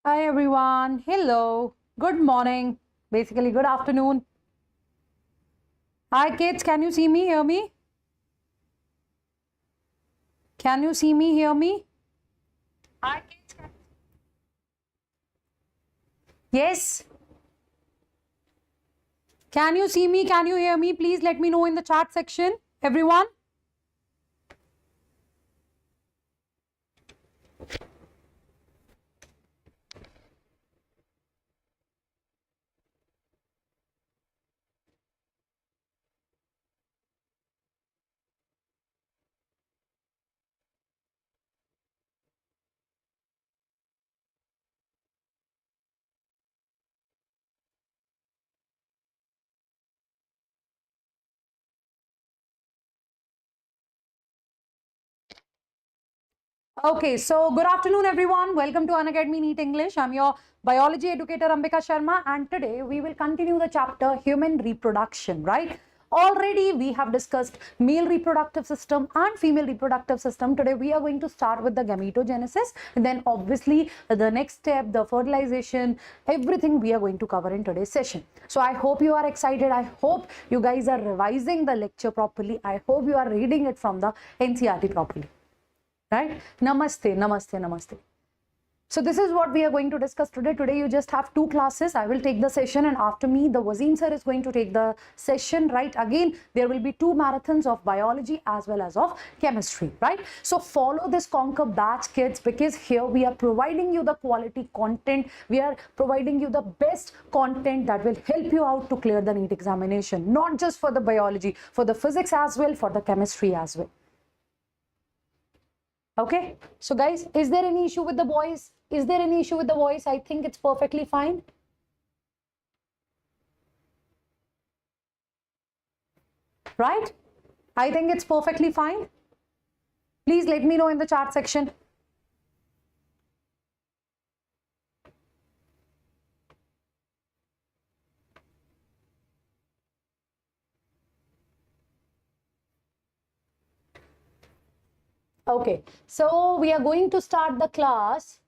Hi everyone. Hello. Good morning. Basically, good afternoon. Hi kids, can you see me, hear me? Can you see me, hear me? Hi kids. Yes. Can you see me? Can you hear me? Please let me know in the chat section. Everyone. Okay, so good afternoon everyone. Welcome to Unacademy NEET English. I'm your biology educator Ambika Sharma, and today we will continue the chapter Human Reproduction, right? Already we have discussed male reproductive system and female reproductive system. Today we are going to start with the gametogenesis, and then obviously the next step, the fertilization, everything we are going to cover in today's session. So I hope you are excited. I hope you guys are revising the lecture properly. I hope you are reading it from the NCERT properly. Right? Namaste, namaste, namaste. So this is what we are going to discuss today. Today you just have two classes. I will take the session, and after me the Wazim sir is going to take the session, right? Again, there will be two marathons of biology as well as of chemistry, right? So follow this Conquer batch, kids, because here we are providing you the quality content. We are providing you the best content that will help you out to clear the NEET examination, not just for the biology, for the physics as well, for the chemistry as well. Okay, so guys, is there any issue with the voice? Is there any issue with the voice? I think it's perfectly fine. Right? I think it's perfectly fine. Please let me know in the chat section. Okay, so we are going to start the class.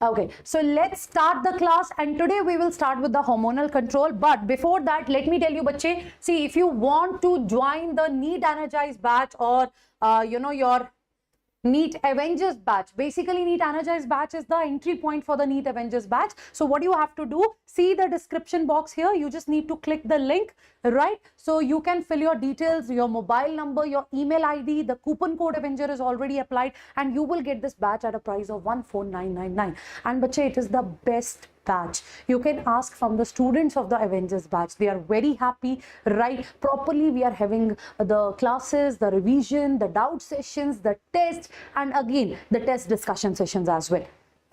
Okay, so let's start the class, and today we will start with the hormonal control. But before that, let me tell you, bache, see, if you want to join the NEET Energize batch, or your NEET Avengers batch. Basically, NEET Energize batch is the entry point for the NEET Avengers batch. So what you have to do, see the description box here. You just need to click the link, right? So you can fill your details, your mobile number, your email ID. The coupon code Avenger is already applied, and you will get this batch at a price of 14999. And bache, it is the best batch. You can ask from the students of the Avengers batch. They are very happy, right? Properly, we are having the classes, the revision, the doubt sessions, the test, and again the test discussion sessions as well.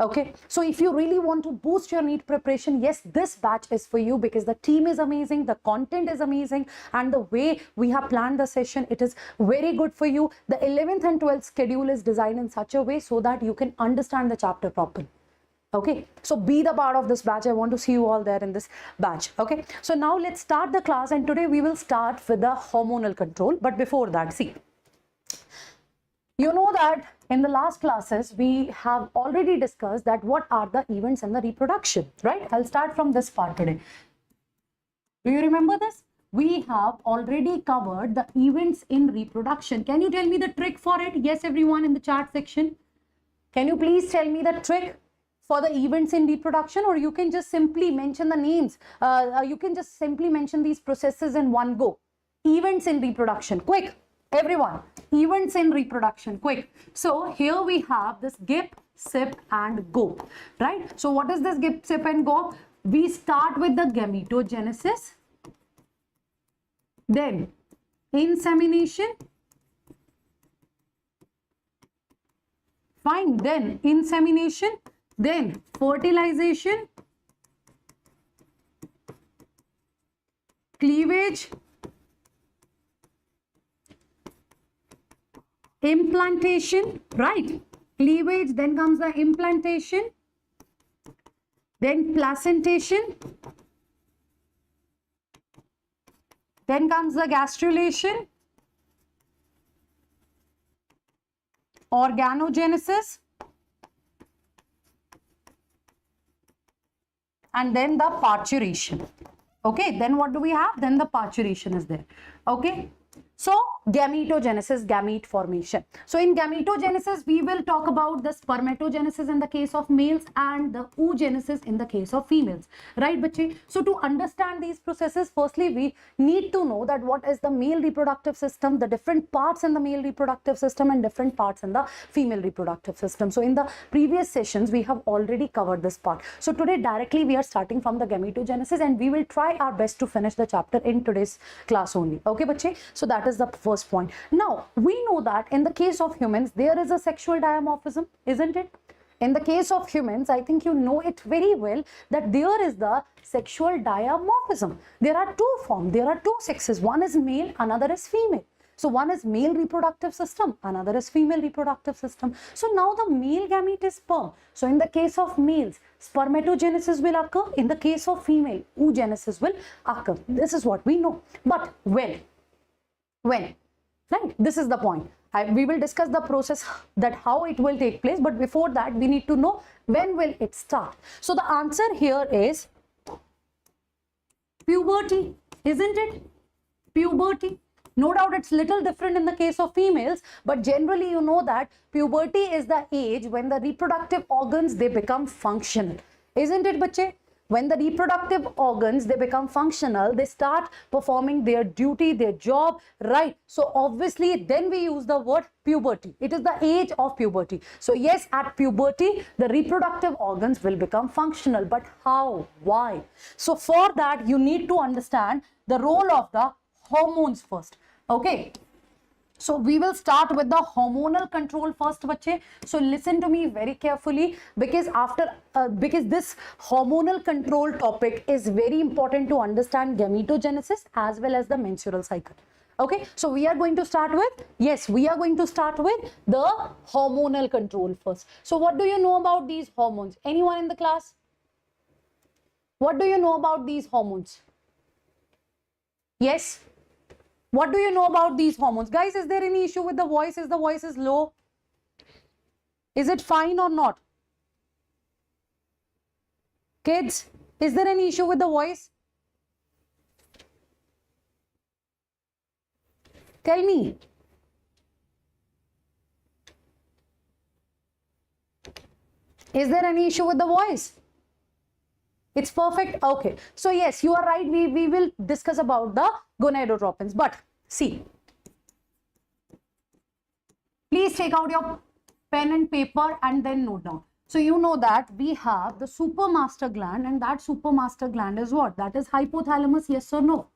Okay, so if you really want to boost your NEET preparation, yes, this batch is for you, because the team is amazing, the content is amazing, and the way we have planned the session, it is very good for you. The 11th and 12th schedule is designed in such a way so that you can understand the chapter properly. Okay, so be the part of this batch. I want to see you all there in this batch. Okay, so now let's start the class, and today we will start with the hormonal control. But before that, see, you know that in the last classes we have already discussed that what are the events in the reproduction, right? I'll start from this part today. Do you remember this? We have already covered the events in reproduction. Can you tell me the trick for it? Yes, everyone in the chat section. Can you please tell me the trick for the events in reproduction? Or you can just simply mention the names. You can just simply mention these processes in one go. Events in reproduction, quick, everyone. Events in reproduction, quick. So here we have this GIP, SIP, and GO, right? So what is this GIP, SIP, and GO? We start with the gametogenesis, then insemination, fine, then insemination, then fertilization, cleavage, implantation, right? Cleavage, then comes the implantation, then placentation, then comes the gastrulation, organogenesis, and then the parturition. Okay, then what do we have? Then the parturition is there. Okay, so gametogenesis, gamete formation. So in gametogenesis, we will talk about the spermatogenesis in the case of males and the oogenesis in the case of females. Right, bache? So to understand these processes, firstly, we need to know that what is the male reproductive system, the different parts in the male reproductive system and different parts in the female reproductive system. So in the previous sessions, we have already covered this part. So today, directly, we are starting from the gametogenesis and we will try our best to finish the chapter in today's class only. Okay, bache? So that is the first point. Now, we know that in the case of humans, there is a sexual dimorphism, isn't it? In the case of humans, I think you know it very well that there is the sexual dimorphism. There are two forms, there are two sexes. One is male, another is female. So one is male reproductive system, another is female reproductive system. So now the male gamete is sperm. So in the case of males, spermatogenesis will occur. In the case of female, oogenesis will occur. This is what we know. But when? Right? This is the point. We will discuss the process, that how it will take place, but before that we need to know when will it start. So the answer here is puberty, isn't it? Puberty. No doubt it's little different in the case of females, but generally you know that puberty is the age when the reproductive organs, they become functional. Isn't it, bache? When the reproductive organs, they become functional, they start performing their duty, their job, right? So obviously then we use the word puberty. It is the age of puberty. So yes, at puberty, the reproductive organs will become functional. But how? Why? So for that, you need to understand the role of the hormones first. Okay. So we will start with the hormonal control first, bache. So listen to me very carefully, because because this hormonal control topic is very important to understand gametogenesis as well as the menstrual cycle. Okay, so we are going to start with, yes, we are going to start with the hormonal control first. So what do you know about these hormones? Anyone in the class? What do you know about these hormones? Yes? What do you know about these hormones? Guys, is there any issue with the voice? Is the voice is low? Is it fine or not? Kids, is there any issue with the voice? Tell me. Is there any issue with the voice? It's perfect. Okay. So yes, you are right. We will discuss about the gonadotropins. But see, please take out your pen and paper and then note down. So you know that we have the supermaster gland, and that supermaster gland is what? That is hypothalamus, yes or no?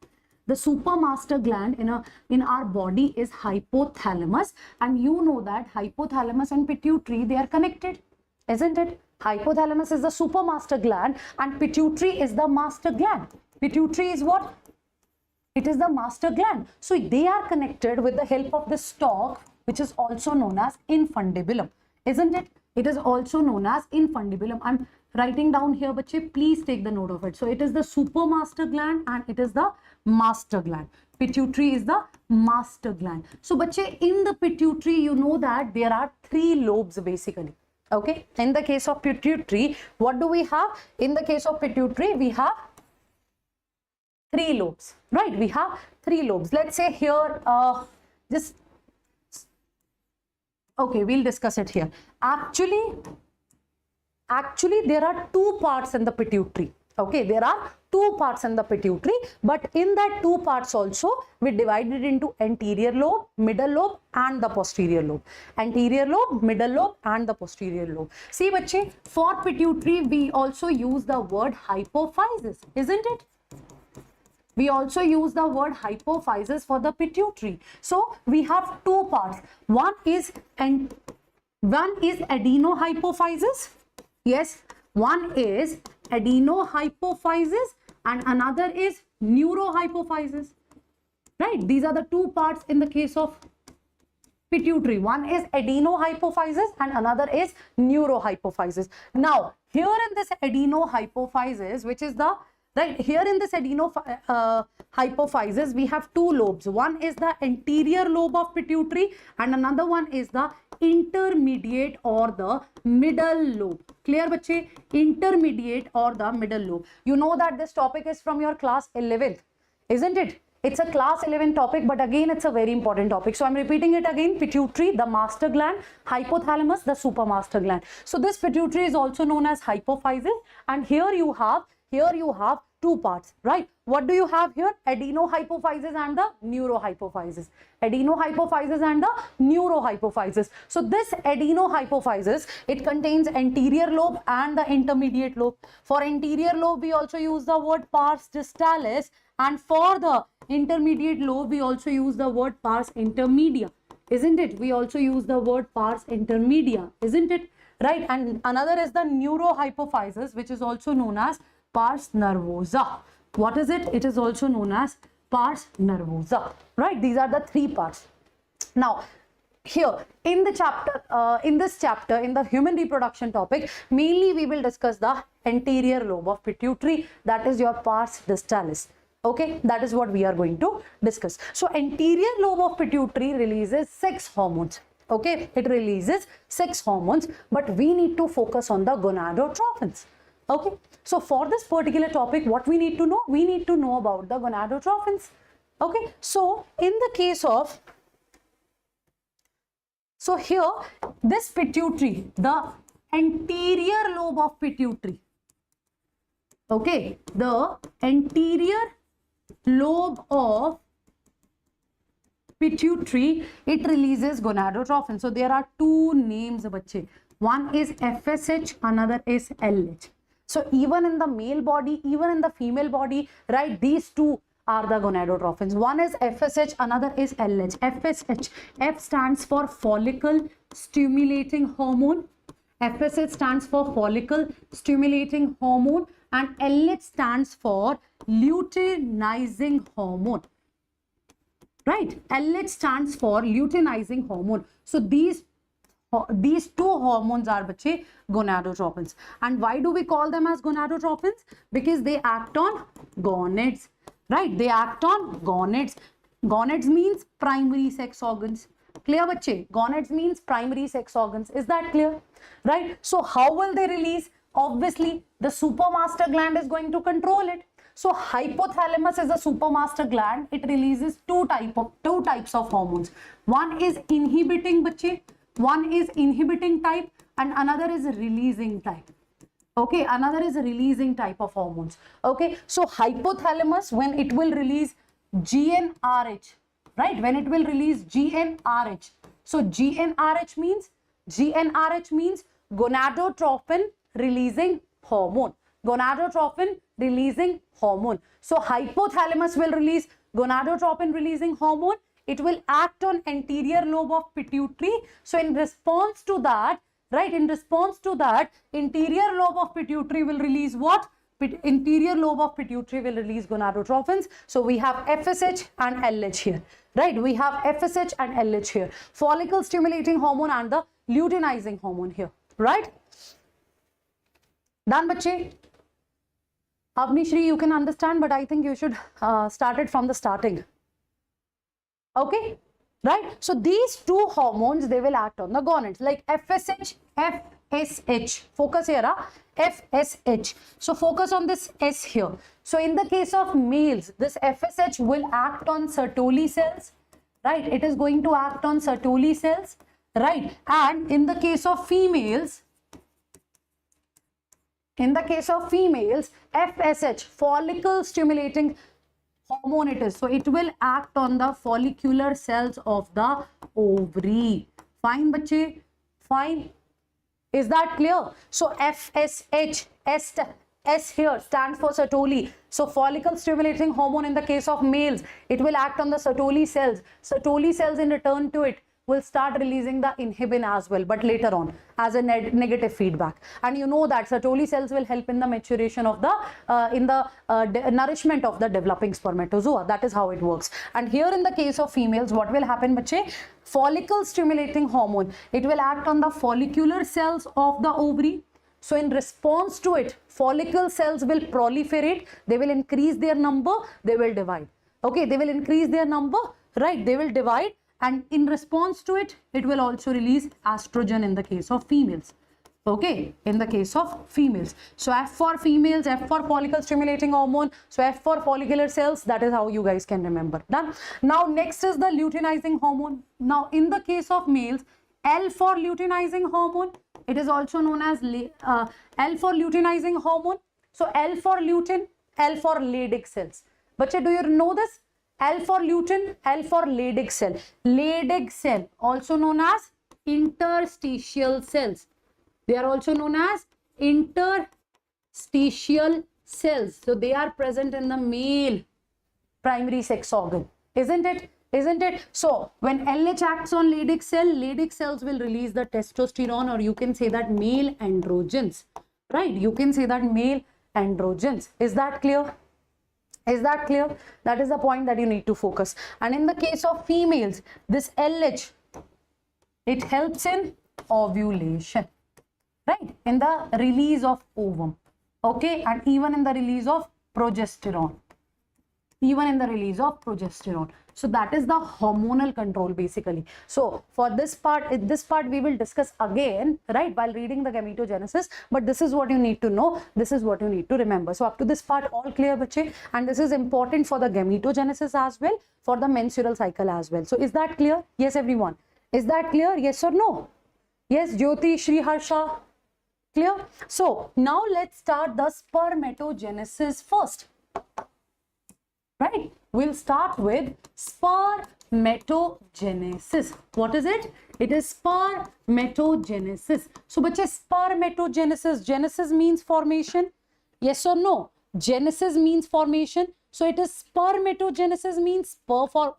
The supermaster gland in our body is hypothalamus, and you know that hypothalamus and pituitary, they are connected, isn't it? Hypothalamus is the supermaster gland and pituitary is the master gland. Pituitary is what? It is the master gland. So they are connected with the help of the stalk, which is also known as infundibulum, isn't it? It is also known as infundibulum. I'm writing down here, bache, please take the note of it. So it is the supermaster gland and it is the master gland. Pituitary is the master gland. So bache, in the pituitary, you know that there are 3 lobes basically. Okay, in the case of pituitary, what do we have? In the case of pituitary, we have 3 lobes, right? We have 3 lobes. Let's say here, okay, we'll discuss it here. Actually, there are 2 parts in the pituitary. Okay, there are 2 parts in the pituitary, but in that 2 parts also, we divided into anterior lobe, middle lobe and the posterior lobe. Anterior lobe, middle lobe and the posterior lobe. See, bache, for pituitary, we also use the word hypophysis, isn't it? We also use the word hypophysis for the pituitary. So we have 2 parts. One is adenohypophysis. Yes, one is adenohypophysis and another is neurohypophysis. Right? These are the 2 parts in the case of pituitary. One is adenohypophysis and another is neurohypophysis. Now, here in this adenohypophysis, which is the right here in this adenohypophysis, we have 2 lobes. One is the anterior lobe of pituitary and another one is the intermediate or the middle lobe. Clear बच्चे? Intermediate or the middle lobe. You know that this topic is from your class 11th, isn't it? It's a class 11 topic, but again it's a very important topic. So I'm repeating it again. Pituitary, the master gland; hypothalamus, the supermaster gland. So this pituitary is also known as hypophysis, and here you have two parts, right? What do you have here? Adenohypophysis and the neurohypophysis. Adenohypophysis and the neurohypophysis. So this adenohypophysis, it contains anterior lobe and the intermediate lobe. For anterior lobe, we also use the word pars distalis, and for the intermediate lobe, we also use the word pars intermedia, isn't it? We also use the word pars intermedia, isn't it? Right? And another is the neurohypophysis, which is also known as pars nervosa. What is it? It is also known as pars nervosa, right? These are the three parts. Now, here in the chapter, in the human reproduction topic, mainly we will discuss the anterior lobe of pituitary, that is your pars distalis. Okay, that is what we are going to discuss. So anterior lobe of pituitary releases 6 hormones. Okay, it releases 6 hormones, but we need to focus on the gonadotrophins. Okay, so for this particular topic, what we need to know? We need to know about the gonadotrophins. Okay, so in the case of, so here this pituitary, the anterior lobe of pituitary, okay, the anterior lobe of pituitary, it releases gonadotrophin. So there are two names, bache. One is FSH, another is LH. So even in the male body, even in the female body, right, these two are the gonadotrophins. One is FSH, another is LH. FSH, F stands for follicle stimulating hormone. FSH stands for follicle stimulating hormone, and LH stands for luteinizing hormone. Right? LH stands for luteinizing hormone. So these two hormones are bache gonadotrophins. And why do we call them as gonadotrophins? Because they act on gonads. Right? They act on gonads. Gonads means primary sex organs. Clear bache? Gonads means primary sex organs. Is that clear? Right? So how will they release? Obviously, the supermaster gland is going to control it. So hypothalamus is a supermaster gland. It releases two types of hormones. One is inhibiting bache. One is inhibiting type and another is releasing type. Okay, another is a releasing type of hormones. Okay, so hypothalamus, when it will release GnRH, right? When it will release GnRH. So GnRH means gonadotropin releasing hormone. Gonadotropin releasing hormone. So hypothalamus will release gonadotropin releasing hormone. It will act on anterior lobe of pituitary. So in response to that, right, in response to that, interior lobe of pituitary will release what? Interior lobe of pituitary will release gonadotrophins. So we have FSH and LH here, right? We have FSH and LH here. Follicle stimulating hormone and the luteinizing hormone here, right? Done, bache? Avnishri, you can understand, but I think you should start it from the starting. Okay, right? So these two hormones, they will act on the gonads, like FSH, FSH. Focus here, FSH. So focus on this S here. So in the case of males, this FSH will act on Sertoli cells, right? It is going to act on Sertoli cells, right? And in the case of females, FSH, follicle stimulating hormone it is. So it will act on the follicular cells of the ovary. Fine, bache? Fine. Is that clear? So FSH, S here stands for Sertoli. So follicle stimulating hormone in the case of males, it will act on the Sertoli cells. Sertoli cells in return to it will start releasing the inhibin as well, but later on as a negative feedback. And you know that Sertoli cells will help in the maturation of the nourishment of the developing spermatozoa. That is how it works. And here in the case of females, what will happen, bache? Follicle stimulating hormone, it will act on the follicular cells of the ovary. So in response to it, follicle cells will proliferate, they will increase their number, they will divide. Okay, they will increase their number, right? They will divide. and in response to it, it will also release estrogen in the case of females. Okay, in the case of females. So F for females, F for follicle stimulating hormone. So F for follicular cells. That is how you guys can remember. Done. Now next is the luteinizing hormone. Now in the case of males, L for luteinizing hormone. It is also known as L for luteinizing hormone. So L for lutein, L for Leydig cells. Bache, do you know this? L for lutein, L for Leydig cell. Leydig cell, also known as interstitial cells. They are also known as interstitial cells. So they are present in the male primary sex organ. Isn't it? Isn't it? So when LH acts on Leydig cell, Leydig cells will release the testosterone, or you can say that male androgens. Right? You can say that male androgens. Is that clear? Is that clear? That is the point that you need to focus. And in the case of females, this LH, it helps in ovulation. Right, in the release of ovum, okay, and even in the release of progesterone, So that is the hormonal control basically. So for this part we will discuss again, right, while reading the gametogenesis, but this is what you need to know, this is what you need to remember. So up to this part, all clear, bache? And this is important for the gametogenesis as well, for the menstrual cycle as well. So is that clear? Yes, everyone. Is that clear? Yes or no? Yes, Jyoti, Shri, Harsha. Clear? So now let's start the spermatogenesis first. Right? We'll start with spermatogenesis. What is it? It is spermatogenesis. So, bache, spermatogenesis. Genesis means formation. Yes or no? Genesis means formation. So it is spermatogenesis means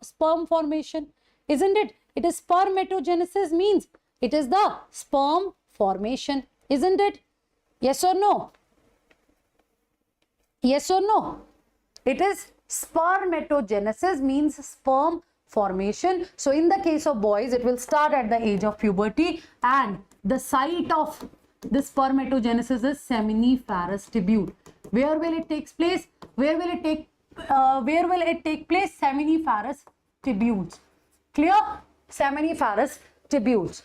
sperm formation. Isn't it? It is spermatogenesis means it is the sperm formation. Isn't it? Yes or no? Yes or no? It is spermatogenesis means sperm formation. So in the case of boys, it will start at the age of puberty, and the site of this spermatogenesis is seminiferous tubule. Where will it take place? Where will it take place? Seminiferous tubules. Clear? Seminiferous tubules.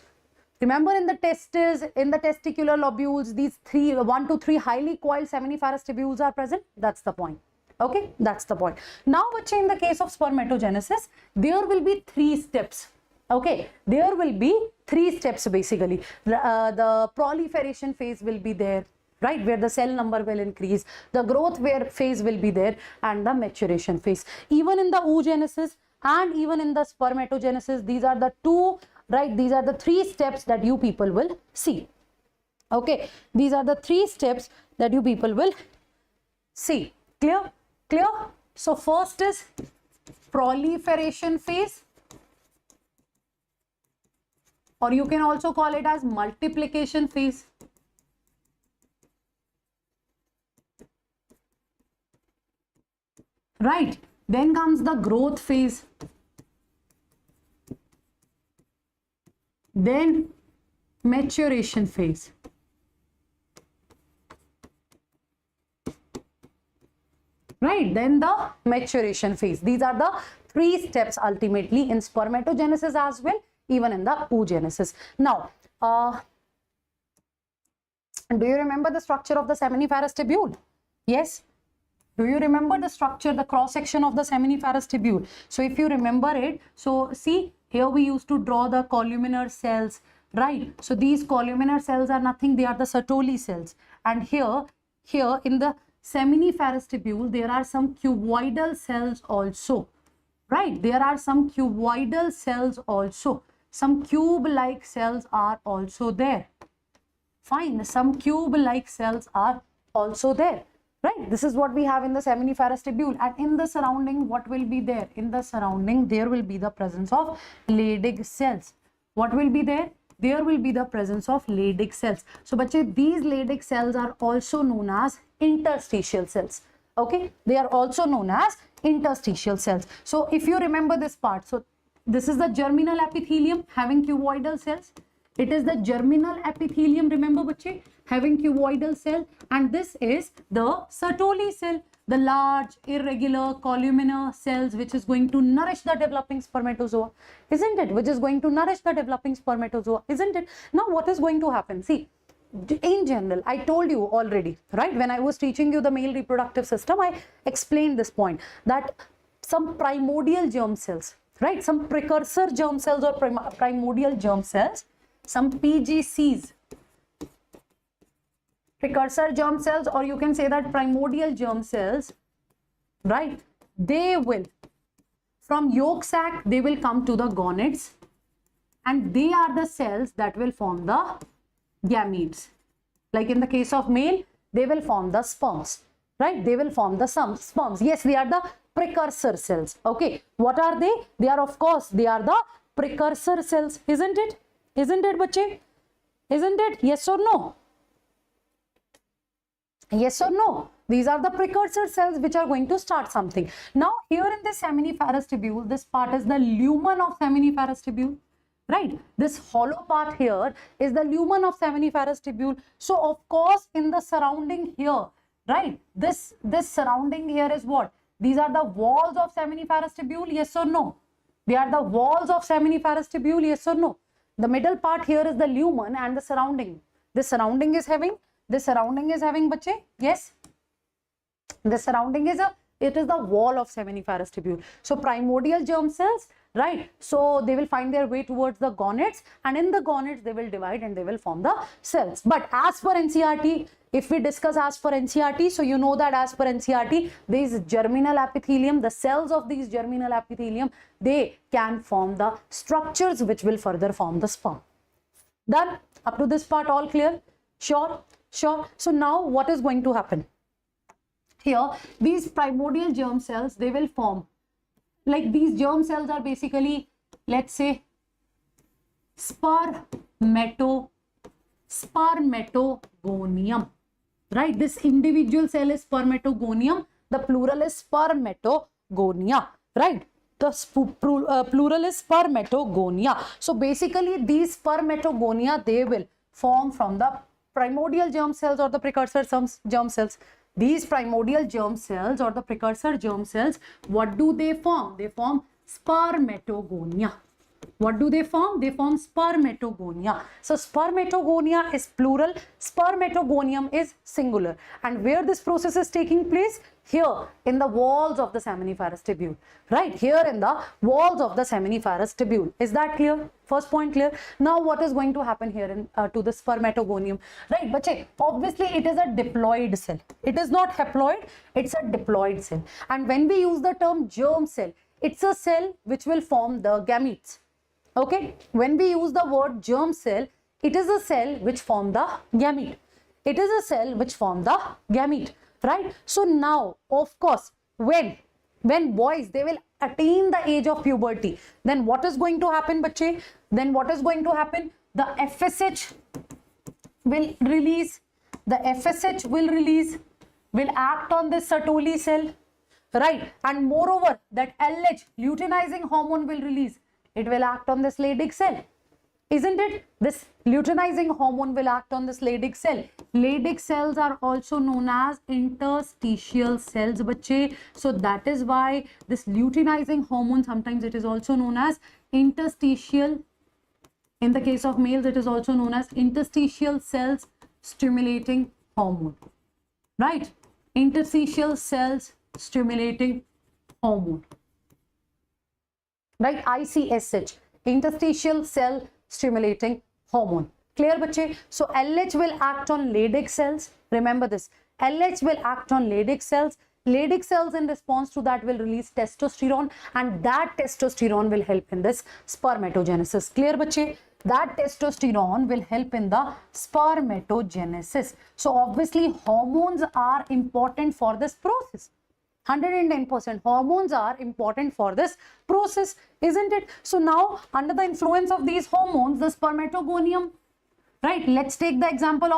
Remember, in the testes, in the testicular lobules, these 1 to 3 highly coiled seminiferous tubules are present. That's the point. Okay, that's the point. Now, in the case of spermatogenesis, there will be 3 steps. Okay, there will be 3 steps basically. The proliferation phase will be there, right, where the cell number will increase. The growth phase will be there, and the maturation phase. Even in the oogenesis and even in the spermatogenesis, these are the 2. Right, these are the 3 steps that you people will see. Okay, these are the 3 steps that you people will see. Clear? Clear? So first is proliferation phase, or you can also call it as multiplication phase. Right, then comes the growth phase. Then maturation phase. Right, then the maturation phase. These are the 3 steps ultimately in spermatogenesis as well, even in the oogenesis. Now, do you remember the structure of the seminiferous tubule? Yes. Do you remember the structure, the cross section of the seminiferous tubule? So if you remember it, so see, here we used to draw the columnar cells, right? So these columnar cells are nothing, they are the Sertoli cells. And here in the seminiferous tubule, there are some cuboidal cells also, right? There are some cuboidal cells also. Some cube-like cells are also there. Fine, some cube-like cells are also there. Right, this is what we have in the seminiferous tubule, and in the surrounding, what will be there? In the surrounding, there will be the presence of Leydig cells. What will be there? There will be the presence of Leydig cells. So, bache, these Leydig cells are also known as interstitial cells. Okay, they are also known as interstitial cells. So, if you remember this part, so this is the germinal epithelium having cuboidal cells. It is the germinal epithelium, remember bache, having cuboidal cell, and this is the Sertoli cell. the large, irregular, columnar cells which is going to nourish the developing spermatozoa, isn't it? Which is going to nourish the developing spermatozoa, isn't it? Now, what is going to happen? See, in general, I told you already, right? When I was teaching you the male reproductive system, I explained this point that some primordial germ cells, right? Some precursor germ cells or primordial germ cells, some PGCs, precursor germ cells, or you can say that primordial germ cells, right? They will, from yolk sac, they will come to the gonads, and they are the cells that will form the gametes. Like in the case of male, they will form the sperms, right? They will form the sperms. Yes, they are the precursor cells. Okay, what are they? They are, of course, they are the precursor cells, isn't it? Isn't it, bache? Isn't it? Yes or no? Yes or no? These are the precursor cells which are going to start something. Now, here in this seminiferous tubule, this part is the lumen of seminiferous tubule, right? This hollow part here is the lumen of seminiferous tubule. So, of course, in the surrounding here, right? This surrounding here is what? These are the walls of seminiferous tubule, yes or no? They are the walls of seminiferous tubule, yes or no? The middle part here is the lumen and the surrounding. This surrounding is having, bache? Yes? The surrounding is it is the wall of seminiferous tubule. So primordial germ cells, right? So they will find their way towards the gonads, and in the gonads they will divide and they will form the cells. But as per NCERT, if we discuss as per NCERT, so you know that as per NCERT, these germinal epithelium, the cells of these germinal epithelium, they can form the structures which will further form the sperm. Done? Up to this part, all clear? Sure? Sure. So now what is going to happen? Here, these primordial germ cells, they will form, like these germ cells are basically, let's say, spermatogonium, right? This individual cell is spermatogonium, the plural is spermatogonia, right? The plural is spermatogonia. So basically these spermatogonia, they will form from the primordial germ cells or the precursor germ cells. These primordial germ cells or the precursor germ cells, what do they form? They form spermatogonia. What do they form? They form spermatogonia. So spermatogonia is plural, spermatogonium is singular. And where this process is taking place? Here in the walls of the seminiferous tubule, right? Here in the walls of the seminiferous tubule. Is that clear? First point clear. Now what is going to happen here in, to the spermatogonium, right? But obviously it is a diploid cell. It is not haploid, it's a diploid cell. And when we use the term germ cell, it's a cell which will form the gametes. Okay, when we use the word germ cell, it is a cell which form the gamete. It is a cell which form the gamete, right? So now, of course, when boys, they will attain the age of puberty, then what is going to happen, bache? Then what is going to happen? The FSH will release. The FSH will act on this Sertoli cell, right? And moreover, that LH, luteinizing hormone, will release. It will act on this Leydig cell, isn't it? This luteinizing hormone will act on this Leydig cell. Leydig cells are also known as interstitial cells, bache. So that is why this luteinizing hormone, sometimes it is also known as interstitial. In the case of males, it is also known as interstitial cells stimulating hormone, right? Interstitial cells stimulating hormone, right? ICSH, interstitial cell stimulating hormone. Clear, bache? So LH will act on Leydig cells. Remember this. LH will act on Leydig cells. Leydig cells in response to that will release testosterone, and that testosterone will help in this spermatogenesis. Clear, bache? That testosterone will help in the spermatogenesis. So obviously hormones are important for this process. 110% hormones are important for this process, isn't it? So now under the influence of these hormones, the spermatogonium, right? Let's take the example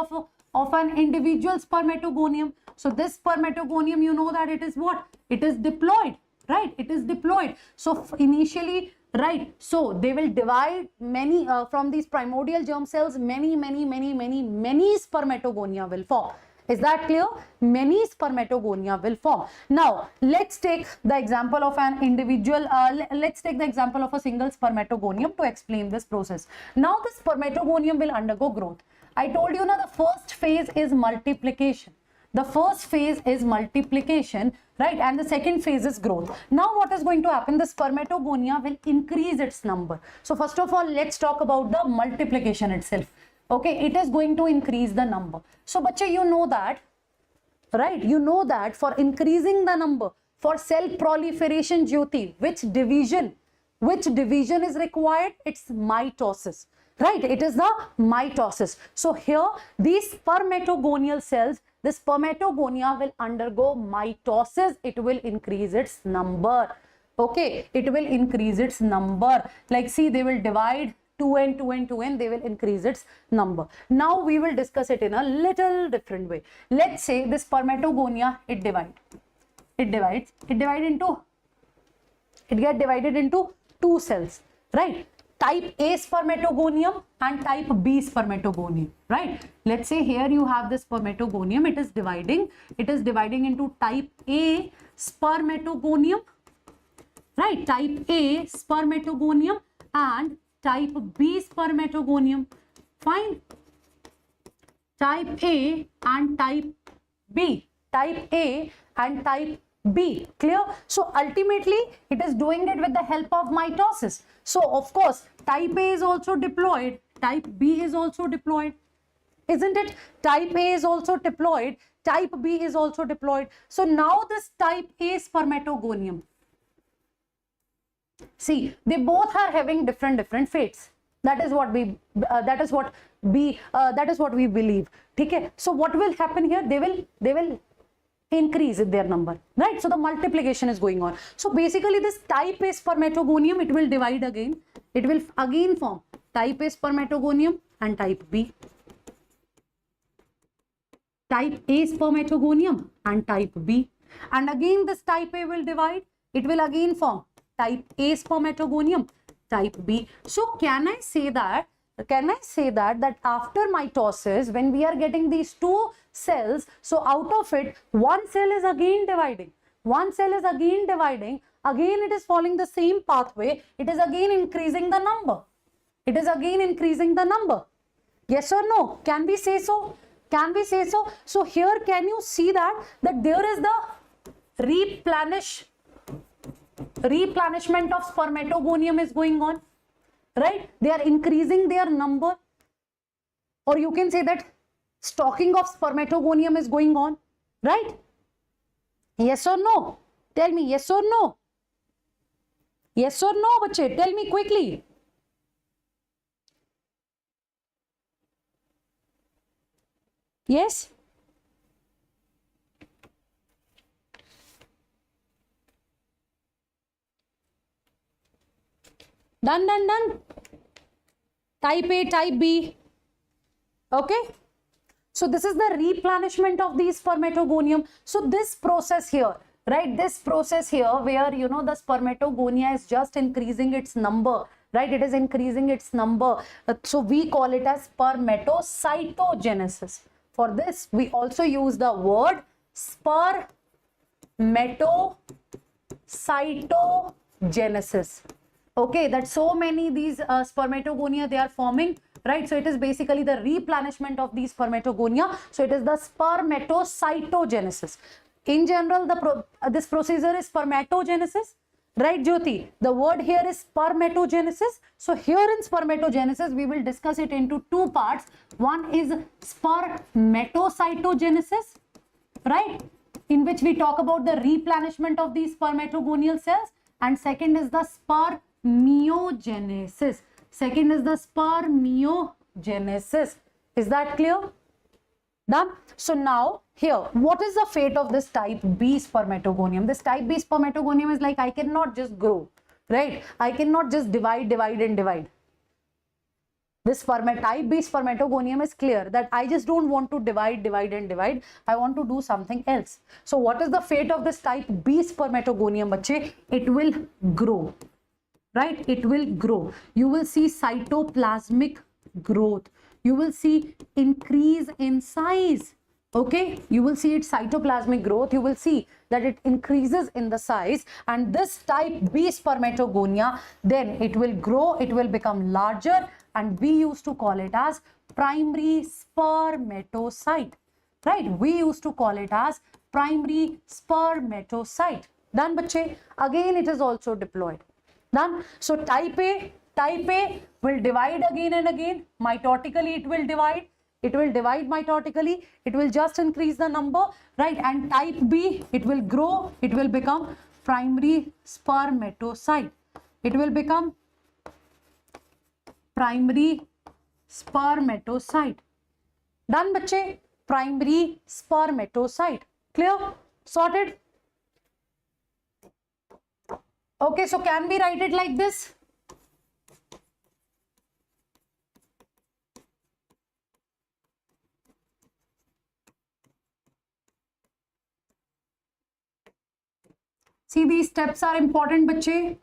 of an individual spermatogonium. So this spermatogonium, you know that it is what? It is diploid, right? It is diploid. So initially, right, so they will divide many from these primordial germ cells, many spermatogonia will form. Is that clear? Many spermatogonia will form. Now, let's take the example of an individual, let's take the example of a single spermatogonium to explain this process. Now, the spermatogonium will undergo growth. I told you now the first phase is multiplication. The first phase is multiplication, right? And the second phase is growth. Now, what is going to happen? The spermatogonia will increase its number. So, first of all, let's talk about the multiplication itself. Okay, it is going to increase the number. So, bache, you know that, right? You know that for increasing the number, for cell proliferation, Jyoti, which division is required? It's mitosis, right? It is the mitosis. So, here, these spermatogonial cells, the spermatogonia will undergo mitosis. It will increase its number. Okay, it will increase its number. Like, see, they will divide 2n, 2n, 2n, they will increase its number. Now we will discuss it in a little different way. Let's say this spermatogonia, it gets divided into two cells, right? Type A spermatogonium and type B spermatogonium, right? Let's say here you have this spermatogonium, it is dividing into type A spermatogonium, right? Type A spermatogonium and type B spermatogonium. Fine. Type A and type B. Type A and type B. Clear? So ultimately it is doing it with the help of mitosis. So of course type A is also diploid, type B is also diploid. Isn't it? Type A is also diploid, type B is also diploid. So now this type A spermatogonium, see, they both are having different fates. That is what we believe. Okay. So what will happen here? They will increase their number, right? So the multiplication is going on. So basically this type A spermatogonium, it will divide again. It will again form type A spermatogonium and type B. Type A spermatogonium and type B. And again this type A will divide. It will again form type A spermatogonium, type B. So can I say that after mitosis, when we are getting these two cells, so out of it, one cell is again dividing. Again it is following the same pathway. It is again increasing the number. Yes or no? Can we say so? So here can you see that there is the replenishment of spermatogonium is going on, right? They are increasing their number, or you can say that stocking of spermatogonium is going on, right? Yes or no? Tell me yes or no? Yes or no, bache? Tell me quickly. Yes? Done. Type A, type B. Okay. So this is the replenishment of these spermatogonium. So this process here, right? This process here where, you know, the spermatogonia is just increasing its number, right? It is increasing its number. So we call it as spermatocytogenesis. For this, we also use the word spermatocytogenesis. Okay, that so many these spermatogonia they are forming, right? So it is basically the replenishment of these spermatogonia. So it is the spermatocytogenesis. In general, this procedure is spermatogenesis, right, Jyoti? The word here is spermatogenesis. So here in spermatogenesis, we will discuss it into two parts. One is spermatocytogenesis, right, in which we talk about the replenishment of these spermatogonial cells, and second is the spermiogenesis. Is that clear? Done. So now here, what is the fate of this type B spermatogonium? This type B spermatogonium is like, I cannot just grow, right? I cannot just divide. This type B spermatogonium is clear that I just don't want to divide. I want to do something else. So what is the fate of this type B spermatogonium, bache? It will grow, right? It will grow. You will see cytoplasmic growth. You will see increase in size, Okay, you will see its cytoplasmic growth. You will see that it increases in the size, and this type B spermatogonia, then it will grow, it will become larger, and we used to call it as primary spermatocyte, right? We used to call it as primary spermatocyte. Done, bache? Again, it is also diploid. Done. So type A will divide again and again. Mitotically, it will divide. It will divide mitotically. It will just increase the number, right? And type B, it will grow. It will become primary spermatocyte. It will become primary spermatocyte. Done, bache? Primary spermatocyte. Clear? Sorted? Okay, so can we write it like this? See, these steps are important, bache.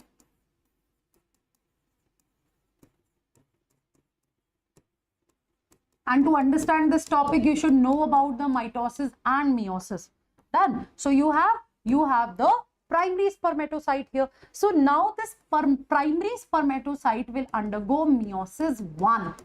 And to understand this topic, you should know about the mitosis and meiosis. Done. So you have the primary spermatocyte here. So now this primary spermatocyte will undergo meiosis 1.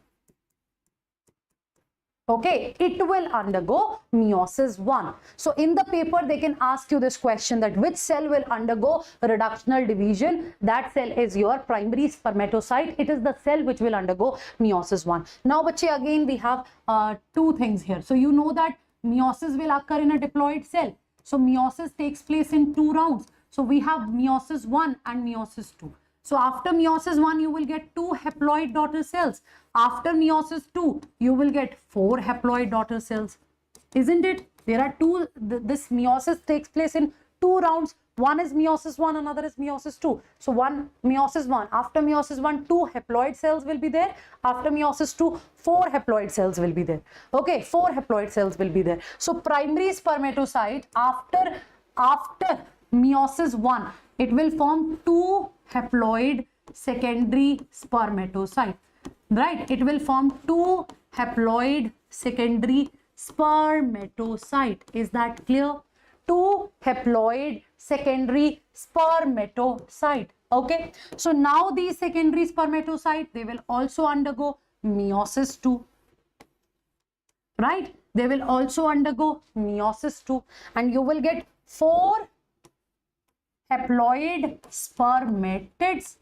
Okay, it will undergo meiosis 1. So in the paper, they can ask you this question, that which cell will undergo reductional division. That cell is your primary spermatocyte. It is the cell which will undergo meiosis 1. Now, bache, again, we have two things here. So you know that meiosis will occur in a diploid cell. So meiosis takes place in 2 rounds. So we have meiosis 1 and meiosis 2. So after meiosis 1, you will get 2 haploid daughter cells. After meiosis 2, you will get 4 haploid daughter cells. Isn't it? There are two, this meiosis takes place in 2 rounds. One is meiosis 1, another is meiosis 2. So meiosis 1, after meiosis 1, 2 haploid cells will be there. After meiosis 2, 4 haploid cells will be there. Okay, 4 haploid cells will be there. So primary spermatocyte, after meiosis 1, it will form 2 haploid secondary spermatocyte, right? It will form 2 haploid secondary spermatocyte. Is that clear? 2 haploid secondary spermatocyte. Okay, so now these secondary spermatocyte, they will also undergo meiosis 2, right? They will also undergo meiosis 2, and you will get 4 haploid spermatids,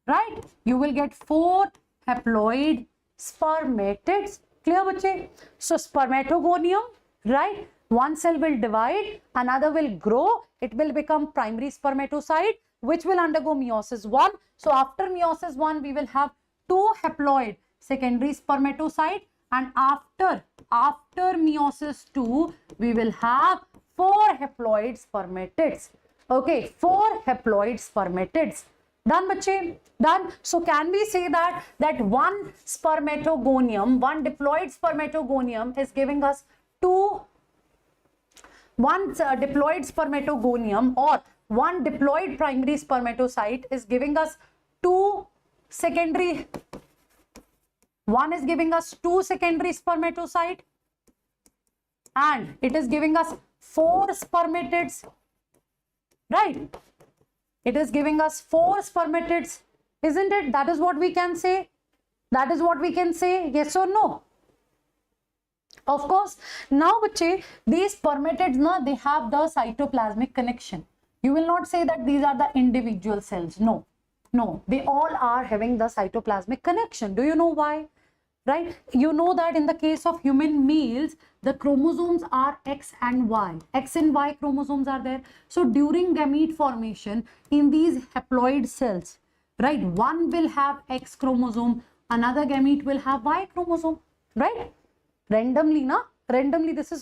right? You will get 4 haploid spermatids. Clear, bache? So spermatogonium, right? One cell will divide, another will grow. It will become primary spermatocyte, which will undergo meiosis 1. So after meiosis 1, we will have 2 haploid secondary spermatocyte, and after meiosis 2, we will have 4 haploid spermatids. Okay, 4 haploid spermatids. Done, bache? Done. So can we say that one spermatogonium, one diploid spermatogonium is giving us one diploid spermatogonium or one diploid primary spermatocyte is giving us 2 secondary. One is giving us 2 secondary spermatocyte, and it is giving us 4 spermatids. Right? It is giving us 4 spermatids, isn't it? That is what we can say. That is what we can say. Yes or no? Of course. Now, bache, these spermatids, they have the cytoplasmic connection. You will not say that these are the individual cells. No. No. They all are having the cytoplasmic connection. Do you know why? Right? You know that in the case of human males, the chromosomes are X and Y. X and Y chromosomes are there. So during gamete formation in these haploid cells, right, one will have X chromosome, another gamete will have Y chromosome, right? Randomly, randomly, this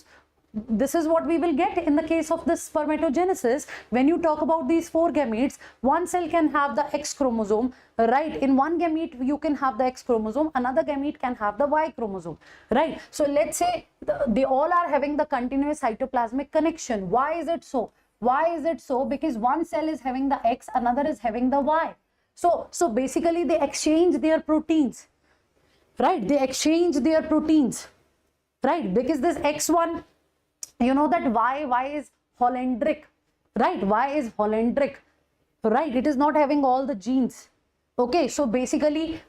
is what we will get in the case of this spermatogenesis. When you talk about these 4 gametes, one cell can have the X chromosome, right? In one gamete, you can have the X chromosome, another gamete can have the Y chromosome, right? So let's say they all are having the continuous cytoplasmic connection. Why is it so? Why is it so? Because one cell is having the X, another is having the Y. So basically they exchange their proteins, right? They exchange their proteins, right? Because this X1 You know that Y is Hollandric, right? Y is Hollandric, right? It is not having all the genes. Okay, so basically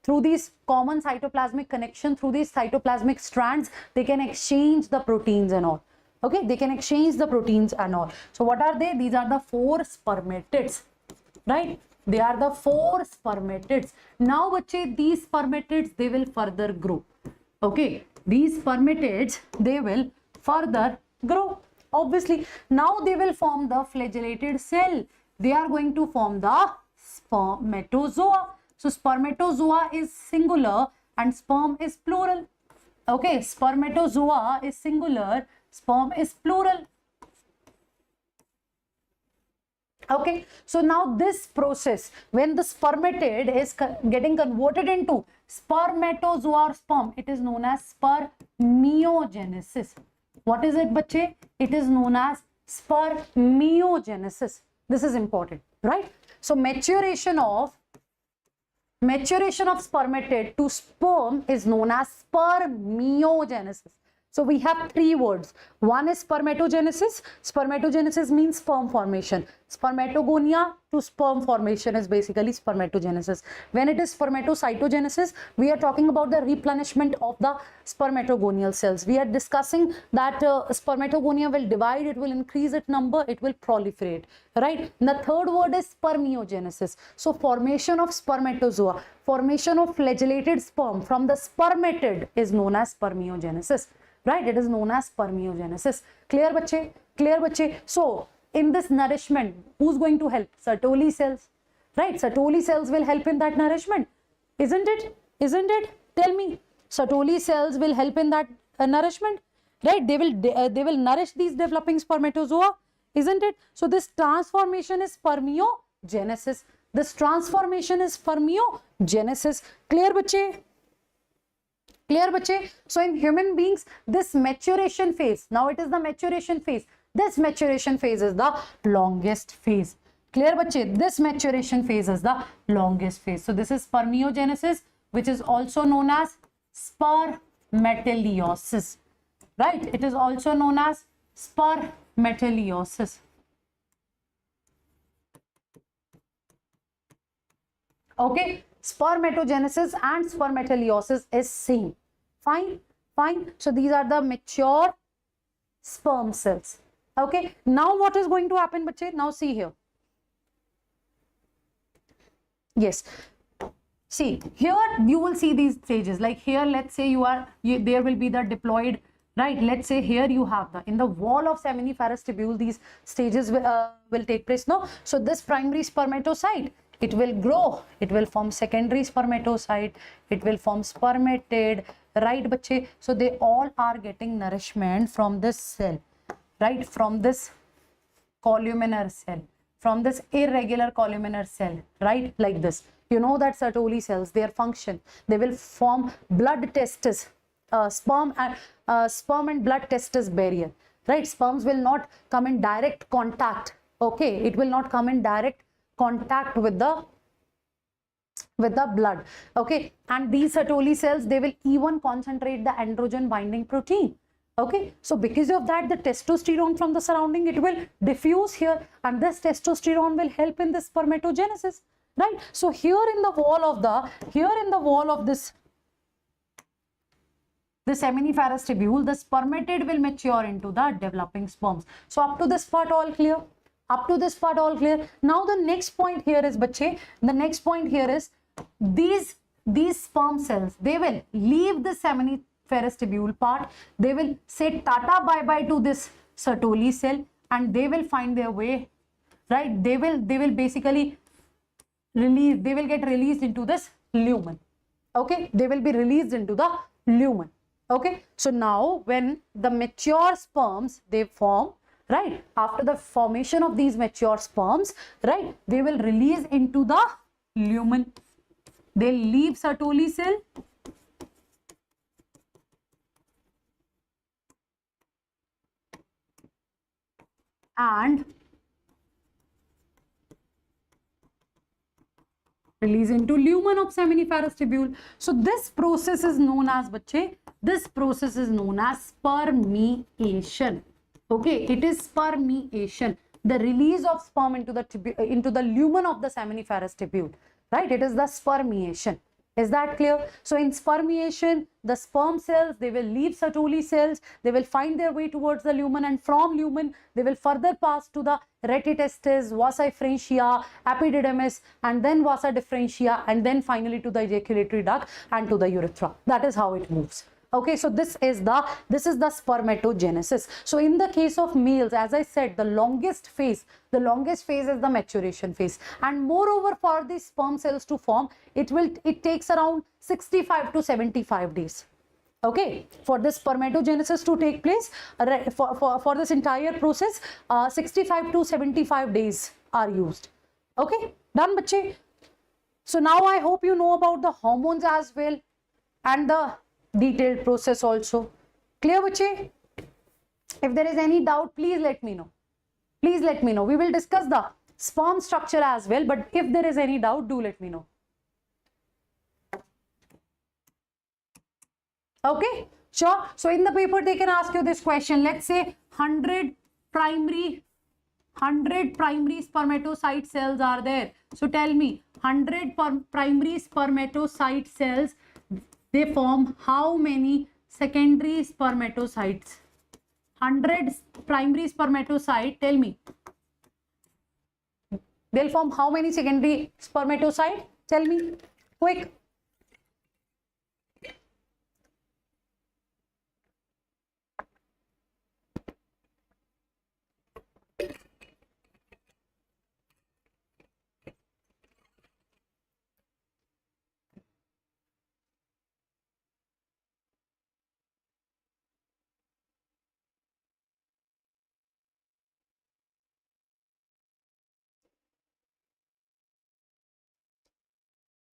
through these common cytoplasmic connection, through these cytoplasmic strands, they can exchange the proteins and all. Okay, they can exchange the proteins and all. So what are they? These are the 4 spermatids, right? They are the 4 spermatids. Now bache, these spermatids, they will further grow. Okay, these spermatids, they will further grow. Obviously, now they will form the flagellated cell. They are going to form the spermatozoa. So spermatozoa is singular and sperm is plural. Okay, spermatozoa is singular, sperm is plural. Okay, so now this process, when the spermatid is getting converted into spermatozoa or sperm, it is known as spermiogenesis. What is it, bache? It is known as spermiogenesis. This is important, right? So maturation of spermatid to sperm is known as spermiogenesis. So we have 3 words. One is spermatogenesis. Spermatogenesis means sperm formation. Spermatogonia to sperm formation is basically spermatogenesis. When it is spermatocytogenesis, we are talking about the replenishment of the spermatogonial cells. We are discussing that spermatogonia will divide, it will increase its number, it will proliferate, right? And the third word is spermiogenesis. So formation of spermatozoa, formation of flagellated sperm from the spermatid is known as spermiogenesis. Right, it is known as spermiogenesis. Clear, bache? Clear, bache? So, in this nourishment, who's going to help? Sertoli cells. Right, Sertoli cells will help in that nourishment. Isn't it? Isn't it? Tell me. Sertoli cells will help in that nourishment. Right, they will nourish these developing spermatozoa. Isn't it? So, this transformation is spermiogenesis. This transformation is spermiogenesis. Clear, bache? Clear, bache? So in human beings, this maturation phase, now it is the maturation phase. This maturation phase is the longest phase. Clear, bache? This maturation phase is the longest phase. So this is spermiogenesis, which is also known as spermatogenesis. Right? It is also known as spermatogenesis. Okay, spermatogenesis and spermatogenesis is same. Fine, fine. So these are the mature sperm cells. Okay, now what is going to happen, bache? Now see here. Yes, see here you will see these stages. Like here, let's say there will be the diploid, right? Let's say here you have in the wall of seminiferous tubule, these stages will take place. No, so this primary spermatocyte, it will grow, it will form secondary spermatocyte, it will form spermatid, right, bache? So they all are getting nourishment from this cell, right? From this columnar cell, from this irregular columnar cell, right? Like this. You know that Sertoli cells, their function, they will form blood testis, sperm and blood testis barrier, right? Sperms will not come in direct contact. Okay, it will not come in direct contact with the blood. Okay, and these Sertoli cells, they will even concentrate the androgen binding protein. Okay, so because of that, the testosterone from the surrounding, it will diffuse here, and this testosterone will help in the spermatogenesis, right? So here in the wall of this seminiferous tubule, the spermatid will mature into the developing sperms. So up to this part all clear? Up to this part all clear? Now the next point here is, bache, the next point here is these sperm cells, they will leave the seminiferous tubule part, they will say tata bye bye to this Sertoli cell, and they will find their way, right? They will basically get released into this lumen. Okay, they will be released into the lumen. Okay, so now when the mature sperms, they form, right, after the formation of these mature sperms, right, they will release into the lumen. They leave Sertoli cell and release into lumen of seminiferous tubule. So this process is known as, bache, this process is known as spermiation. Okay, it is spermiation, the release of sperm into the lumen of the seminiferous tubule, right? It is the spermiation. Is that clear? So in spermiation, the sperm cells, they will leave Sertoli cells, they will find their way towards the lumen, and from lumen, they will further pass to the retitestis, vasa efferentia, epididymis, and then vasa differentia, and then finally to the ejaculatory duct and to the urethra. That is how it moves. Okay, so this is the spermatogenesis. So in the case of males, as I said, the longest phase is the maturation phase, and moreover, for the sperm cells to form, it takes around 65 to 75 days. Okay, for this spermatogenesis to take place, for this entire process, 65 to 75 days are used. Okay, done, bache? So now I hope you know about the hormones as well and the detailed process also. Clear, bache? If there is any doubt, please let me know. Please let me know. We will discuss the sperm structure as well, but if there is any doubt, do let me know. Okay, sure. So in the paper, they can ask you this question. Let's say 100 primary spermatocyte cells are there. So tell me, 100 primary spermatocyte cells, they form how many secondary spermatocytes? 100 primary spermatocyte, tell me. They'll form how many secondary spermatocyte? Tell me, quick.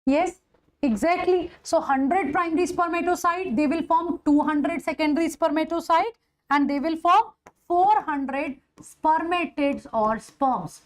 Yes, exactly. So 100 primary spermatocyte, they will form 200 secondary spermatocyte, and they will form 400 spermatids or sperms.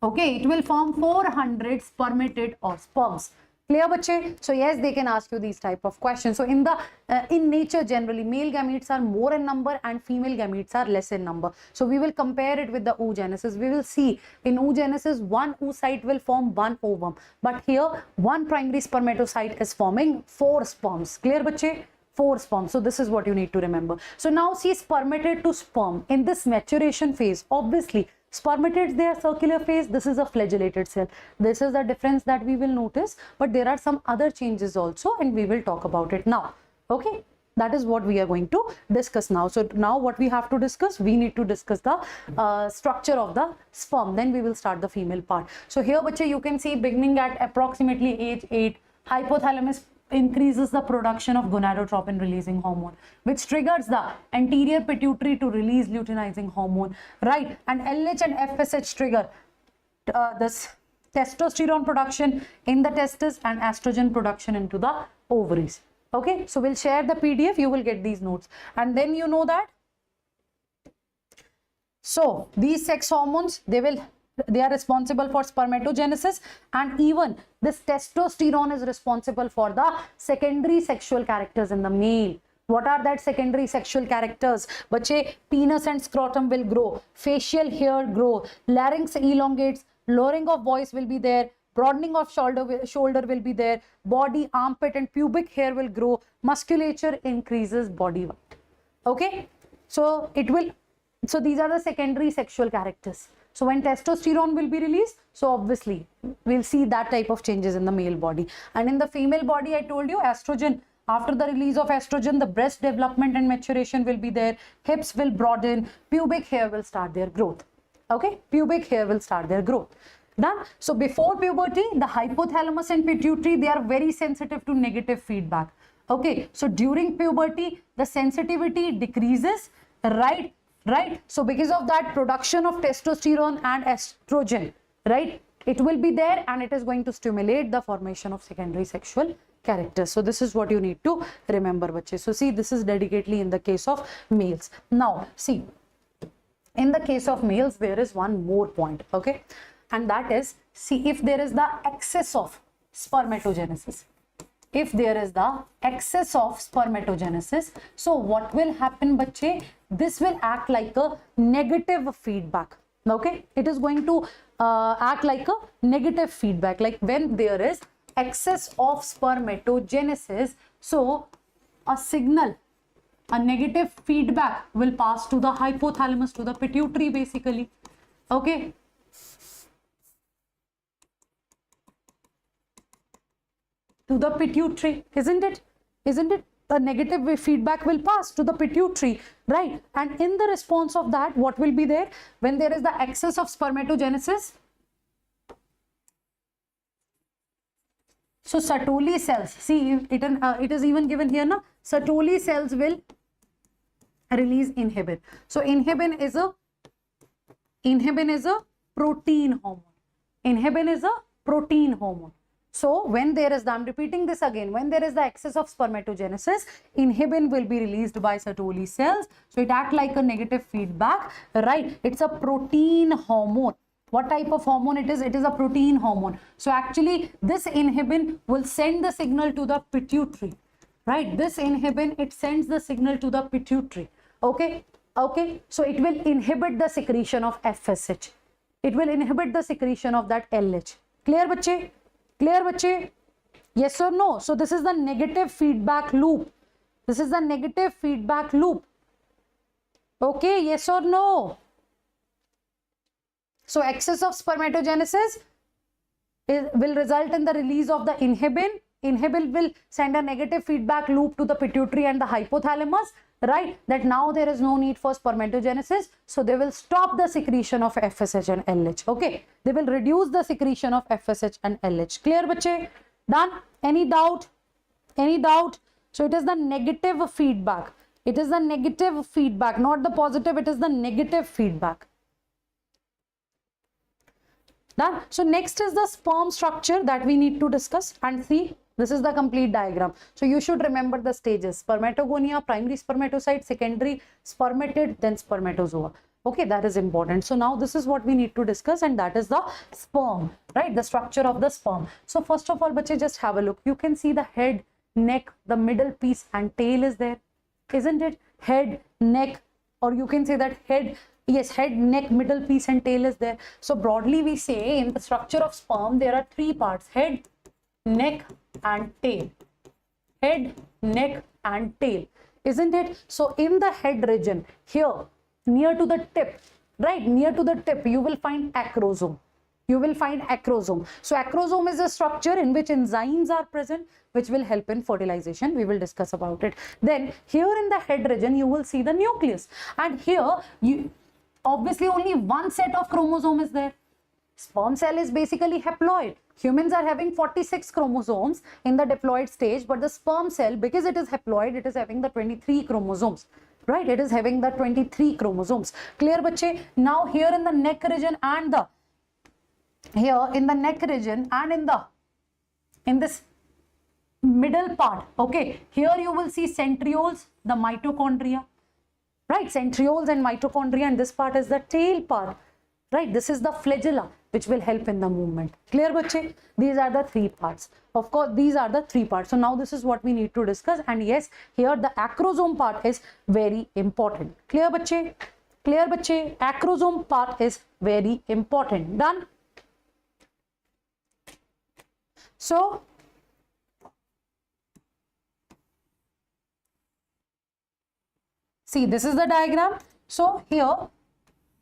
Okay, it will form 400 spermatid or sperms. Clear, bache? So yes, they can ask you these type of questions. So in nature, generally, male gametes are more in number and female gametes are less in number. So we will compare it with the oogenesis. We will see in oogenesis, one oocyte will form one ovum, but here one primary spermatocyte is forming 4 sperms. Clear, bache? 4 sperms. So this is what you need to remember. So now see, spermatid to sperm in this maturation phase, obviously spermatids, they are circular phase. This is a flagellated cell. This is the difference that we will notice, but there are some other changes also, and we will talk about it now. Okay, that is what we are going to discuss now. So now what we have to discuss, we need to discuss the structure of the sperm. Then we will start the female part. So here, bache, you can see beginning at approximately age 8, hypothalamus increases the production of gonadotropin releasing hormone, which triggers the anterior pituitary to release luteinizing hormone, right? And LH and FSH trigger this testosterone production in the testes and estrogen production into the ovaries. Okay, so we'll share the PDF, you will get these notes, and then you know that. So these sex hormones, they are responsible for spermatogenesis, and even this testosterone is responsible for the secondary sexual characters in the male. What are that secondary sexual characters? Bache, penis and scrotum will grow, facial hair grow, larynx elongates, lowering of voice will be there, broadening of shoulder will be there, body, armpit and pubic hair will grow, musculature increases, body weight. Okay, so these are the secondary sexual characters. So when testosterone will be released, so obviously we'll see that type of changes in the male body. And in the female body, I told you, estrogen, after the release of estrogen, the breast development and maturation will be there, hips will broaden, pubic hair will start their growth. Okay, pubic hair will start their growth. Done. So before puberty, the hypothalamus and pituitary, they are very sensitive to negative feedback. Okay, so during puberty, the sensitivity decreases, right? So because of that, production of testosterone and estrogen, right, it will be there, and it is going to stimulate the formation of secondary sexual characters. So this is what you need to remember, bache. So see, this is dedicatedly in the case of males. Now see, in the case of males, there is one more point, okay, and that is, see, if there is the excess of spermatogenesis, if there is the excess of spermatogenesis. So what will happen, bache? This will act like a negative feedback. Okay, it is going to act like a negative feedback, like when there is excess of spermatogenesis, so a signal, a negative feedback will pass to the hypothalamus, to the pituitary basically. Okay, to the pituitary, isn't it? Isn't it? The negative feedback will pass to the pituitary, right? And in the response of that, what will be there? When there is the excess of spermatogenesis, so Sertoli cells, see it is even given here, na? Sertoli cells will release inhibin. So inhibin is a protein hormone. Inhibin is a protein hormone. So when there is the, I'm repeating this again, when there is the excess of spermatogenesis, inhibin will be released by Sertoli cells. So it acts like a negative feedback, right? It's a protein hormone. What type of hormone it is? It is a protein hormone. So actually this inhibin will send the signal to the pituitary, right? This inhibin, it sends the signal to the pituitary. Okay, okay. So it will inhibit the secretion of FSH. It will inhibit the secretion of that LH. Clear, bache? Clear, bache? Yes or no? So this is the negative feedback loop. This is the negative feedback loop. Okay, yes or no? So excess of spermatogenesis will result in the release of the inhibin. Inhibin will send a negative feedback loop to the pituitary and the hypothalamus, right? That now there is no need for spermatogenesis. So they will stop the secretion of FSH and LH. Okay. They will reduce the secretion of FSH and LH. Clear, bache? Done? Any doubt? Any doubt? So it is the negative feedback. It is the negative feedback, not the positive. It is the negative feedback. Done? So next is the sperm structure that we need to discuss and see. This is the complete diagram. So you should remember the stages: spermatogonia, primary spermatocyte, secondary spermatid, then spermatozoa. Okay, that is important. So now this is what we need to discuss, and that is the sperm, right? The structure of the sperm. So first of all, bache, just have a look. You can see the head, neck, the middle piece and tail is there, isn't it? Head, neck, or you can say that head, yes, head, neck, middle piece and tail is there. So broadly we say in the structure of sperm, there are three parts: head, neck and tail. Head, neck and tail, isn't it? So in the head region, here near to the tip, right, near to the tip, you will find acrosome. You will find acrosome. So acrosome is a structure in which enzymes are present, which will help in fertilization. We will discuss about it. Then here in the head region, you will see the nucleus, and here you obviously only one set of chromosome is there. Sperm cell is basically haploid. Humans are having 46 chromosomes in the diploid stage, but the sperm cell, because it is haploid, it is having the 23 chromosomes, right? It is having the 23 chromosomes. Clear, bache? Now here in the neck region and the, here in the neck region and in this middle part, okay, here you will see centrioles, the mitochondria, right? Centrioles and mitochondria, and this part is the tail part, right? This is the flagella, which will help in the movement. Clear, bache? These are the three parts. Of course, these are the three parts. So now this is what we need to discuss. And yes, here the acrosome part is very important. Clear, bache? Clear, bache? Acrosome part is very important. Done? So see, this is the diagram. So here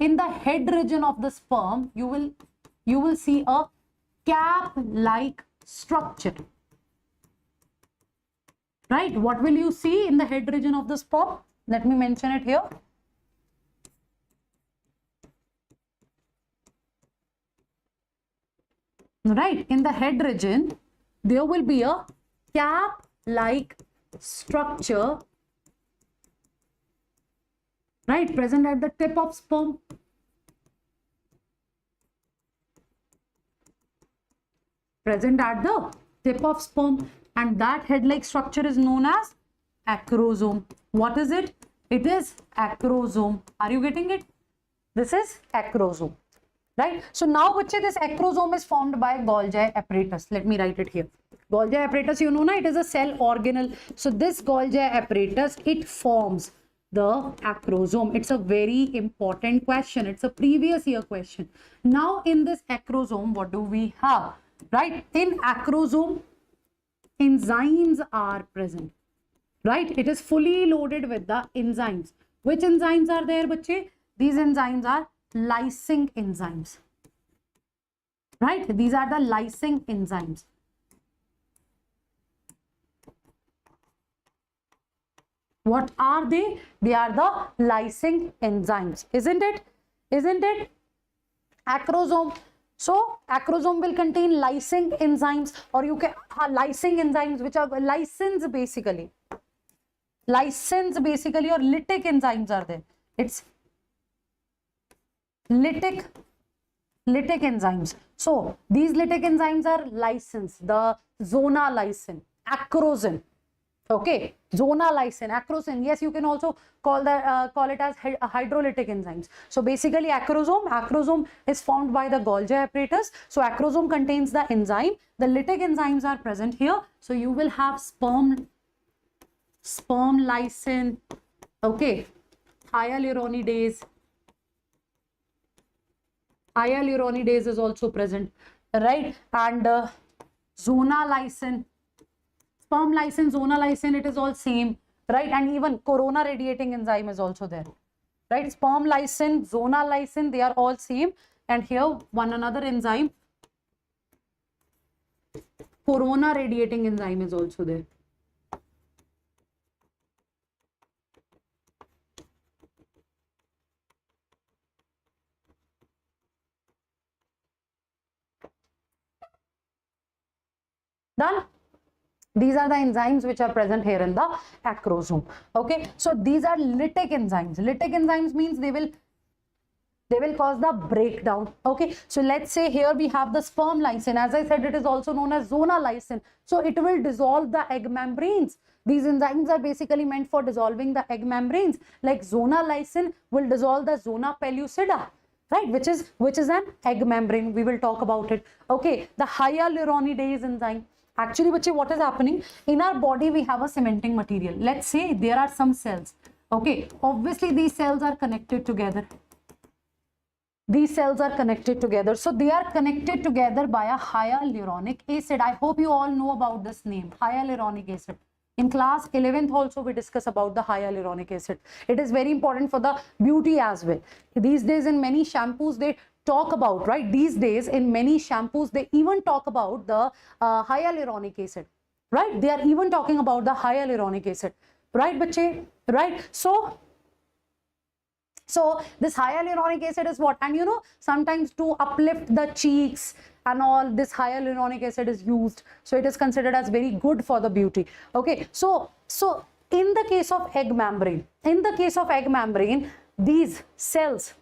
in the head region of the sperm, you will see a cap-like structure, right? What will you see in the head region of the sperm? Let me mention it here. Right, in the head region, there will be a cap-like structure, right, present at the tip of sperm. Present at the tip of sperm, and that head-like structure is known as acrosome. What is it? It is acrosome. Are you getting it? This is acrosome, right? So now, bache, this acrosome is formed by Golgi apparatus. Let me write it here. Golgi apparatus, you know, na, it is a cell organelle. So this Golgi apparatus, it forms the acrosome. It's a very important question. It's a previous year question. Now in this acrosome, what do we have? Right? In acrosome, enzymes are present. Right? It is fully loaded with the enzymes. Which enzymes are there, bache? These enzymes are lysing enzymes. Right? These are the lysing enzymes. What are they? They are the lysing enzymes. Isn't it? Isn't it? Acrosome. So acrosome will contain lysing enzymes, or you can lysing enzymes, which are lysins basically. Lysins basically, or lytic enzymes are there. It's lytic enzymes. So these lytic enzymes are lysins, the zona lysin, acrosin. Okay, zona lysin, acrosin. Yes, you can also call it as hydrolytic enzymes. So basically, acrosome is formed by the Golgi apparatus. So acrosome contains the enzyme. The lytic enzymes are present here. So you will have sperm lysin. Okay, hyaluronidase. Hyaluronidase is also present, right? And zona lysin. Sperm lysin, zona lysin, it is all same, right? And even corona radiating enzyme is also there, right? Sperm lysin, zona lysin, they are all same. And here one another enzyme, corona radiating enzyme, is also there. Done? These are the enzymes which are present here in the acrosome. Okay, so these are lytic enzymes. Lytic enzymes means they will cause the breakdown. Okay, so let's say here we have the sperm lysin. As I said, it is also known as zona lysin. So it will dissolve the egg membranes. These enzymes are basically meant for dissolving the egg membranes. Like zona lysin will dissolve the zona pellucida, right, which is an egg membrane. We will talk about it. Okay, the hyaluronidase enzyme. Actually, bache, what is happening? In our body, we have a cementing material. Let's say there are some cells. Okay, obviously these cells are connected together. These cells are connected together. So they are connected together by a hyaluronic acid. I hope you all know about this name, hyaluronic acid. In class 11th also we discuss about the hyaluronic acid. It is very important for the beauty as well. These days in many shampoos they talk about, right? These days in many shampoos they even talk about the hyaluronic acid, right? They are even talking about the hyaluronic acid, right, bache? Right? So this hyaluronic acid is what? And you know, sometimes to uplift the cheeks and all, this hyaluronic acid is used. So it is considered as very good for the beauty. Okay, so in the case of egg membrane, these cells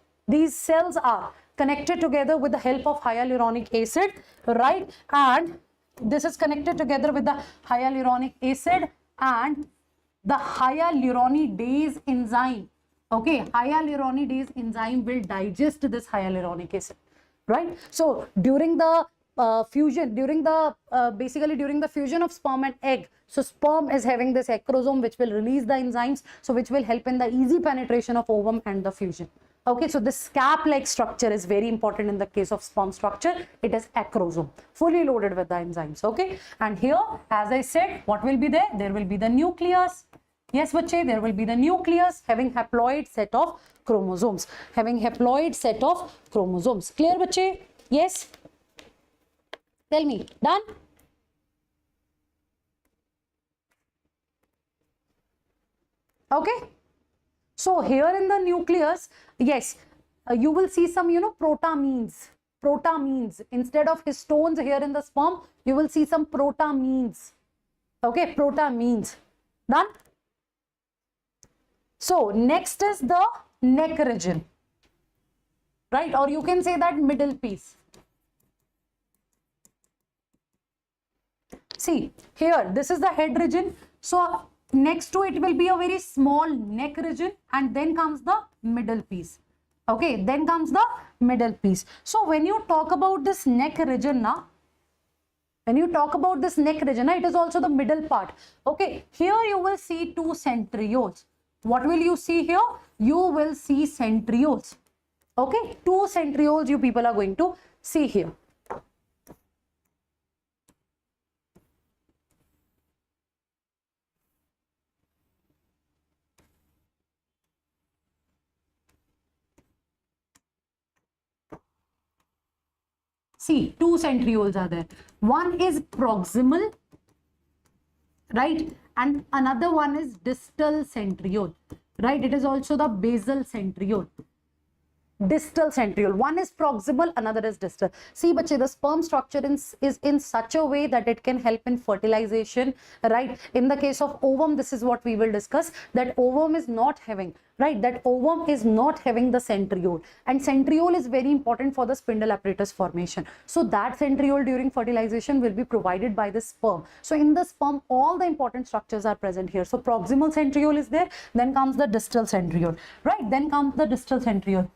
are connected together with the help of hyaluronic acid, right? And this is connected together with the hyaluronic acid and the hyaluronidase enzyme. Okay, hyaluronidase enzyme will digest this hyaluronic acid, right? So during the fusion, basically during the fusion of sperm and egg, so sperm is having this acrosome which will release the enzymes, so which will help in the easy penetration of ovum and the fusion. Okay, so this cap-like structure is very important in the case of sperm structure. It is acrosome, fully loaded with the enzymes. Okay, and here, as I said, what will be there? There will be the nucleus. Yes, bache, there will be the nucleus having haploid set of chromosomes. Clear, bache? Yes? Tell me. Done? Okay. So here in the nucleus, yes, you will see some, you know, protamines. Instead of histones here in the sperm, you will see some protamines. Okay, protamines. Done? So next is the neck region, right? Or you can say that middle piece. See, here, this is the head region. So next to it will be a very small neck region, and then comes the middle piece. Okay, then comes the middle piece. So when you talk about this neck region now, When you talk about this neck region, it is also the middle part. Okay, here you will see two centrioles. What will you see here? You will see centrioles. Okay, two centrioles you people are going to see here. See, two centrioles are there. One is proximal, right? And another one is distal centriole, right? It is also the basal centriole. Distal centriole. One is proximal, another is distal. See, bache, the sperm structure is in such a way that it can help in fertilization, right? In the case of ovum, this is what we will discuss, that ovum is not having, right? That ovum is not having the centriole, and centriole is very important for the spindle apparatus formation. So that centriole during fertilization will be provided by the sperm. So in the sperm, all the important structures are present here. So proximal centriole is there, then comes the distal centriole, right? Then comes the distal centriole.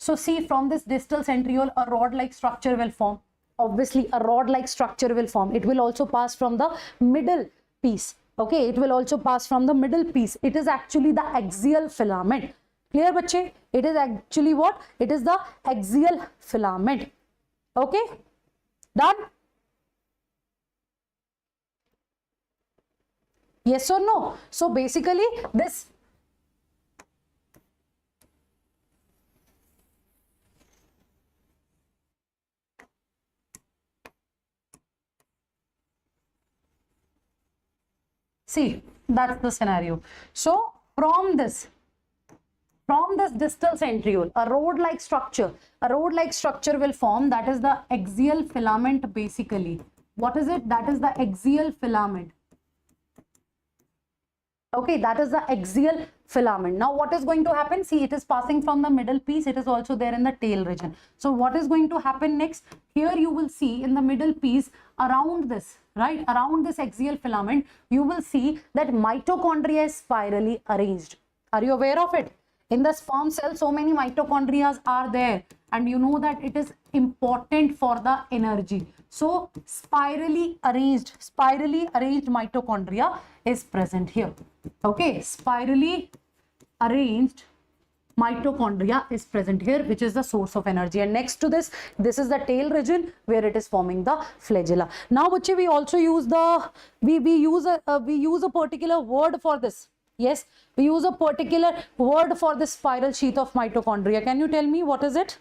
So see, from this distal centriole, a rod-like structure will form. Obviously, a rod-like structure will form. It will also pass from the middle piece. Okay, it will also pass from the middle piece. It is actually the axial filament. Clear, bache? It is actually what? It is the axial filament. Okay, done? Yes or no? So basically, this see, that's the scenario. So from this distal centriole, a rod-like structure will form. That is the axial filament basically. What is it? That is the axial filament. Okay, that is the axial filament. Now what is going to happen? See, it is passing from the middle piece. It is also there in the tail region. So what is going to happen next? Here you will see in the middle piece, around this, right, around this axial filament, you will see that mitochondria is spirally arranged. Are you aware of it? In the sperm cell, so many mitochondria are there, and you know that it is important for the energy. So spirally arranged mitochondria is present here. Okay, spirally arranged mitochondria is present here, which is the source of energy. And next to this, this is the tail region where it is forming the flagella. Now, bache, we also use the we use a particular word for this. Yes, we use a particular word for this spiral sheath of mitochondria. Can you tell me what is it?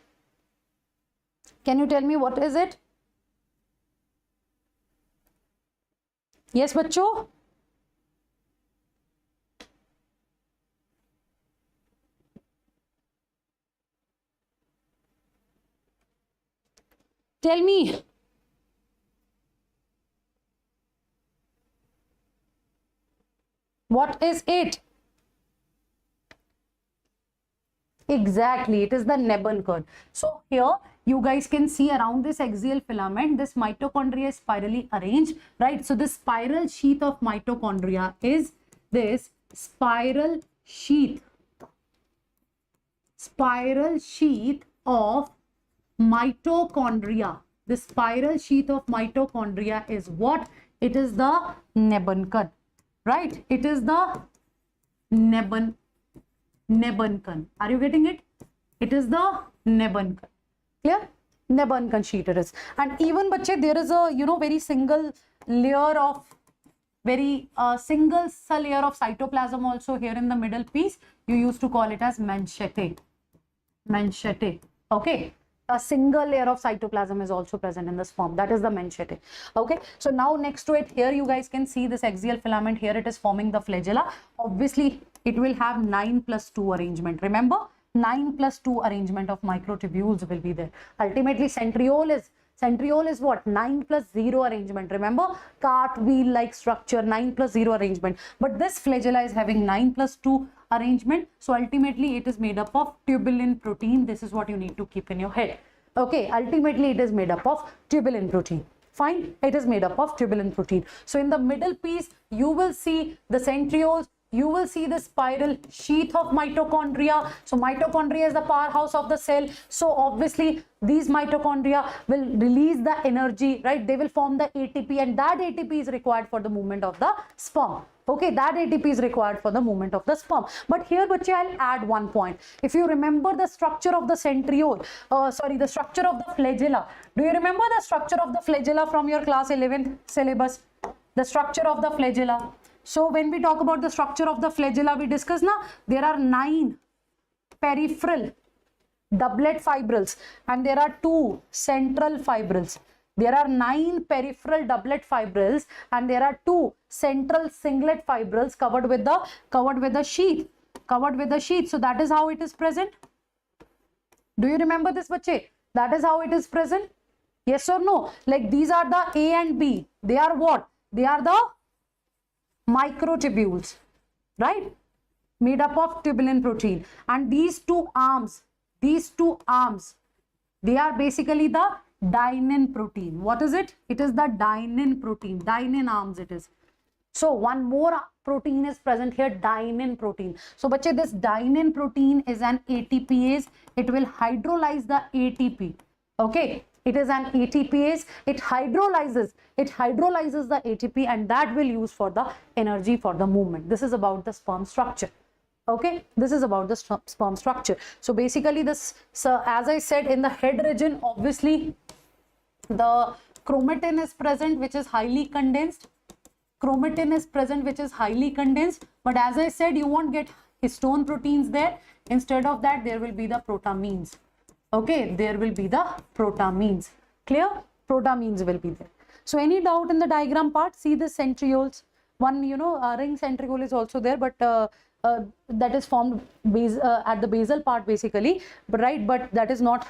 Can you tell me what is it? Yes, bachcho? Tell me. What is it? Exactly, it is the Nebenkern. So here you guys can see around this axial filament, this mitochondria is spirally arranged, right? So this spiral sheath of mitochondria is this spiral sheath of mitochondria. The spiral sheath of mitochondria is what? It is the Nebenkern, right? It is the Nebenkern. Are you getting it? It is the Nebenkern. Clear? Nebenkern sheet it is. And even bache, there is a very single layer of single cell layer of cytoplasm also here in the middle piece. You used to call it as manchette. Okay, a single layer of cytoplasm is also present in this form. That is the manchette. Okay, so now next to it, here you guys can see this axial filament. Here it is forming the flagella. Obviously it will have 9+2 arrangement. Remember, 9+2 arrangement of microtubules will be there. Ultimately centriole is what? 9+0 arrangement. Remember, cartwheel like structure, 9+0 arrangement. But this flagella is having 9+2 arrangement. So ultimately it is made up of tubulin protein. This is what you need to keep in your head. Okay, ultimately it is made up of tubulin protein. Fine, it is made up of tubulin protein. So in the middle piece, you will see the centrioles, you will see the spiral sheath of mitochondria. So mitochondria is the powerhouse of the cell. So obviously these mitochondria will release the energy, right? They will form the ATP, and that ATP is required for the movement of the sperm. Okay, that ATP is required for the movement of the sperm. But here, bache, I'll add one point. If you remember the structure of the centriole, the structure of the flagella. Do you remember the structure of the flagella from your class 11 syllabus? The structure of the flagella. So when we talk about the structure of the flagella, we discuss now there are 9 peripheral doublet fibrils and there are 2 central fibrils. There are 9 peripheral doublet fibrils and there are 2 central singlet fibrils covered with the sheath. So that is how it is present. Do you remember this, bache? That is how it is present. Yes or no? Like these are the A and B. They are what? They are the microtubules, right? Made up of tubulin protein. And these two arms, they are basically the dynein protein. What is it? It is the dynein protein. Dynein arms it is. So one more protein is present here, dynein protein. So bache, this dynein protein is an ATPase. It will hydrolyze the ATP. Okay. It is an ATPase. It hydrolyzes the ATP, and that will use for the energy for the movement. This is about the sperm structure. Okay, this is about the sperm structure. So basically this, so as I said, in the head region, obviously the chromatin is present, which is highly condensed. But as I said, you won't get histone proteins there. Instead of that, there will be the protamines. Okay, there will be the protamines. Clear? Protamines will be there. So any doubt in the diagram part? See the centrioles. One, ring centriole is also there, but that is formed at the basal part basically. But right, but that is not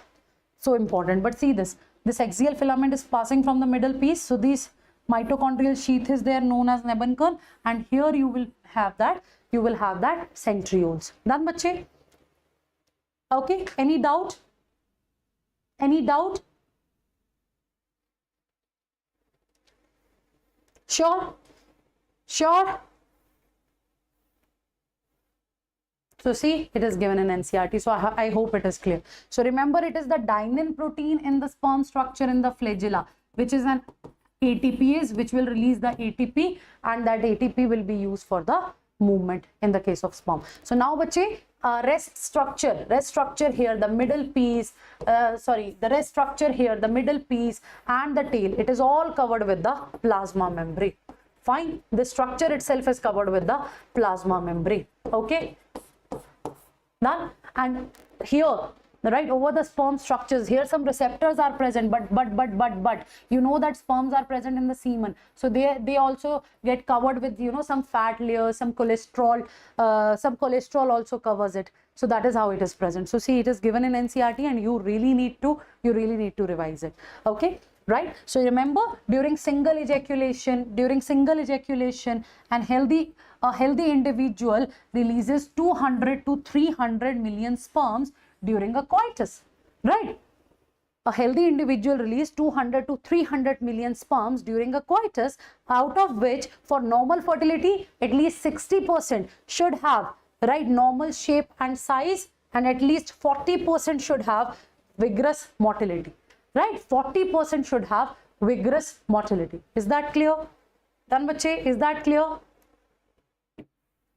so important. But see this axial filament is passing from the middle piece. So these mitochondrial sheath is there, known as Nebenкern, and here you will have that centrioles. Done, bache? Okay, any doubt? Any doubt? Sure? Sure? So see, it is given in NCERT. So I hope it is clear. So remember, it is the dynein protein in the sperm structure in the flagella, which is an ATPase, which will release the ATP, and that ATP will be used for the movement in the case of sperm. So now, bache, rest structure here, the middle piece, the rest structure here, the middle piece and the tail, it is all covered with the plasma membrane. Fine, the structure itself is covered with the plasma membrane. Okay, done. And here, right, over the sperm structures, here some receptors are present, but you know that sperms are present in the semen, so they also get covered with some fat layers, some cholesterol also covers it. So that is how it is present. So see, it is given in NCERT and you really need to revise it. Okay, right? So remember, during single ejaculation, a healthy individual releases 200 to 300 million sperms during a coitus, right? A healthy individual releases 200 to 300 million sperms during a coitus, out of which for normal fertility, at least 60% should have, right, normal shape and size, and at least 40% should have vigorous motility, right? 40% should have vigorous motility. Is that clear? Done, bache? Is that clear?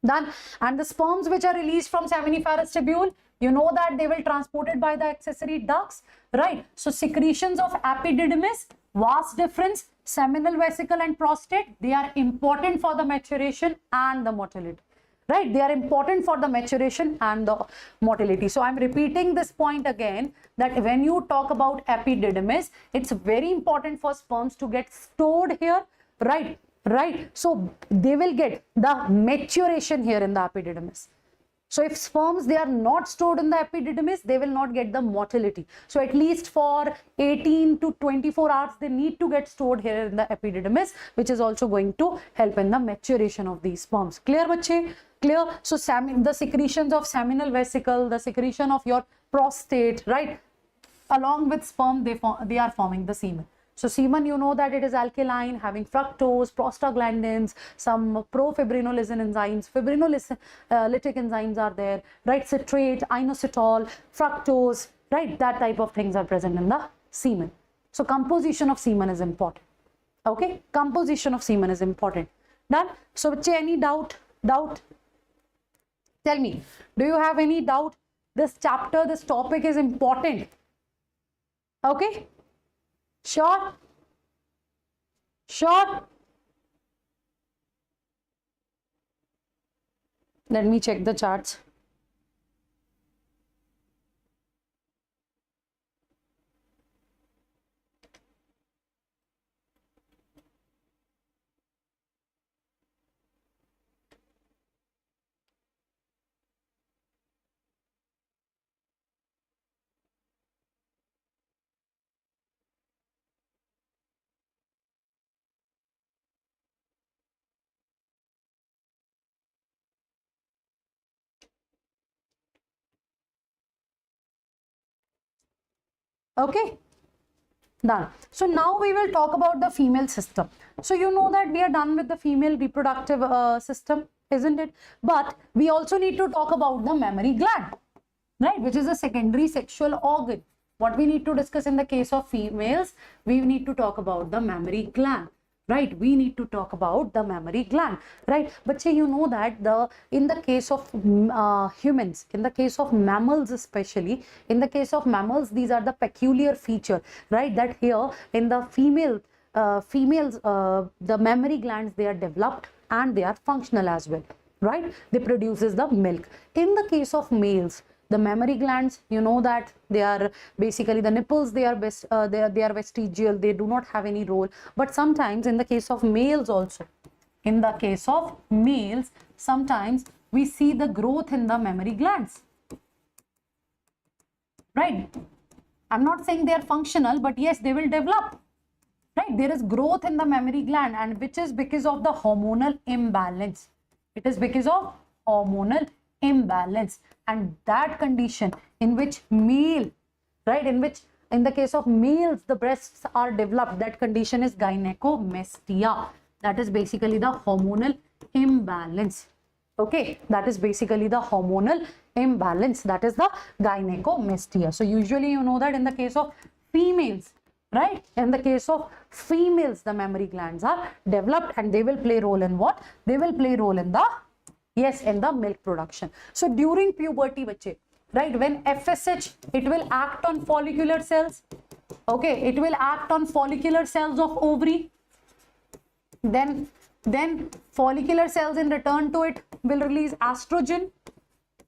Done. And the sperms which are released from seminiferous tubule, you know that they will transported by the accessory ducts, right? So secretions of epididymis, vas deferens, seminal vesicle and prostate, they are important for the maturation and the motility, right? They are important for the maturation and the motility. So I'm repeating this point again, that when you talk about epididymis, it's very important for sperms to get stored here, right? So they will get the maturation here in the epididymis. So if sperms, they are not stored in the epididymis, they will not get the motility. So at least for 18 to 24 hours, they need to get stored here in the epididymis, which is also going to help in the maturation of these sperms. Clear, bache? Clear? So the secretions of seminal vesicle, the secretion of your prostate, right? Along with sperm, they are forming the semen. So semen, you know that it is alkaline, having fructose, prostaglandins, some profibrinolysin enzymes, fibrinolytic enzymes are there, right? Citrate, inositol, fructose, right? That type of things are present in the semen. So composition of semen is important. Okay, composition of semen is important. Done. So any doubt? Tell me, do you have any doubt? This chapter, this topic is important. Okay, sure. Let me check the charts. Okay, done. So now we will talk about the female system. So you know that we are done with the female reproductive system, isn't it? But we also need to talk about the mammary gland, right, which is a secondary sexual organ. What we need to discuss in the case of females, we need to talk about the mammary gland, right? We need to talk about the mammary gland, right? But you know that in the case of humans, in the case of mammals especially, in the case of mammals, these are the peculiar feature, right? That here in the females, the mammary glands, they are developed and they are functional as well, right? They produces the milk. In the case of males, the mammary glands, you know that they are basically the nipples, they are vestigial, they do not have any role. But sometimes in the case of males also, in the case of males, sometimes we see the growth in the mammary glands, right? I'm not saying they are functional, but yes, they will develop, right? There is growth in the mammary gland, and which is because of the hormonal imbalance. It is because of hormonal imbalance, and that condition in which male, right, in the case of males the breasts are developed, that condition is gynecomastia. That is basically the hormonal imbalance. Okay, that is basically the hormonal imbalance, that is the gynecomastia. So usually you know that in the case of females, right, in the case of females, the mammary glands are developed and they will play role in what? They will play role in the, yes, in the milk production. So during puberty, bache, right, when FSH, it will act on follicular cells. Okay, it will act on follicular cells of ovary. Then follicular cells in return to it will release estrogen.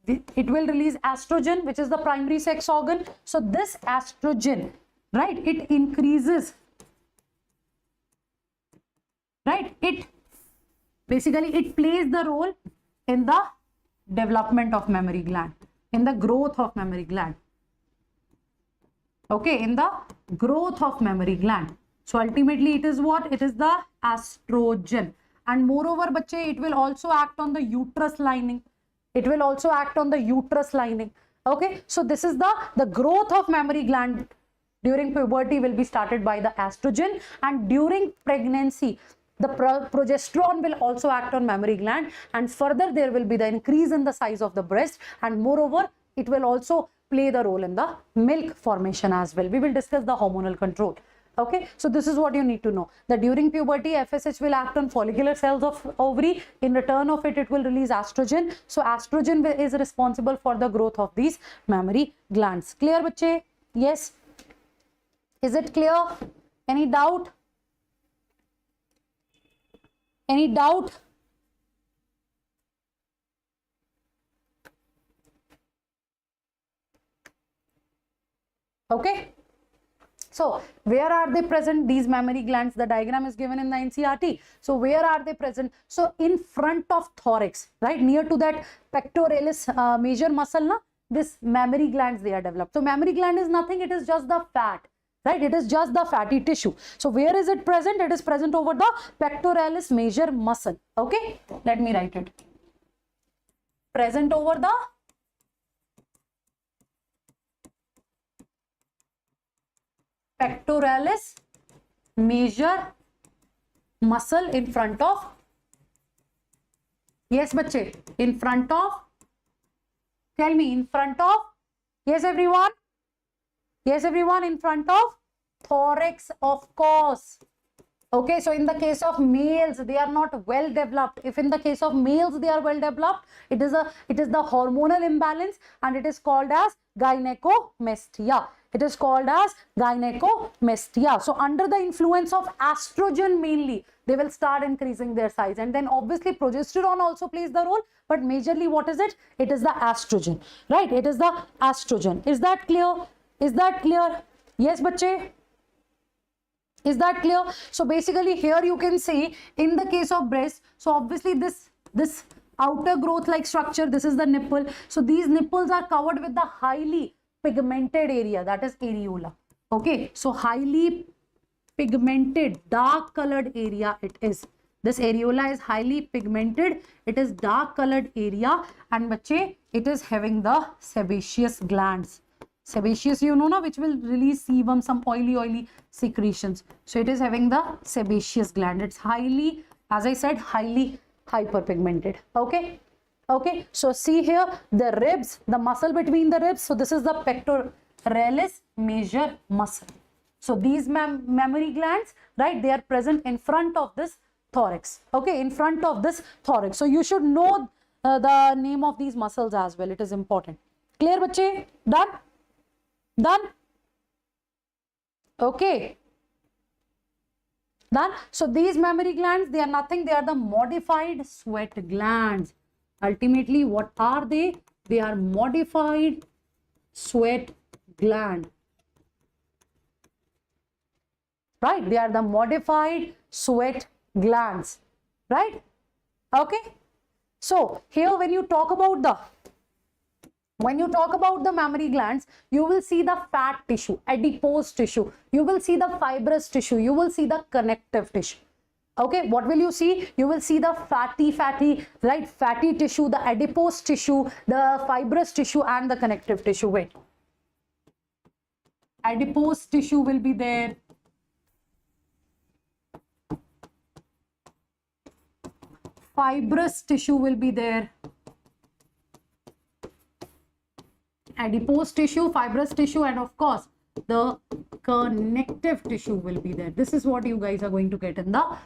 It will release estrogen, which is the primary sex organ. So this estrogen, right, it increases, right, it basically it plays the role in the development of mammary gland, in the growth of mammary gland. Okay, in the growth of mammary gland. So ultimately it is what? It is the estrogen. And moreover, bache, it will also act on the uterus lining. It will also act on the uterus lining. Okay, so this is the growth of mammary gland during puberty will be started by the estrogen, and during pregnancy the progesterone will also act on mammary gland, and further there will be the increase in the size of the breast, and moreover it will also play the role in the milk formation as well. We will discuss the hormonal control. Okay, so this is what you need to know, that during puberty FSH will act on follicular cells of ovary. In return of it, it will release estrogen. So estrogen is responsible for the growth of these mammary glands. Clear, bache? Yes. Is it clear? Any doubt? Any doubt? Okay. So where are they present, these mammary glands? The diagram is given in the NCERT. So where are they present? So in front of thorax, right, near to that pectoralis major muscle, na, this mammary glands, they are developed. So mammary gland is nothing, it is just the fat, right? It is just the fatty tissue. So where is it present? It is present over the pectoralis major muscle. Okay, let me write it. Present over the pectoralis major muscle in front of, yes bache, in front of, tell me, in front of, yes everyone, in front of thorax, of course. Okay, so in the case of males, they are not well developed. If in the case of males, they are well developed, it is the hormonal imbalance, and it is called as gynecomastia. It is called as gynecomastia. So under the influence of estrogen mainly, they will start increasing their size, and then obviously progesterone also plays the role, but majorly what is it? It is the estrogen, right? It is the estrogen. Is that clear? Is that clear? Yes, bache? Is that clear? So basically here you can see in the case of breast, so obviously this outer growth like structure, this is the nipple. So these nipples are covered with the highly pigmented area, that is areola. Okay, so highly pigmented dark colored area it is. This areola is highly pigmented, it is dark colored area, and bache, it is having the sebaceous glands. Sebaceous, you know, which will release sebum, some oily secretions. So it is having the sebaceous gland. It's highly, as I said, highly hyperpigmented. Okay. Okay. So see here the ribs, the muscle between the ribs. So this is the pectoralis major muscle. So these mammary glands, right, they are present in front of this thorax. Okay, in front of this thorax. So you should know the name of these muscles as well. It is important. Clear, bache? Done? Done? Okay. Done? So these mammary glands, they are nothing. They are the modified sweat glands. Ultimately, what are they? They are modified sweat gland. Right? They are the modified sweat glands. Right? Okay. So here when you talk about the mammary glands, you will see the fat tissue, adipose tissue, you will see the fibrous tissue, you will see the connective tissue. Okay, what will you see? You will see the fatty, right, fatty tissue, the adipose tissue, the fibrous tissue, and the connective tissue. Wait, adipose tissue will be there, fibrous tissue will be there, adipose tissue, fibrous tissue, and of course the connective tissue will be there. This is what you guys are going to get in the,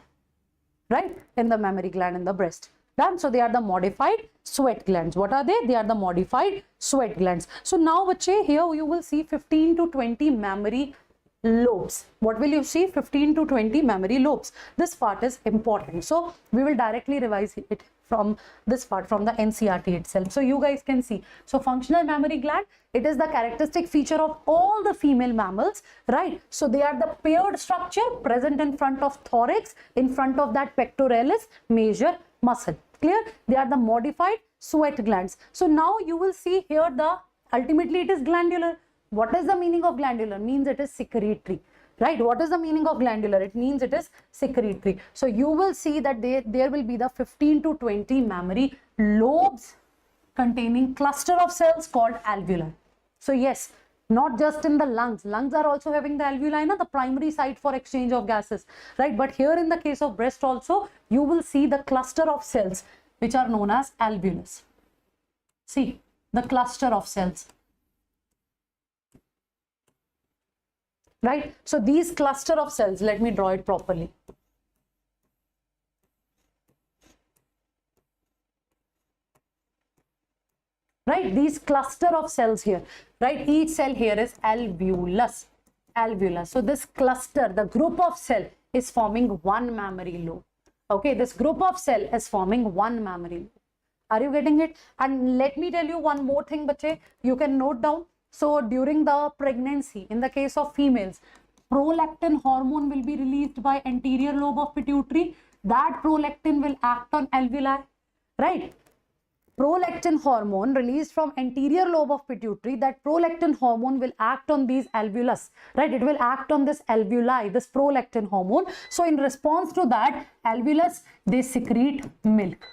right, in the mammary gland in the breast. Done? So they are the modified sweat glands. What are they? They are the modified sweat glands. So now bache, here you will see 15 to 20 mammary lobes. What will you see? 15 to 20 mammary lobes. This part is important. So we will directly revise it from this part, from the NCERT itself. So you guys can see. So functional mammary gland, it is the characteristic feature of all the female mammals, right? So they are the paired structure present in front of thorax, in front of that pectoralis major muscle. Clear? They are the modified sweat glands. So now you will see here the, ultimately it is glandular. What is the meaning of glandular? Means it is secretory, right? What is the meaning of glandular? It means it is secretory. So you will see that there will be the 15 to 20 mammary lobes containing cluster of cells called alveoli. So yes, not just in the lungs. Lungs are also having the alveoli, the primary site for exchange of gases, right? But here in the case of breast also, you will see the cluster of cells which are known as alveolus. See, the cluster of cells. Right? So these cluster of cells, let me draw it properly. Right? These cluster of cells here, right? Each cell here is alveolus. Alveolus. So this cluster, the group of cell is forming one mammary lobe. Okay, this group of cell is forming one mammary lobe. Are you getting it? And let me tell you one more thing, bache, you can note down. So during the pregnancy, in the case of females, prolactin hormone will be released by anterior lobe of pituitary. That prolactin will act on alveoli, right? Prolactin hormone released from anterior lobe of pituitary, that prolactin hormone will act on these alveolus, right? It will act on this alveoli, this prolactin hormone. So in response to that, alveolus, they secrete milk.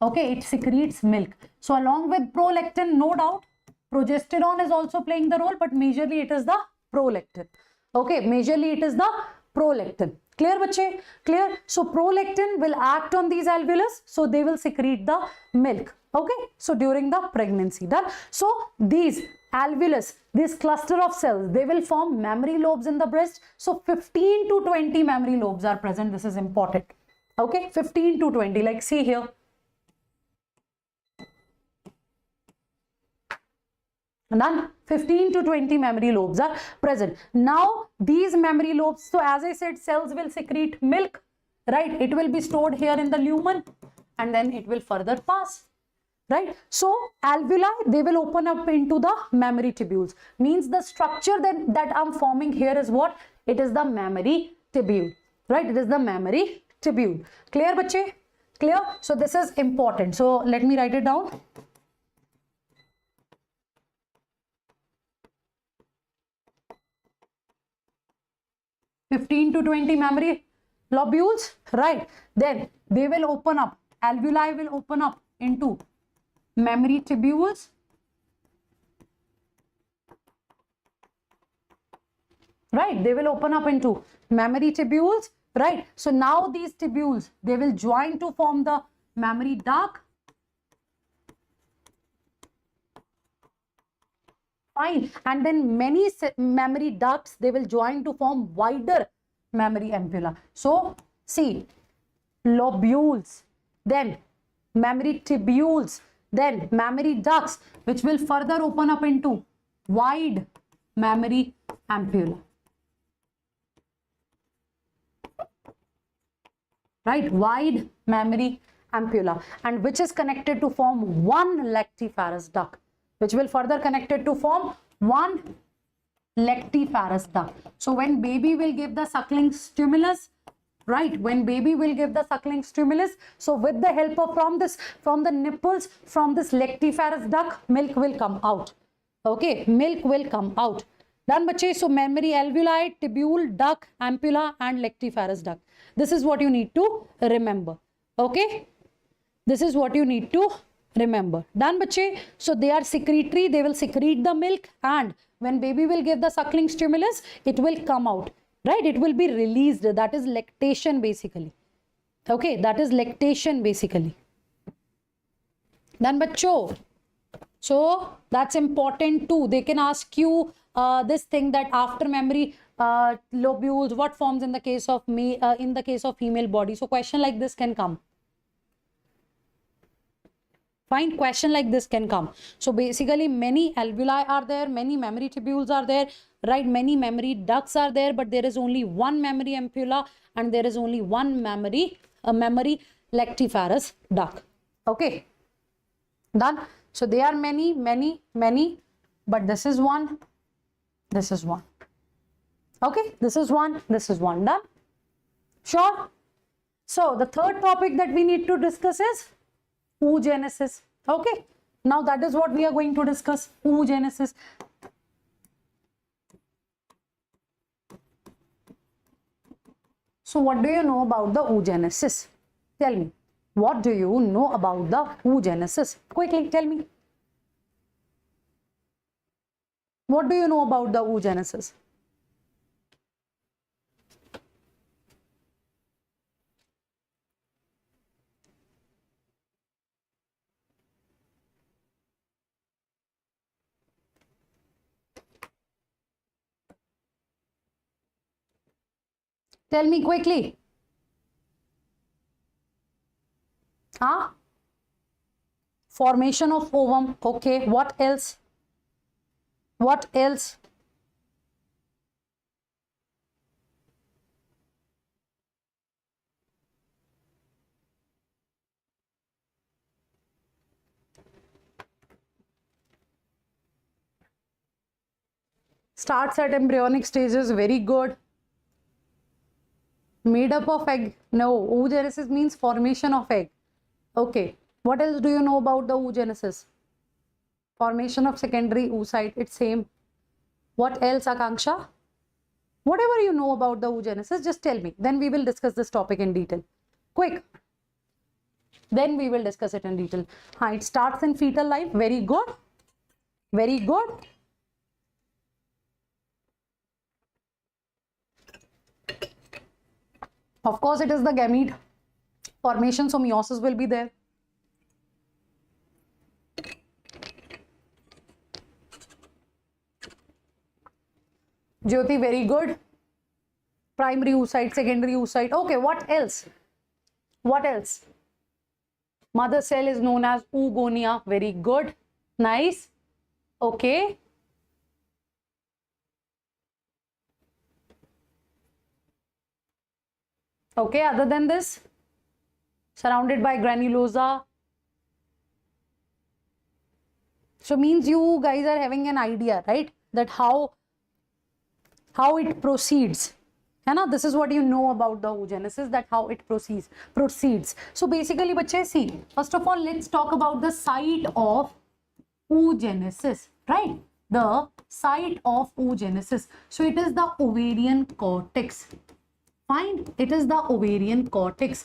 Okay, it secretes milk. So along with prolactin, no doubt, progesterone is also playing the role, but majorly it is the prolactin. Okay, majorly it is the Prolactin. Clear, bache? Clear? So prolactin will act on these alveolus, so they will secrete the milk. Okay, so during the pregnancy, done. So these alveolus, this cluster of cells, they will form mammary lobes in the breast. So 15 to 20 mammary lobes are present. This is important. Okay, 15 to 20, like see here. Done. 15 to 20 mammary lobes are present. Now these mammary lobes, so as I said, cells will secrete milk, right? It will be stored here in the lumen and then it will further pass, right? So alveoli, they will open up into the mammary tubules. Means the structure that I'm forming here is what? It is the mammary tubule, right? It is the mammary tubule. Clear, bache? Clear? So this is important. So let me write it down. (15 to 20 mammary lobules, right? Then they will open up, alveoli will open up into mammary tubules, right? They will open up into mammary tubules, right? So now these tubules, they will join to form the mammary duct. Fine. And then many mammary ducts, they will join to form wider mammary ampulla. So see, lobules, then mammary tubules, then mammary ducts, which will further open up into wide mammary ampulla. Right, wide mammary ampulla, and which is connected to form one lactiferous duct, which will further connected to form one lactiferous duct. So when baby will give the suckling stimulus, right, when baby will give the suckling stimulus, so with the help of from the nipples, from this lactiferous duct, milk will come out. Okay, milk will come out. Done, bache? So mammary alveoli, tubule, duct, ampulla and lactiferous duct. This is what you need to remember. Okay, this is what you need to remember. Done, bache? So they are secretory, they will secrete the milk, and when baby will give the suckling stimulus, it will come out, right? It will be released. That is lactation basically. Okay, that is lactation basically. Done, bacho? So that's important too. They can ask you this thing that after mammary lobules, what forms in the case of in the case of female body. So question like this can come. Fine, question like this can come. So basically many alveoli are there, many mammary tubules are there, right? Many mammary ducts are there, but there is only one mammary ampulla and there is only one mammary lactiferous duct. Okay, done. So they are many, but this is one, this is one. Okay, this is one, done. Sure. So the third topic that we need to discuss is oogenesis. Okay, now that is what we are going to discuss, oogenesis. So what do you know about the oogenesis? Tell me, what do you know about the oogenesis? Quickly tell me. What do you know about the oogenesis? Tell me quickly. Huh? Formation of ovum. Okay. What else? What else? Starts at embryonic stages. Very good. Made up of egg. No, oogenesis means formation of egg. Okay, what else do you know about the oogenesis? Formation of secondary oocyte, it's same. What else, Akanksha? Whatever you know about the oogenesis, just tell me. Then we will discuss this topic in detail. Quick. Then we will discuss it in detail. It starts in fetal life. Very good. Very good. Of course, it is the gamete formation, so meiosis will be there. Jyoti, very good. Primary oocyte, secondary oocyte. Okay, what else? What else? Mother cell is known as oogonia. Very good. Nice. Okay. Okay, other than this, surrounded by granulosa. So means you guys are having an idea, right? That how it proceeds. This is what you know about the oogenesis, that how it proceeds. So basically, bache, see, first of all, let's talk about the site of oogenesis, right? The site of oogenesis. So it is the ovarian cortex. Fine, it is the ovarian cortex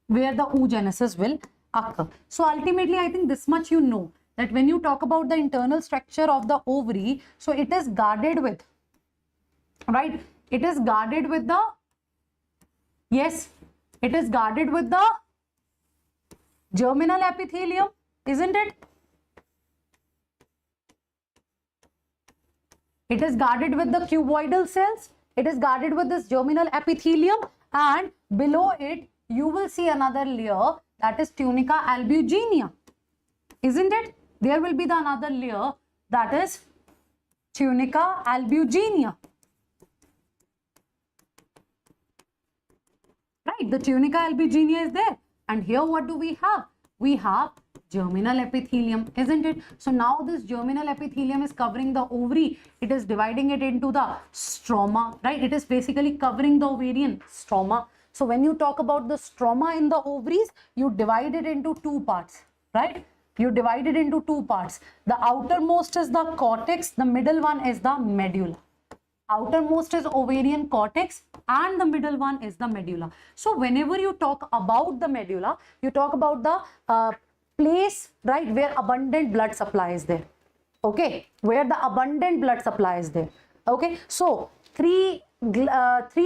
where the oogenesis will occur. So ultimately, I think this much you know, that when you talk about the internal structure of the ovary, so it is guarded with, right? It is guarded with the, yes, it is guarded with the germinal epithelium, isn't it? It is guarded with the cuboidal cells. It is guarded with this germinal epithelium, and below it, you will see another layer, that is tunica albuginea, isn't it? There will be the another layer, that is tunica albuginea. Right, the tunica albuginea is there, and here what do we have? We have germinal epithelium, isn't it? So now this germinal epithelium is covering the ovary. It is dividing it into the stroma, right? It is basically covering the ovarian stroma. So when you talk about the stroma in the ovaries, you divide it into two parts, right? You divide it into two parts. The outermost is the cortex, the middle one is the medulla. Outermost is ovarian cortex and the middle one is the medulla. So whenever you talk about the medulla, you talk about the place, right, where abundant blood supply is there. Okay, where the abundant blood supply is there. Okay, so three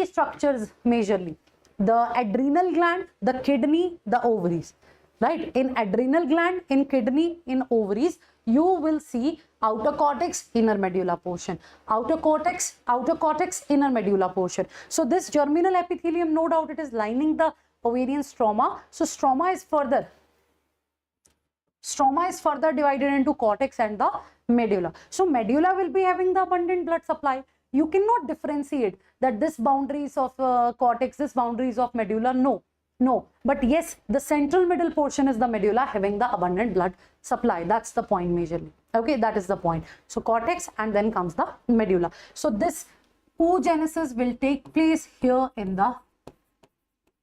structures majorly: the adrenal gland, the kidney, the ovaries. Right, in adrenal gland, in kidney, in ovaries, you will see outer cortex, inner medulla portion. Outer cortex, inner medulla portion. So this germinal epithelium, no doubt it is lining the ovarian stroma. So stroma is further divided into cortex and the medulla. So medulla will be having the abundant blood supply. You cannot differentiate that this boundaries of cortex, this boundaries of medulla. No, but yes, the central middle portion is the medulla having the abundant blood supply. That's the point majorly. Okay, that is the point. So cortex and then comes the medulla. So this oogenesis will take place here in the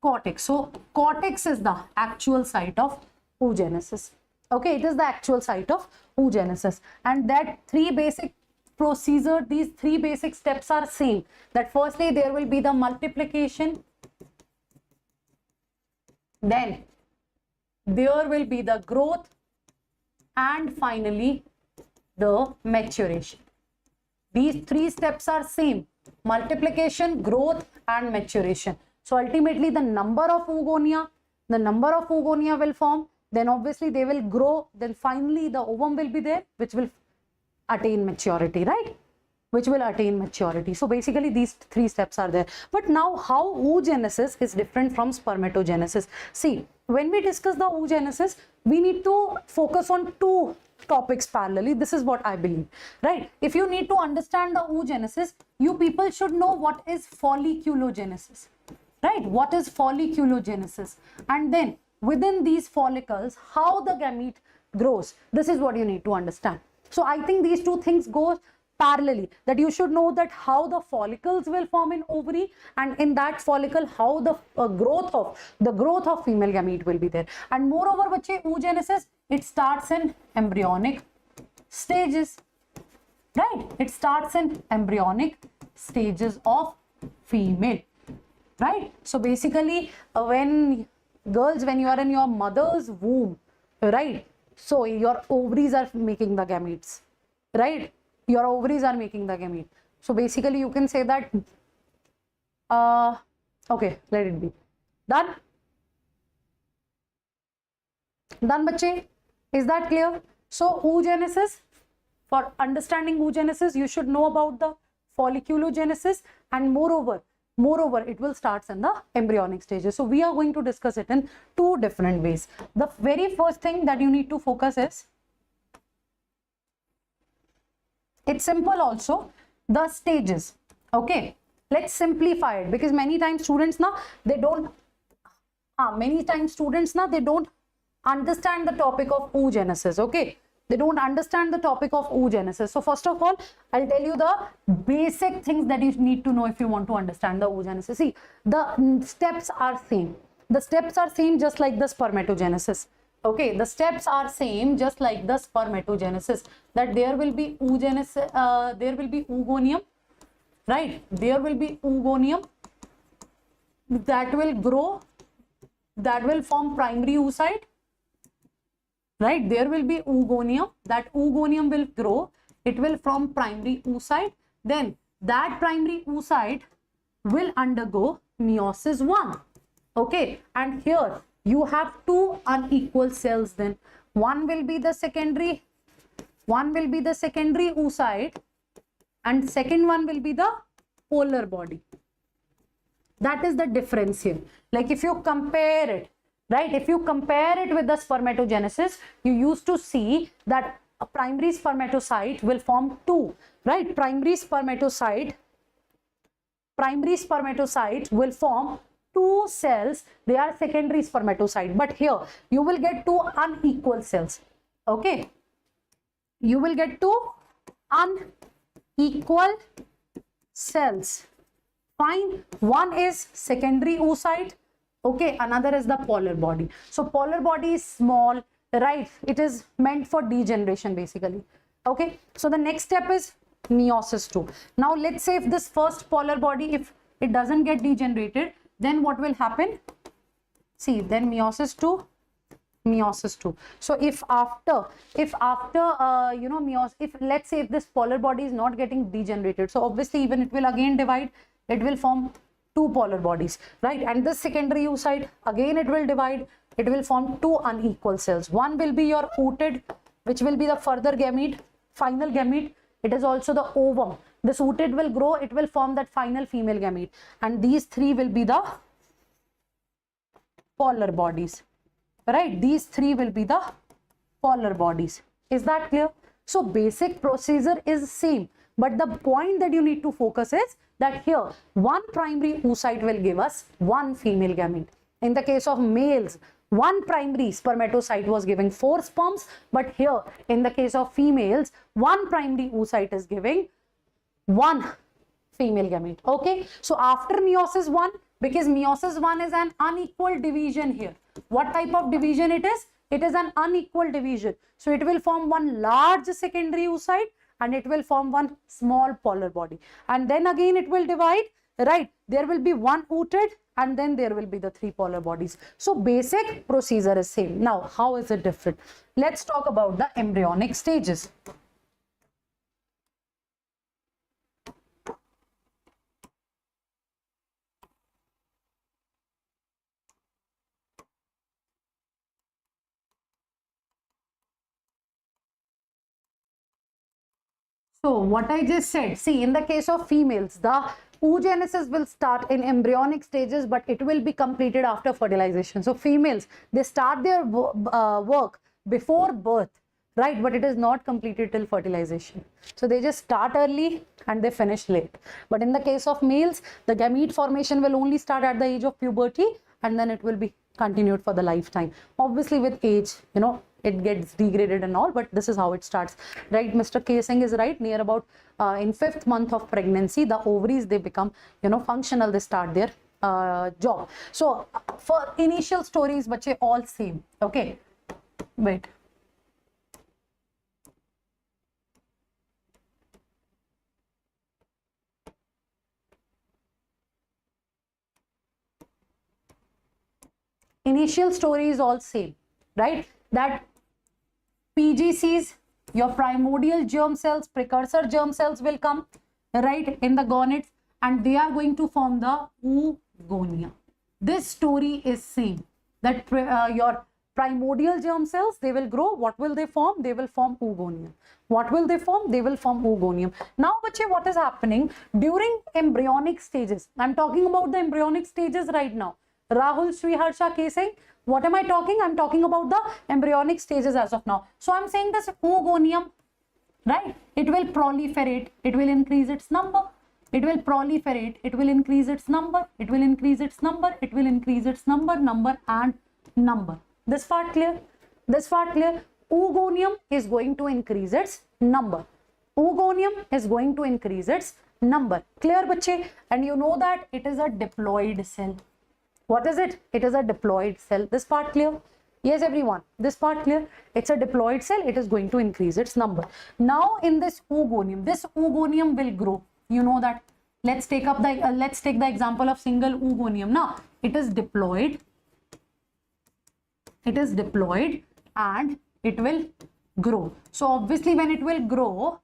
cortex. So cortex is the actual site of oogenesis. Okay, it is the actual site of oogenesis. And that three basic procedure, these three basic steps are same. That firstly, there will be the multiplication. Then there will be the growth, and finally the maturation. These three steps are same: multiplication, growth and maturation. So ultimately the number of oogonia will form, then obviously they will grow, then finally the ovum will be there, which will attain maturity, right? Which will attain maturity. So basically these three steps are there. But now how oogenesis is different from spermatogenesis? See, when we discuss the oogenesis, we need to focus on two topics parallelly. This is what I believe, right? If you need to understand the oogenesis, you people should know what is folliculogenesis, right? What is folliculogenesis? And then within these follicles, how the gamete grows. This is what you need to understand. So I think these two things go parallelly, that you should know that how the follicles will form in ovary, and in that follicle how the growth of female gamete will be there. And moreover, bache, oogenesis, it starts in embryonic stages, right? It starts in embryonic stages of female, right? So basically when you are in your mother's womb, right, so your ovaries are making the gametes, right? Your ovaries are making the gamete. So basically you can say that Okay, let it be. Done? Done, bache? Is that clear? So, oogenesis, for understanding oogenesis, you should know about the folliculogenesis, and moreover, it will start in the embryonic stages. So, we are going to discuss it in two different ways. The very first thing that you need to focus is, it's simple also, the stages. Okay, let's simplify it, because many times students now they don't understand the topic of oogenesis. Okay, they don't understand the topic of oogenesis. So first of all, I'll tell you the basic things that you need to know if you want to understand the oogenesis. See, the steps are same. The steps are same just like the spermatogenesis. Okay, the steps are same just like the spermatogenesis. That there will be oogenesis, there will be oogonium, right? There will be oogonium that will grow, that will form primary oocyte. Right, there will be oogonium, that oogonium will grow, it will form primary oocyte, then that primary oocyte will undergo meiosis 1. Okay, and here you have two unequal cells, then one will be the secondary oocyte, and second one will be the polar body. That is the difference here. Like if you compare it, right, if you compare it with the spermatogenesis, you used to see that a primary spermatocyte will form two, right? Primary spermatocyte will form two cells. They are secondary spermatocyte, but here you will get two unequal cells. Okay, you will get two unequal cells. Fine, one is secondary oocyte. Okay, another is the polar body. So polar body is small, right? It is meant for degeneration basically. Okay, so the next step is meiosis 2. Now let's say if this first polar body, if it doesn't get degenerated, then what will happen? See, then meiosis 2. So if after meiosis, if let's say if this polar body is not getting degenerated, so obviously even it will again divide, it will form two polar bodies, right? And this secondary oocyte, again it will divide, it will form two unequal cells. One will be your ooted, which will be the further gamete, final gamete. It is also the ovum. This ooted will grow, it will form that final female gamete, and these three will be the polar bodies, right? These three will be the polar bodies. Is that clear? So basic procedure is same, but the point that you need to focus is that here one primary oocyte will give us one female gamete. In the case of males, one primary spermatocyte was giving 4 sperms, but here in the case of females, one primary oocyte is giving one female gamete. Okay, so after meiosis 1, because meiosis 1 is an unequal division here. What type of division it is? It is an unequal division. So it will form one large secondary oocyte and it will form one small polar body, and then again it will divide, right? There will be one ooted and then there will be the 3 polar bodies. So basic procedure is same. Now how is it different? Let's talk about the embryonic stages. So what I just said, see, in the case of females, the oogenesis will start in embryonic stages, but it will be completed after fertilization. So females, they start their work before birth, right? But it is not completed till fertilization. So they just start early and they finish late. But in the case of males, the gamete formation will only start at the age of puberty, and then it will be continued for the lifetime. Obviously with age, it gets degraded and all, but this is how it starts, right? Mr. K Singh is right. Near about in 5th month of pregnancy, the ovaries, they become functional, they start their job. So for initial stories, bache, all same. Okay, wait. Initial story is all same, right? That PGCs, your primordial germ cells, precursor germ cells will come, right, in the gonads, and they are going to form the oogonia. This story is same, that your primordial germ cells, they will grow. What will they form? They will form oogonium. What will they form? They will form oogonium. Now, bache, what is happening during embryonic stages? I'm talking about the embryonic stages right now. Rahul Sriharsha Kesai, what am I talking? I'm talking about the embryonic stages as of now. So I'm saying this oogonium, right? It will proliferate. It will increase its number. It will proliferate. It will increase its number. It will increase its number. It will increase its number, and number. This part clear? This part clear? Oogonium is going to increase its number. Oogonium is going to increase its number. Clear, bache? And you know that it is a diploid cell. What is it? It is a diploid cell. This part clear? Yes, everyone. This part clear? It's a diploid cell. It is going to increase its number. Now, in this oogonium will grow. You know that. Let's take the example of single oogonium. Now, it is diploid. It is diploid and it will grow. So obviously when it will grow,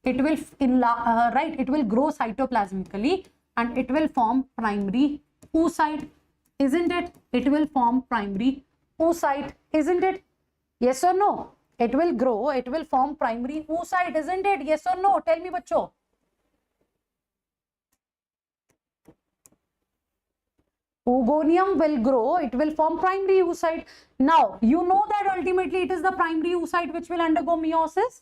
it will it will grow cytoplasmically and it will form primary oocyte, isn't it? It will form primary oocyte, isn't it? Yes or no? It will grow, it will form primary oocyte, isn't it? Yes or no? Tell me, bacho. Oogonium will grow, it will form primary oocyte. Now, you know that ultimately it is the primary oocyte which will undergo meiosis.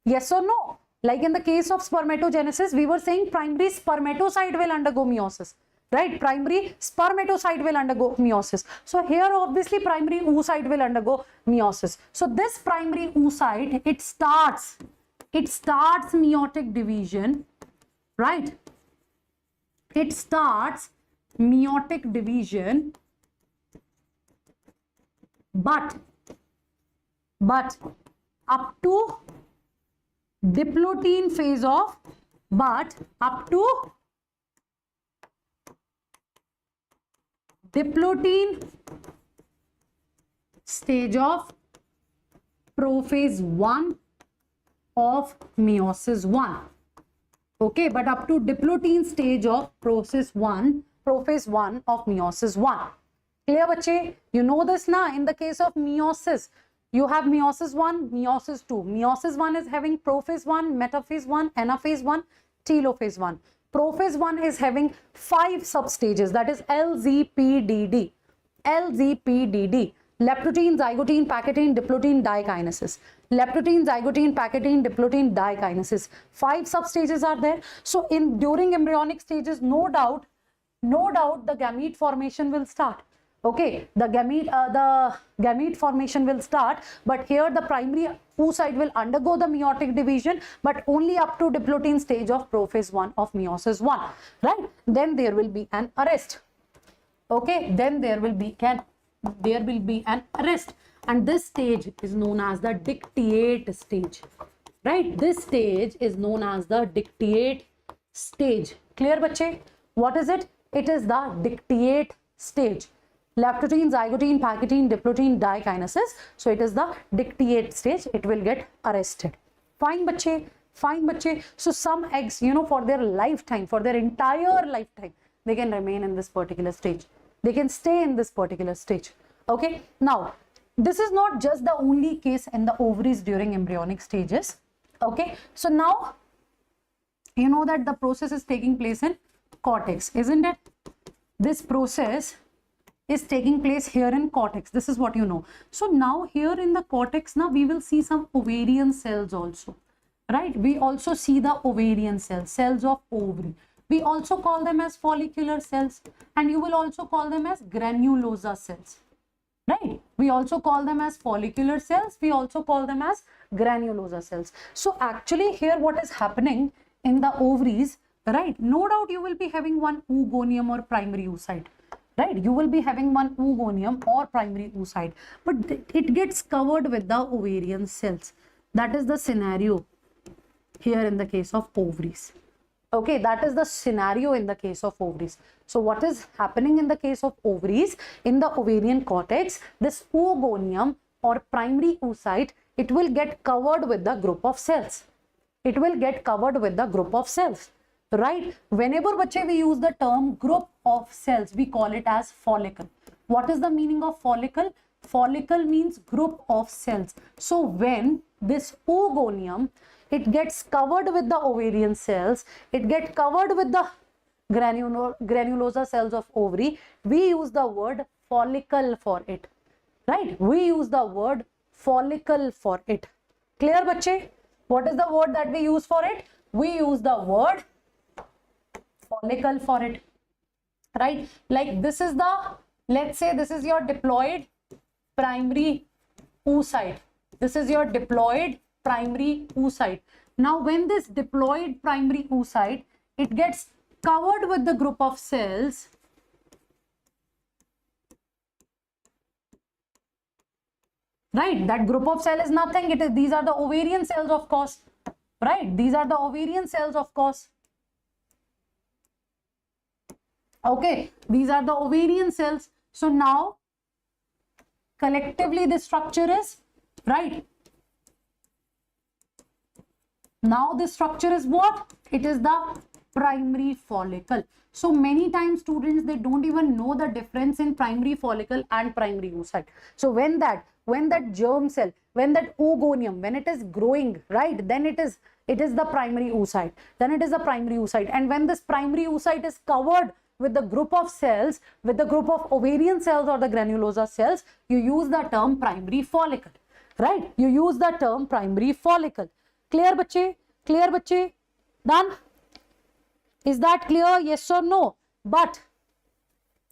Yes or no? Like in the case of spermatogenesis, we were saying primary spermatocyte will undergo meiosis. Right? Primary spermatocyte will undergo meiosis. So here obviously primary oocyte will undergo meiosis. So this primary oocyte, it starts meiotic division, right? It starts meiotic division, but up to diplotin phase of, diplotin stage of prophase 1 of meiosis 1. Okay, but up to diplotin stage of prophase 1 of meiosis 1. Clear, bache? You know this na? In the case of meiosis, you have meiosis 1, meiosis 2. Meiosis 1 is having prophase 1, metaphase 1, anaphase 1, telophase 1. Prophase 1 is having 5 substages, that is LZPDD. LZPDD. Leptotene, zygotene, pachytene, diplotin, dikinesis. Leptotene, zygotene, pachytene, diplotin, dikinesis. 5 substages are there. So during embryonic stages, no doubt the gamete formation will start. Okay, the gamete formation will start, but here the primary oocyte will undergo the meiotic division, but only up to diplotin stage of prophase 1 of meiosis 1, right? Then there will be an arrest. Okay, then there will be an arrest, and this stage is known as the dictate stage, right? This stage is known as the dictate stage. Clear, bache? What is it? It is the dictate stage. Leptotene, zygotene, pachytene, diplotin, dikinesis. So it is the dictate stage. It will get arrested. Fine, bache. Fine, bache. So some eggs, you know, for their lifetime, for their entire lifetime, they can remain in this particular stage. They can stay in this particular stage. Okay. Now, this is not just the only case in the ovaries during embryonic stages. Okay. So now, you know that the process is taking place in cortex, isn't it? This process is taking place here in cortex. This is what you know. So now here in the cortex, now we will see some ovarian cells also, right? We also see the ovarian cells, cells of ovary. We also call them as follicular cells, and you will also call them as granulosa cells, right? We also call them as follicular cells. We also call them as granulosa cells. So actually here what is happening in the ovaries, right? No doubt you will be having one oogonium or primary oocyte. Right, you will be having one oogonium or primary oocyte, but it gets covered with the ovarian cells. That is the scenario here in the case of ovaries. Okay, that is the scenario in the case of ovaries. So what is happening in the case of ovaries? In the ovarian cortex, this oogonium or primary oocyte, it will get covered with the group of cells. It will get covered with the group of cells. Right? Whenever bache we use the term group of cells, we call it as follicle. What is the meaning of follicle? Follicle means group of cells. So when this oogonium, it gets covered with the ovarian cells, it gets covered with the granulosa cells of ovary, we use the word follicle for it, right? We use the word follicle for it. Clear, bache? What is the word that we use for it? We use the word follicle for it, right? Like this is the, let's say this is your diploid primary oocyte. This is your diploid primary oocyte. Now when this diploid primary oocyte, it gets covered with the group of cells, right? That group of cell is nothing. It is, these are the ovarian cells, of course, right? These are the ovarian cells, of course. Okay, these are the ovarian cells. So now collectively the structure is, right? Now this structure is what? It is the primary follicle. So many times students, they don't even know the difference in primary follicle and primary oocyte. So when that germ cell, when that oogonium, when it is growing, right, then it is the primary oocyte. Then it is the primary oocyte. And when this primary oocyte is covered with the group of cells, with the group of ovarian cells or the granulosa cells, you use the term primary follicle, right? You use the term primary follicle. Clear, bache? Clear, bache? Done? Is that clear? Yes or no? But,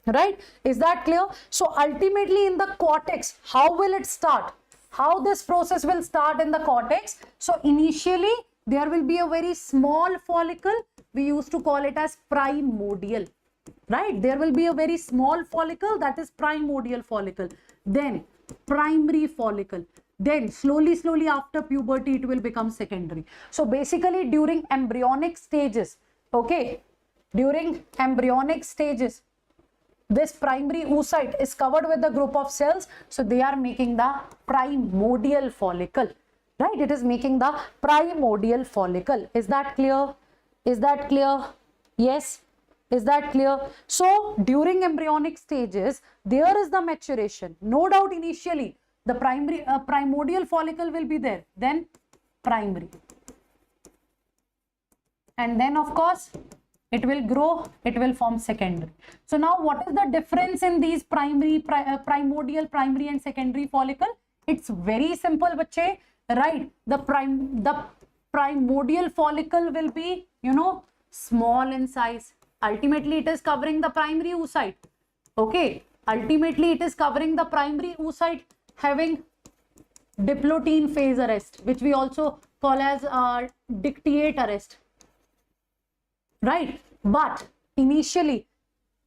right? Is that clear? So ultimately in the cortex, how will it start? How this process will start in the cortex? So initially there will be a very small follicle. We used to call it as primordial, right? There will be a very small follicle, that is primordial follicle. Then primary follicle. Then slowly after puberty, it will become secondary. So basically during embryonic stages, okay, during embryonic stages, this primary oocyte is covered with the group of cells. So they are making the primordial follicle, right? It is making the primordial follicle. Is that clear? Is that clear? Yes. Is that clear? So during embryonic stages, there is the maturation. No doubt initially the primordial follicle will be there, then primary. And then of course, it will grow, it will form secondary. So now what is the difference in these primordial, primary and secondary follicle? It's very simple, bache, right? The primordial follicle will be, small in size. Ultimately, it is covering the primary oocyte. Okay. Ultimately, it is covering the primary oocyte having diplotin phase arrest, which we also call as dictate arrest. Right? But initially,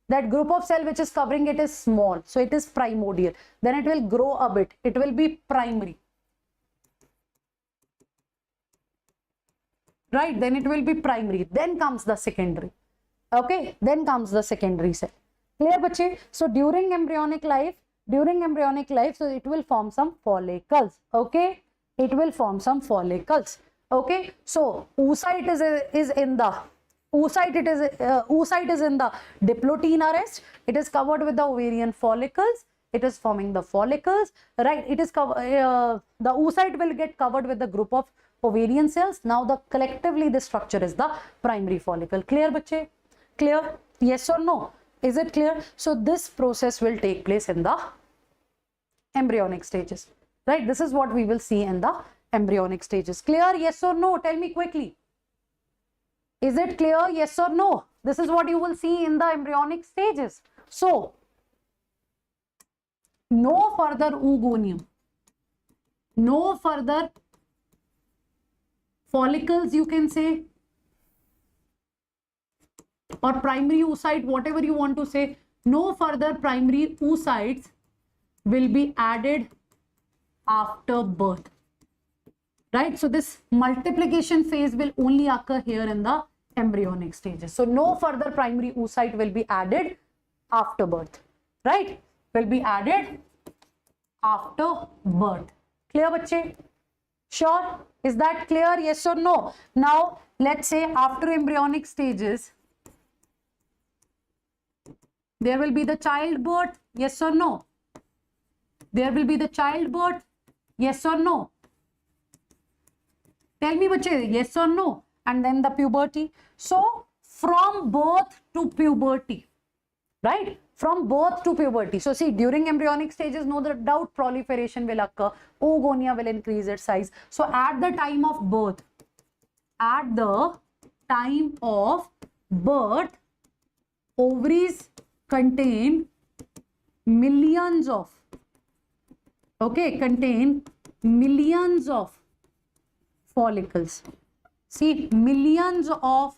that group of cell which is covering it is small. So it is primordial. Then it will grow a bit. It will be primary. Right? Then it will be primary. Then comes the secondary. Okay? Then comes the secondary cell. Clear, bache? So during embryonic life, so it will form some follicles. Okay? It will form some follicles. Okay? So oocyte is in the oocyte is in the diplotin arrest. It is covered with the ovarian follicles. It is forming the follicles, right? It is the oocyte will get covered with the group of ovarian cells. Now collectively the structure is the primary follicle. Clear, bache? Clear? Yes or no? Is it clear? So this process will take place in the embryonic stages, right? This is what we will see in the embryonic stages. Clear? Yes or no? Tell me quickly. Is it clear? Yes or no? This is what you will see in the embryonic stages. So, no further oogonium, no further follicles, you can say, or primary oocyte, whatever you want to say, no further primary oocytes will be added after birth. Right? So this multiplication phase will only occur here in the embryonic stages. So no further primary oocyte will be added after birth. Right? Will be added after birth. Clear, bache? Sure? Is that clear? Yes or no? Now, let's say after embryonic stages, There will be the childbirth, yes or no? There will be the childbirth, yes or no? Tell me, bache, yes or no? And then the puberty. So, from birth to puberty, right? From birth to puberty. So, see, during embryonic stages, no doubt proliferation will occur. Oogonia will increase its size. So, at the time of birth, ovaries contain millions of, follicles. See, millions of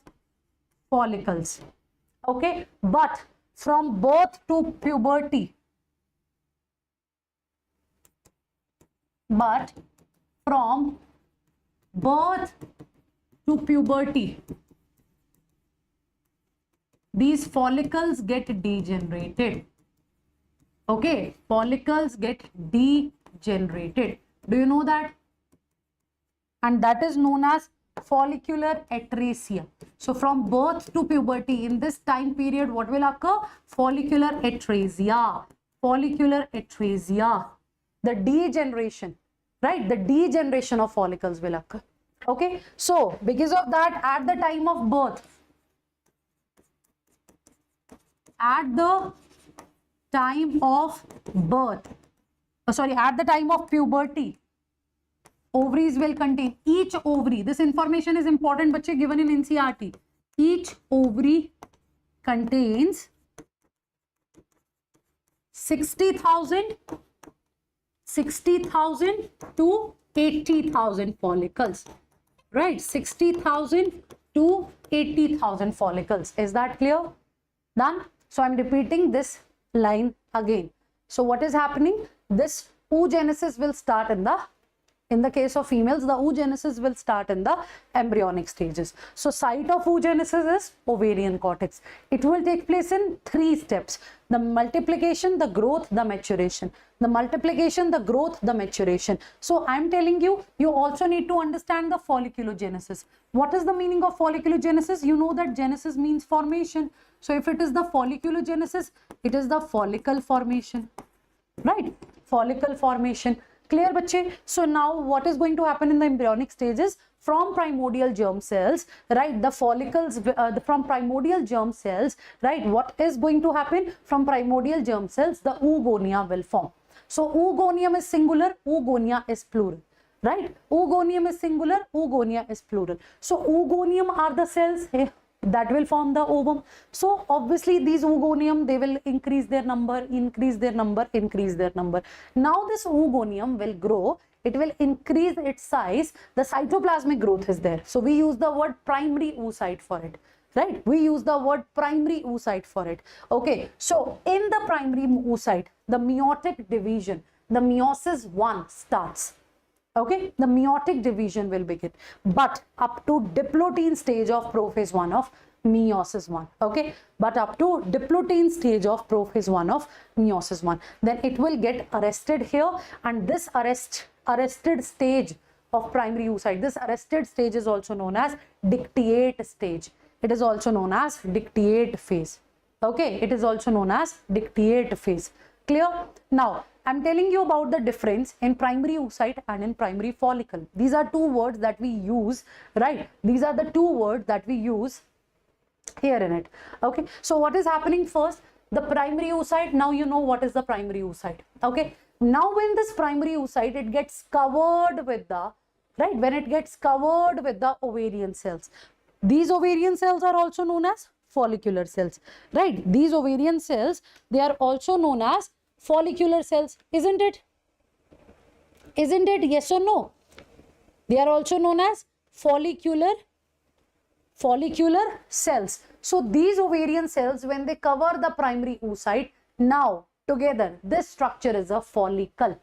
follicles. Okay, but from birth to puberty, these follicles get degenerated. Okay, follicles get degenerated. Do you know that? And that is known as follicular atresia. So from birth to puberty, in this time period, what will occur? Follicular atresia. Follicular atresia. The degeneration, right? The degeneration of follicles will occur. Okay, so because of that, at the time of birth, at the time of puberty, ovaries will contain, each ovary, this information is important, bache, given in NCERT. Each ovary contains 60,000 to 80,000 follicles, right? 60,000 to 80,000 follicles. Is that clear? Done? So I'm repeating this line again. So what is happening? This oogenesis will start in the case of females, the oogenesis will start in the embryonic stages. So site of oogenesis is ovarian cortex. It will take place in 3 steps: the multiplication, the growth, the maturation. The multiplication, the growth, the maturation. So I'm telling you, you also need to understand the folliculogenesis. What is the meaning of folliculogenesis? You know that genesis means formation. So if it is the folliculogenesis, it is the follicle formation, right? Follicle formation. Clear, bache? So now what is going to happen in the embryonic stages? From primordial germ cells, right? The follicles from primordial germ cells, right? What is going to happen? From primordial germ cells, the oogonia will form. So oogonium is singular, oogonia is plural, right? Oogonium is singular, oogonia is plural. So oogonium are the cells that will form the ovum. So obviously these oogonium, they will increase their number, increase their number. Now this oogonium will grow, it will increase its size. The cytoplasmic growth is there. So we use the word primary oocyte for it, right? We use the word primary oocyte for it. Okay, so in the primary oocyte, the meiotic division, the meiosis 1 starts. Okay, the meiotic division will begin, but up to diplotin stage of prophase 1 of meiosis 1. Okay, but up to diplotin stage of prophase 1 of meiosis 1, then it will get arrested here, and this arrested stage of primary oocyte, this arrested stage is also known as dictate stage. It is also known as dictate phase. Okay, it is also known as dictate phase. Clear? Now I'm telling you about the difference in primary oocyte and in primary follicle. These are 2 words that we use, right? These are the 2 words that we use here in it. Okay, so what is happening first? The primary oocyte. Now you know what is the primary oocyte. Okay, now when this primary oocyte, it gets covered with the, right, when it gets covered with the ovarian cells. These ovarian cells are also known as follicular cells, right? These ovarian cells, they are also known as follicular cells, isn't it? Isn't it? Yes or no? They are also known as follicular cells. So these ovarian cells, when they cover the primary oocyte, now together this structure is a follicle,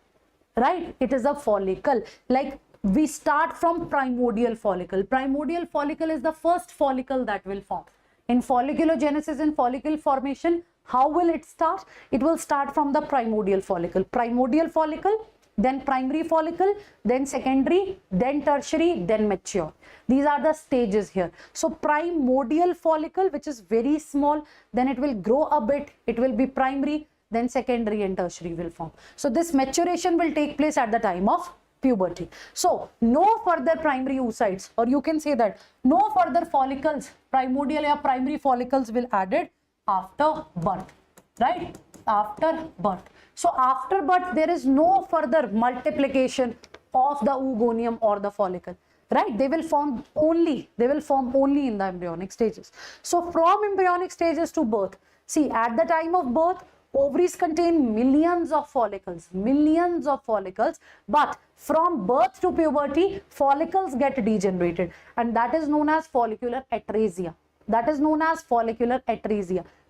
right? It is a follicle. Like we start from primordial follicle. Primordial follicle is the first follicle that will form. In folliculogenesis and follicle formation, how will it start? It will start from the primordial follicle. Primordial follicle, then primary follicle, then secondary, then tertiary, then mature. These are the stages here. So primordial follicle, which is very small, then it will grow a bit, it will be primary, then secondary and tertiary will form. So this maturation will take place at the time of puberty. So no further primary oocytes, or you can say that no further follicles, primordial or primary follicles will added after birth, right? After birth. So after birth, there is no further multiplication of the oogonium or the follicle, right? They will form only in the embryonic stages. So from embryonic stages to birth, see, at the time of birth, ovaries contain millions of follicles, but from birth to puberty, follicles get degenerated, and that is known as follicular atresia.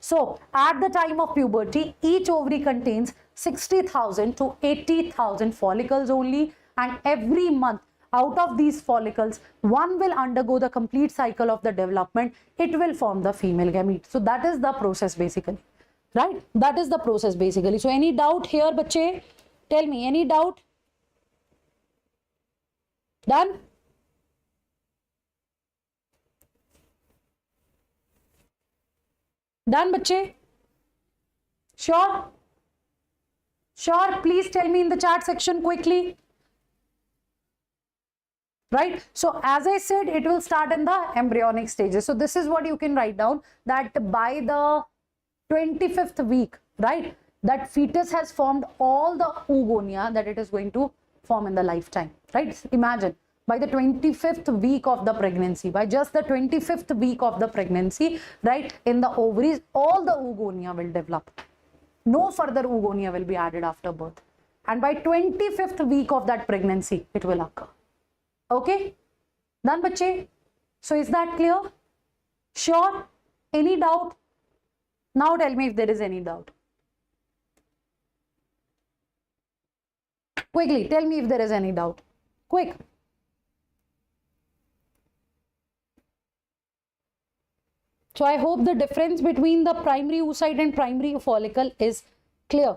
So at the time of puberty, each ovary contains 60,000 to 80,000 follicles only, and every month out of these follicles, one will undergo the complete cycle of the development. It will form the female gamete. So that is the process basically, right? That is the process basically. So any doubt here, bache? Tell me, any doubt? Done? Done, bache? Sure? Sure, please tell me in the chat section quickly. Right? So as I said, it will start in the embryonic stages. So this is what you can write down, that by the 25th week, right, that fetus has formed all the oogonia that it is going to form in the lifetime, right? Imagine, by the 25th week of the pregnancy, by just the 25th week of the pregnancy, right, in the ovaries, all the oogonia will develop. No further oogonia will be added after birth. And by 25th week of that pregnancy, it will occur. Okay? Done, bache? So is that clear? Sure? Any doubt? Now tell me if there is any doubt. Quickly, tell me if there is any doubt. Quick. So I hope the difference between the primary oocyte and primary follicle is clear.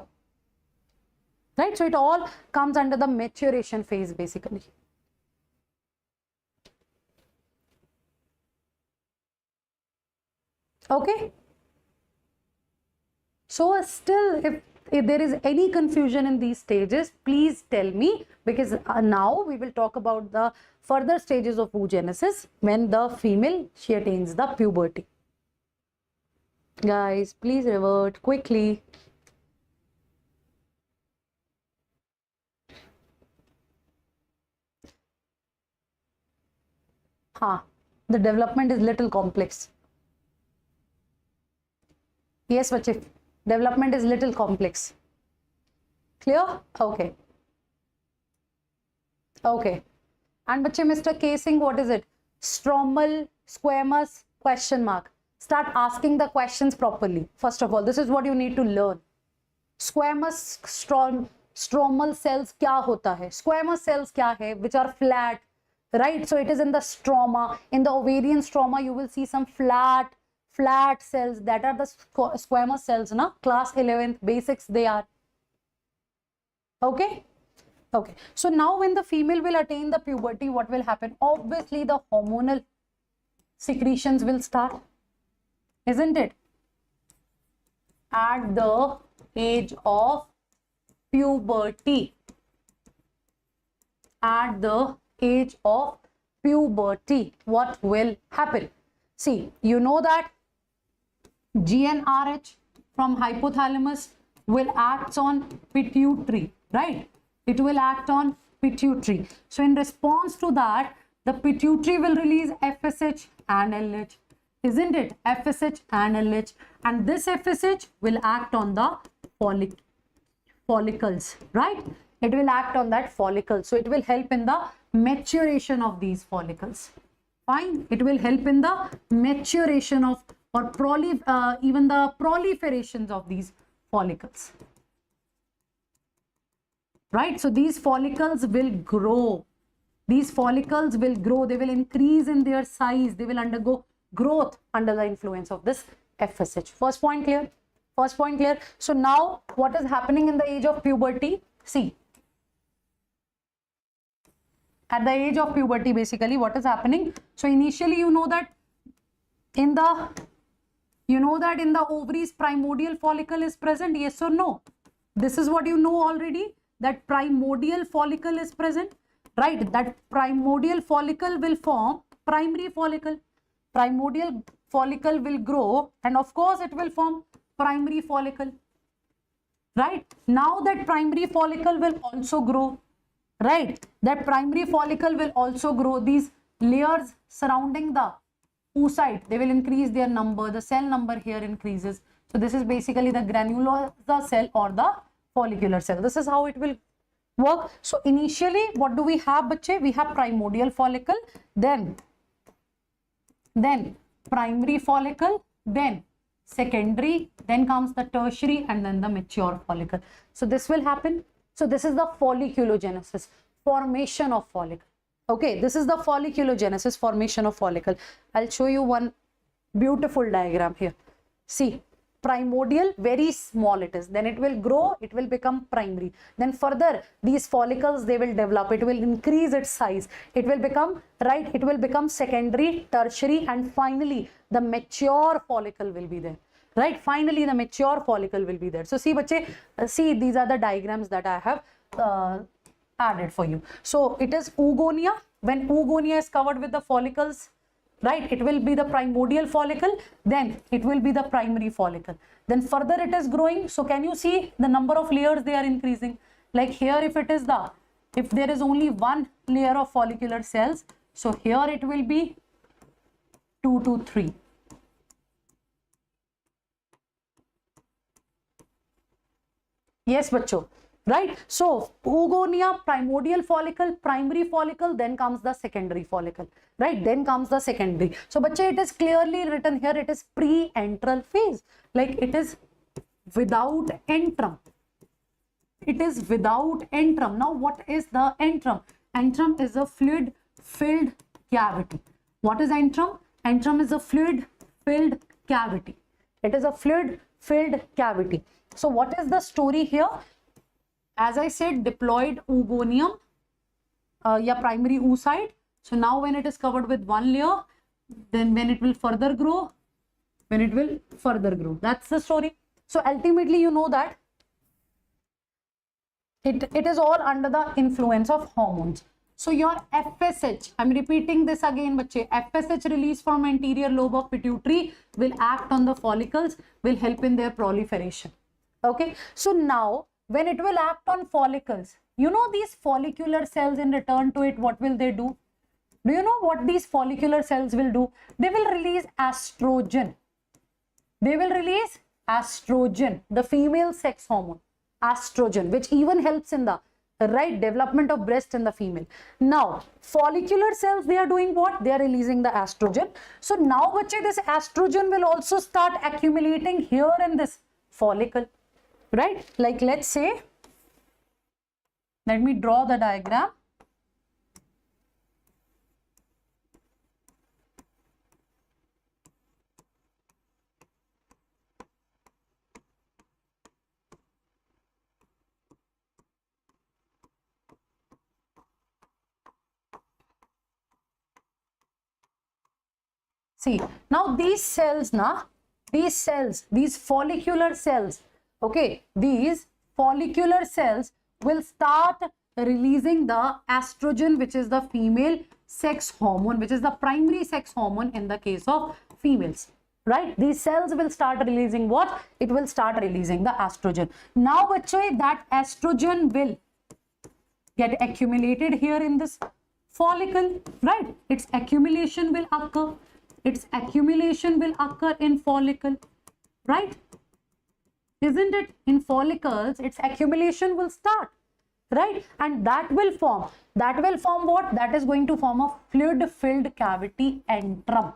Right? So it all comes under the maturation phase basically. Okay? So still, if there is any confusion in these stages, please tell me, because now we will talk about the further stages of oogenesis when the female, she attains the puberty. Guys, please revert quickly. The development is little complex. Yes, bache, development is little complex. Clear? Okay. Okay. And bache, Mr. Casing, what is it? Stromal, squamous, question mark. Start asking the questions properly. First of all, this is what you need to learn. Squamous, stromal cells kya hota hai? Squamous cells kya hai? Which are flat, right? So it is in the stroma. In the ovarian stroma, you will see some flat cells. That are the squamous cells, na? Class 11th basics they are. Okay? Okay. So now when the female will attain the puberty, what will happen? Obviously the hormonal secretions will start, isn't it? At the age of puberty. At the age of puberty, what will happen? See, you know that GnRH from hypothalamus will act on pituitary, right? It will act on pituitary. So in response to that, the pituitary will release FSH and LH, isn't it? FSH and LH, and this FSH will act on the follicles, right? It will act on that follicle. So it will help in the maturation of these follicles. Fine. It will help in the maturation of, or even the proliferations of these follicles. Right? So these follicles will grow. These follicles will grow. They will increase in their size. They will undergo growth under the influence of this FSH. First point clear? First point clear? So now what is happening in the age of puberty? See, at the age of puberty, basically what is happening. So initially you know that in the ovaries primordial follicle is present, yes or no? This is what you know already, that primordial follicle is present, right? That primordial follicle will form primary follicle. Primordial follicle will grow and of course it will form primary follicle, right? Now that primary follicle will also grow, right? That primary follicle will also grow. These layers surrounding the oocyte, they will increase their number. The cell number here increases. So this is basically the granular cell or the follicular cell. This is how it will work. So initially what do we have, bache? We have primordial follicle, then primary follicle, then secondary, then comes the tertiary, and then the mature follicle. So this will happen. So this is the folliculogenesis, formation of follicle. Okay, this is the folliculogenesis, formation of follicle. I'll show you one beautiful diagram here. See, primordial, very small it is, then it will grow, it will become primary, then further these follicles, they will develop, it will increase its size, it will become, right, it will become secondary, tertiary, and finally the mature follicle will be there, right? Finally the mature follicle will be there. So see bache, see, these are the diagrams that I have added for you. So it is oogonia. When oogonia is covered with the follicles, right, it will be the primordial follicle, then it will be the primary follicle, then further it is growing. So can you see the number of layers, they are increasing? Like here, if there is only one layer of follicular cells, so here it will be 2 to 3. Yes bacho, right? So oogonia, primordial follicle, primary follicle, then comes the secondary follicle, right? Then comes the secondary. So bache, it is clearly written here, it is pre-antral phase, like it is without antrum. It is without antrum. Now what is the antrum? Antrum is a fluid filled cavity. What is antrum? Antrum is a fluid filled cavity. It is a fluid filled cavity. So what is the story here? As I said, diploid oogonium, primary oocyte. So now when it is covered with one layer, then when it will further grow, that's the story. So ultimately you know that it is all under the influence of hormones. So your FSH, I'm repeating this again bache, FSH release from anterior lobe of pituitary will act on the follicles, will help in their proliferation. Okay, so now when it will act on follicles, you know these follicular cells, in return to it, what will they do? Do you know what these follicular cells will do? They will release estrogen. They will release estrogen, the female sex hormone, estrogen, which even helps in the right development of breast in the female. Now follicular cells, they are doing what? They are releasing the estrogen. So now bache, this estrogen will also start accumulating here in this follicle, right? Like let's say, let me draw the diagram. See, now these cells, these follicular cells, okay, these follicular cells will start releasing the estrogen, which is the female sex hormone, which is the primary sex hormone in the case of females, right? These cells will start releasing what? It will start releasing the estrogen. Now bache, that estrogen will get accumulated here in this follicle, right? Its accumulation will occur. Its accumulation will occur in follicle, right? Isn't it? In follicles, its accumulation will start, right? And that will form what? That is going to form a fluid filled cavity antrum.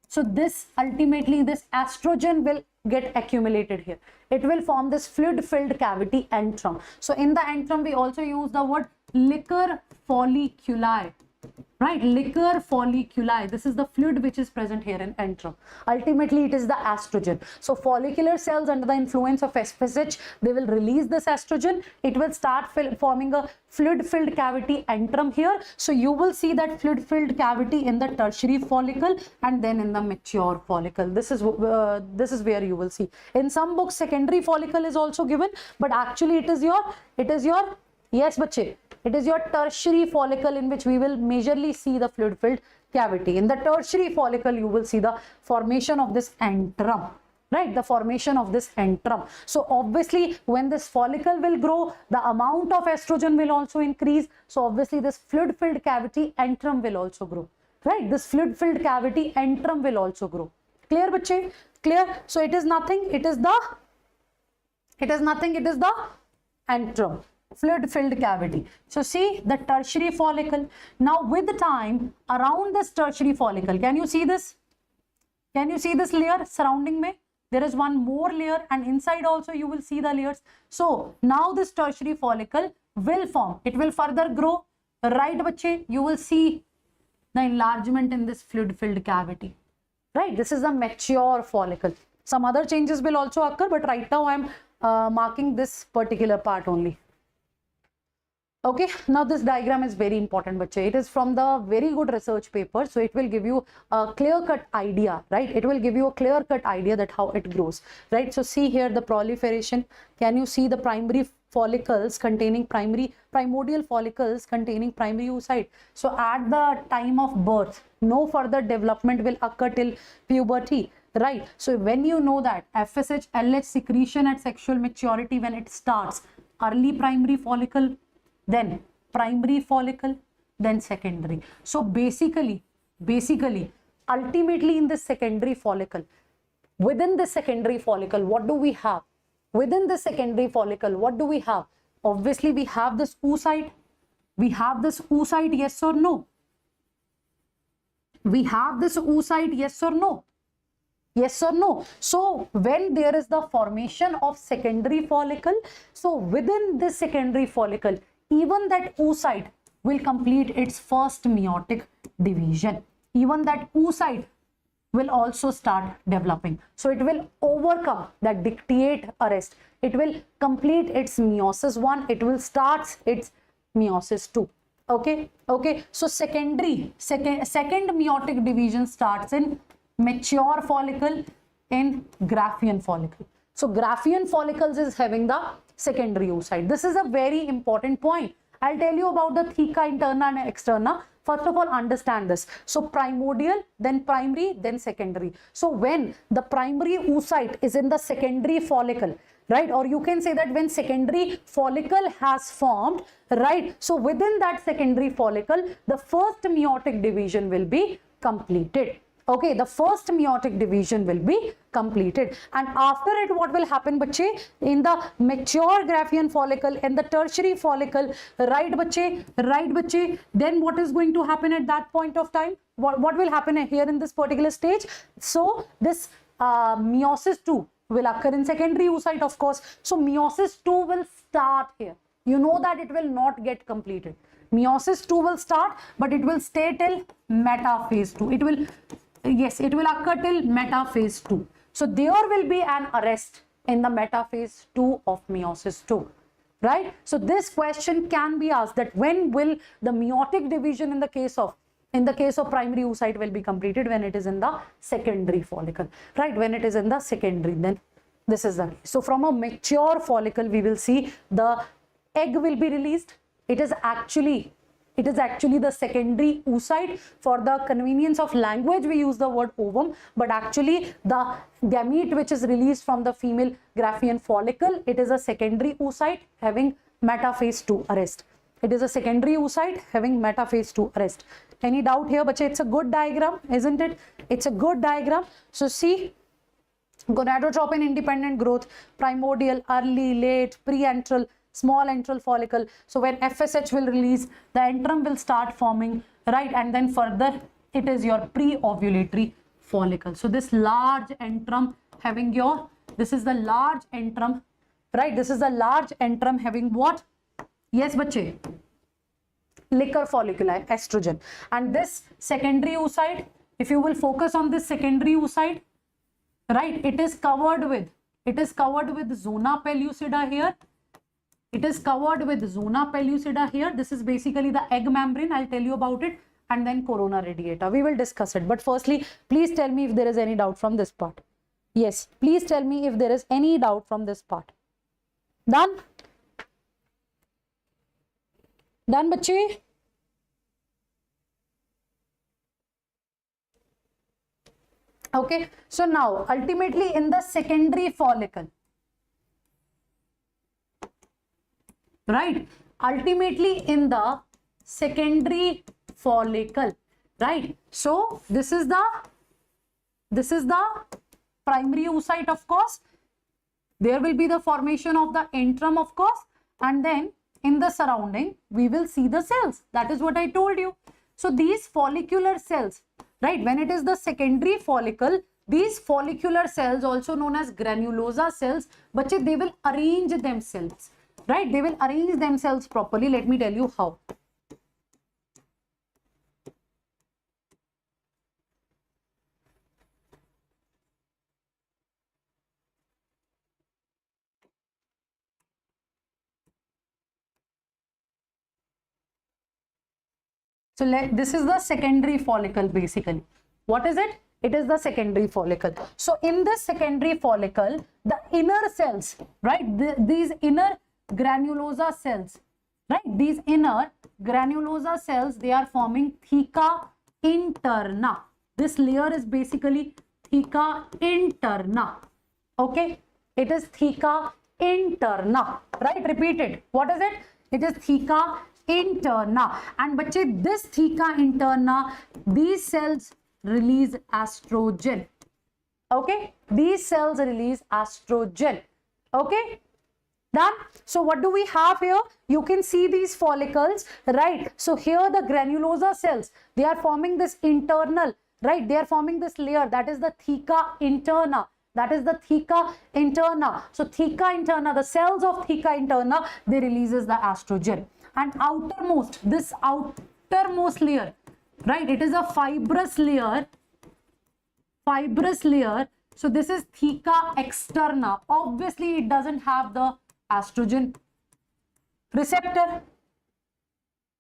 So this ultimately, this estrogen will get accumulated here. It will form this fluid filled cavity antrum. So in the antrum, we also use the word liquor folliculi, right? right? Liquor folliculi, this is the fluid which is present here in antrum. Ultimately, it is the estrogen. So follicular cells under the influence of FSH, they will release this estrogen. It will start forming a fluid-filled cavity antrum here. So you will see that fluid-filled cavity in the tertiary follicle and then in the mature follicle. This is where you will see. In some books, secondary follicle is also given, but actually it is your yes, bache, it is your tertiary follicle in which we will majorly see the fluid-filled cavity. In the tertiary follicle, you will see the formation of this antrum, right? The formation of this antrum. So obviously, when this follicle will grow, the amount of estrogen will also increase. So obviously, this fluid-filled cavity antrum will also grow, right? This fluid-filled cavity antrum will also grow. Clear, bache? Clear? So it is nothing. It is the antrum. Fluid-filled cavity. So see the tertiary follicle. Now with the time around this tertiary follicle, can you see this? Can you see this layer surrounding me? There is one more layer and inside also you will see the layers. So now this tertiary follicle will form. It will further grow. Right, bache? You will see the enlargement in this fluid-filled cavity. Right? This is the mature follicle. Some other changes will also occur, but right now I am marking this particular part only. Okay, now this diagram is very important, bache. It is from the very good research paper, so it will give you a clear-cut idea, right? It will give you a clear-cut idea that how it grows, right? So see here the proliferation. Can you see the primary follicles containing primordial follicles containing primary oocyte? So at the time of birth, no further development will occur till puberty, right? So when you know that FSH, LH secretion at sexual maturity, when it starts, early primary follicle, then primary follicle, then secondary. So basically, ultimately in the secondary follicle, within the secondary follicle, what do we have? Within the secondary follicle, what do we have? Obviously, we have this oocyte. We have this oocyte, yes or no? We have this oocyte, yes or no? Yes or no? So when there is the formation of secondary follicle, so within this secondary follicle, even that oocyte will complete its first meiotic division. Even that oocyte will also start developing. So it will overcome that dictate arrest. It will complete its meiosis 1. It will start its meiosis 2. Okay. So second meiotic division starts in mature follicle, in Graafian follicle. So Graafian follicles is having the secondary oocyte. This is a very important point. I'll tell you about the theca interna and externa. First of all, understand this. So primordial, then primary, then secondary. So when the primary oocyte is in the secondary follicle, right? Or you can say that when secondary follicle has formed, right? So within that secondary follicle, the first meiotic division will be completed. Okay, the first meiotic division will be completed, and after it, what will happen, bache? In the mature Graafian follicle, in the tertiary follicle, right, bache? Right, bache? Then what is going to happen at that point of time? What will happen here in this particular stage? So this meiosis 2 will occur in secondary oocyte, of course. So meiosis 2 will start here. You know that it will not get completed. Meiosis 2 will start, but it will stay till metaphase 2. It will occur till metaphase 2. So there will be an arrest in the metaphase 2 of meiosis 2, right? So this question can be asked, that when will the meiotic division in the case of primary oocyte will be completed? When it is in the secondary follicle, right? When it is in the secondary, then this is the case. So from a mature follicle, we will see the egg will be released. It is actually the secondary oocyte. For the convenience of language, we use the word ovum, but actually the gamete which is released from the female Graafian follicle, it is a secondary oocyte having metaphase 2 arrest. It is a secondary oocyte having metaphase 2 arrest. Any doubt here, bache? It's a good diagram, isn't it? It's a good diagram. So see, gonadotropin independent growth, primordial, early, late, pre-antral, small antral follicle. So when FSH will release, the antrum will start forming, right? And then further, it is your pre-ovulatory follicle. So this large antrum having this is the large antrum, right? This is the large antrum having what? Yes, bache. liquor folliculi, estrogen. And this secondary oocyte, if you will focus on this secondary oocyte, right, it is covered with zona pellucida here. It is covered with zona pellucida here. This is basically the egg membrane. I'll tell you about it. And then corona radiata. We will discuss it. But firstly, please tell me if there is any doubt from this part. Yes, please tell me if there is any doubt from this part. Done? Done, bache? Okay, so now ultimately in the secondary follicle, right? Ultimately in the secondary follicle, right? So this is the primary oocyte, of course. There will be the formation of the antrum, of course, and then in the surrounding we will see the cells. That is what I told you. So these follicular cells, right, when it is the secondary follicle, these follicular cells, also known as granulosa cells, but they will arrange themselves, right? They will arrange themselves properly. Let me tell you how. So this is the secondary follicle basically. What is it? It is the secondary follicle. So in this secondary follicle, the inner cells, right? These inner granulosa cells, right? These inner granulosa cells, they are forming theca interna. This layer is basically theca interna. Okay? It is theca interna, right? Repeat it. What is it? It is theca interna. And bache, this theca interna, these cells release estrogen. Okay, these cells release estrogen. Okay, done. So what do we have here? You can see these follicles, right? So here the granulosa cells, they are forming this internal, right? They are forming this layer, that is the theca interna. That is the theca interna. So theca interna, the cells of theca interna, they releases the estrogen. And outermost, this outermost layer, right? It is a fibrous layer. So this is theca externa. Obviously, it doesn't have the estrogen receptor,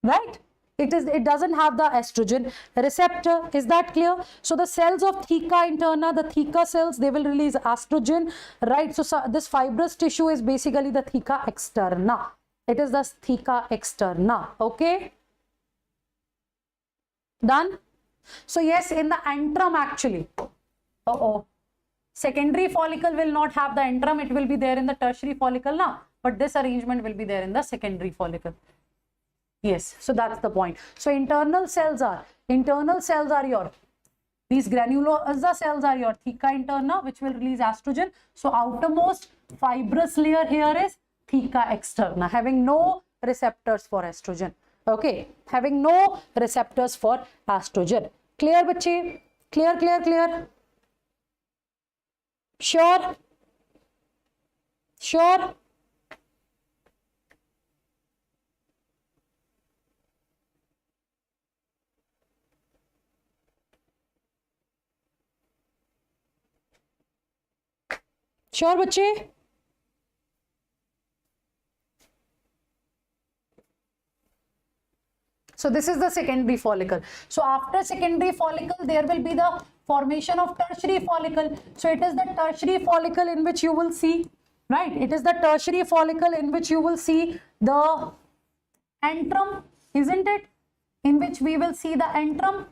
right? It doesn't have the estrogen receptor. Is that clear? So the cells of theca interna, the theca cells, they will release estrogen, right? So this fibrous tissue is basically the theca externa. It is the theca externa. Okay, done. So yes, in the antrum actually, secondary follicle will not have the antrum. It will be there in the tertiary follicle now, but this arrangement will be there in the secondary follicle. Yes, so that's the point. So internal cells are your, these granulosa cells are your theca interna, which will release estrogen. So outermost fibrous layer here is theca externa, having no receptors for estrogen. Okay, having no receptors for estrogen. Clear, bache? Clear, clear, clear? Sure? Sure? Sure, bache? So this is the secondary follicle. So after secondary follicle, there will be the formation of tertiary follicle. So it is the tertiary follicle in which you will see, right? It is the tertiary follicle in which you will see the antrum, isn't it? In which we will see the antrum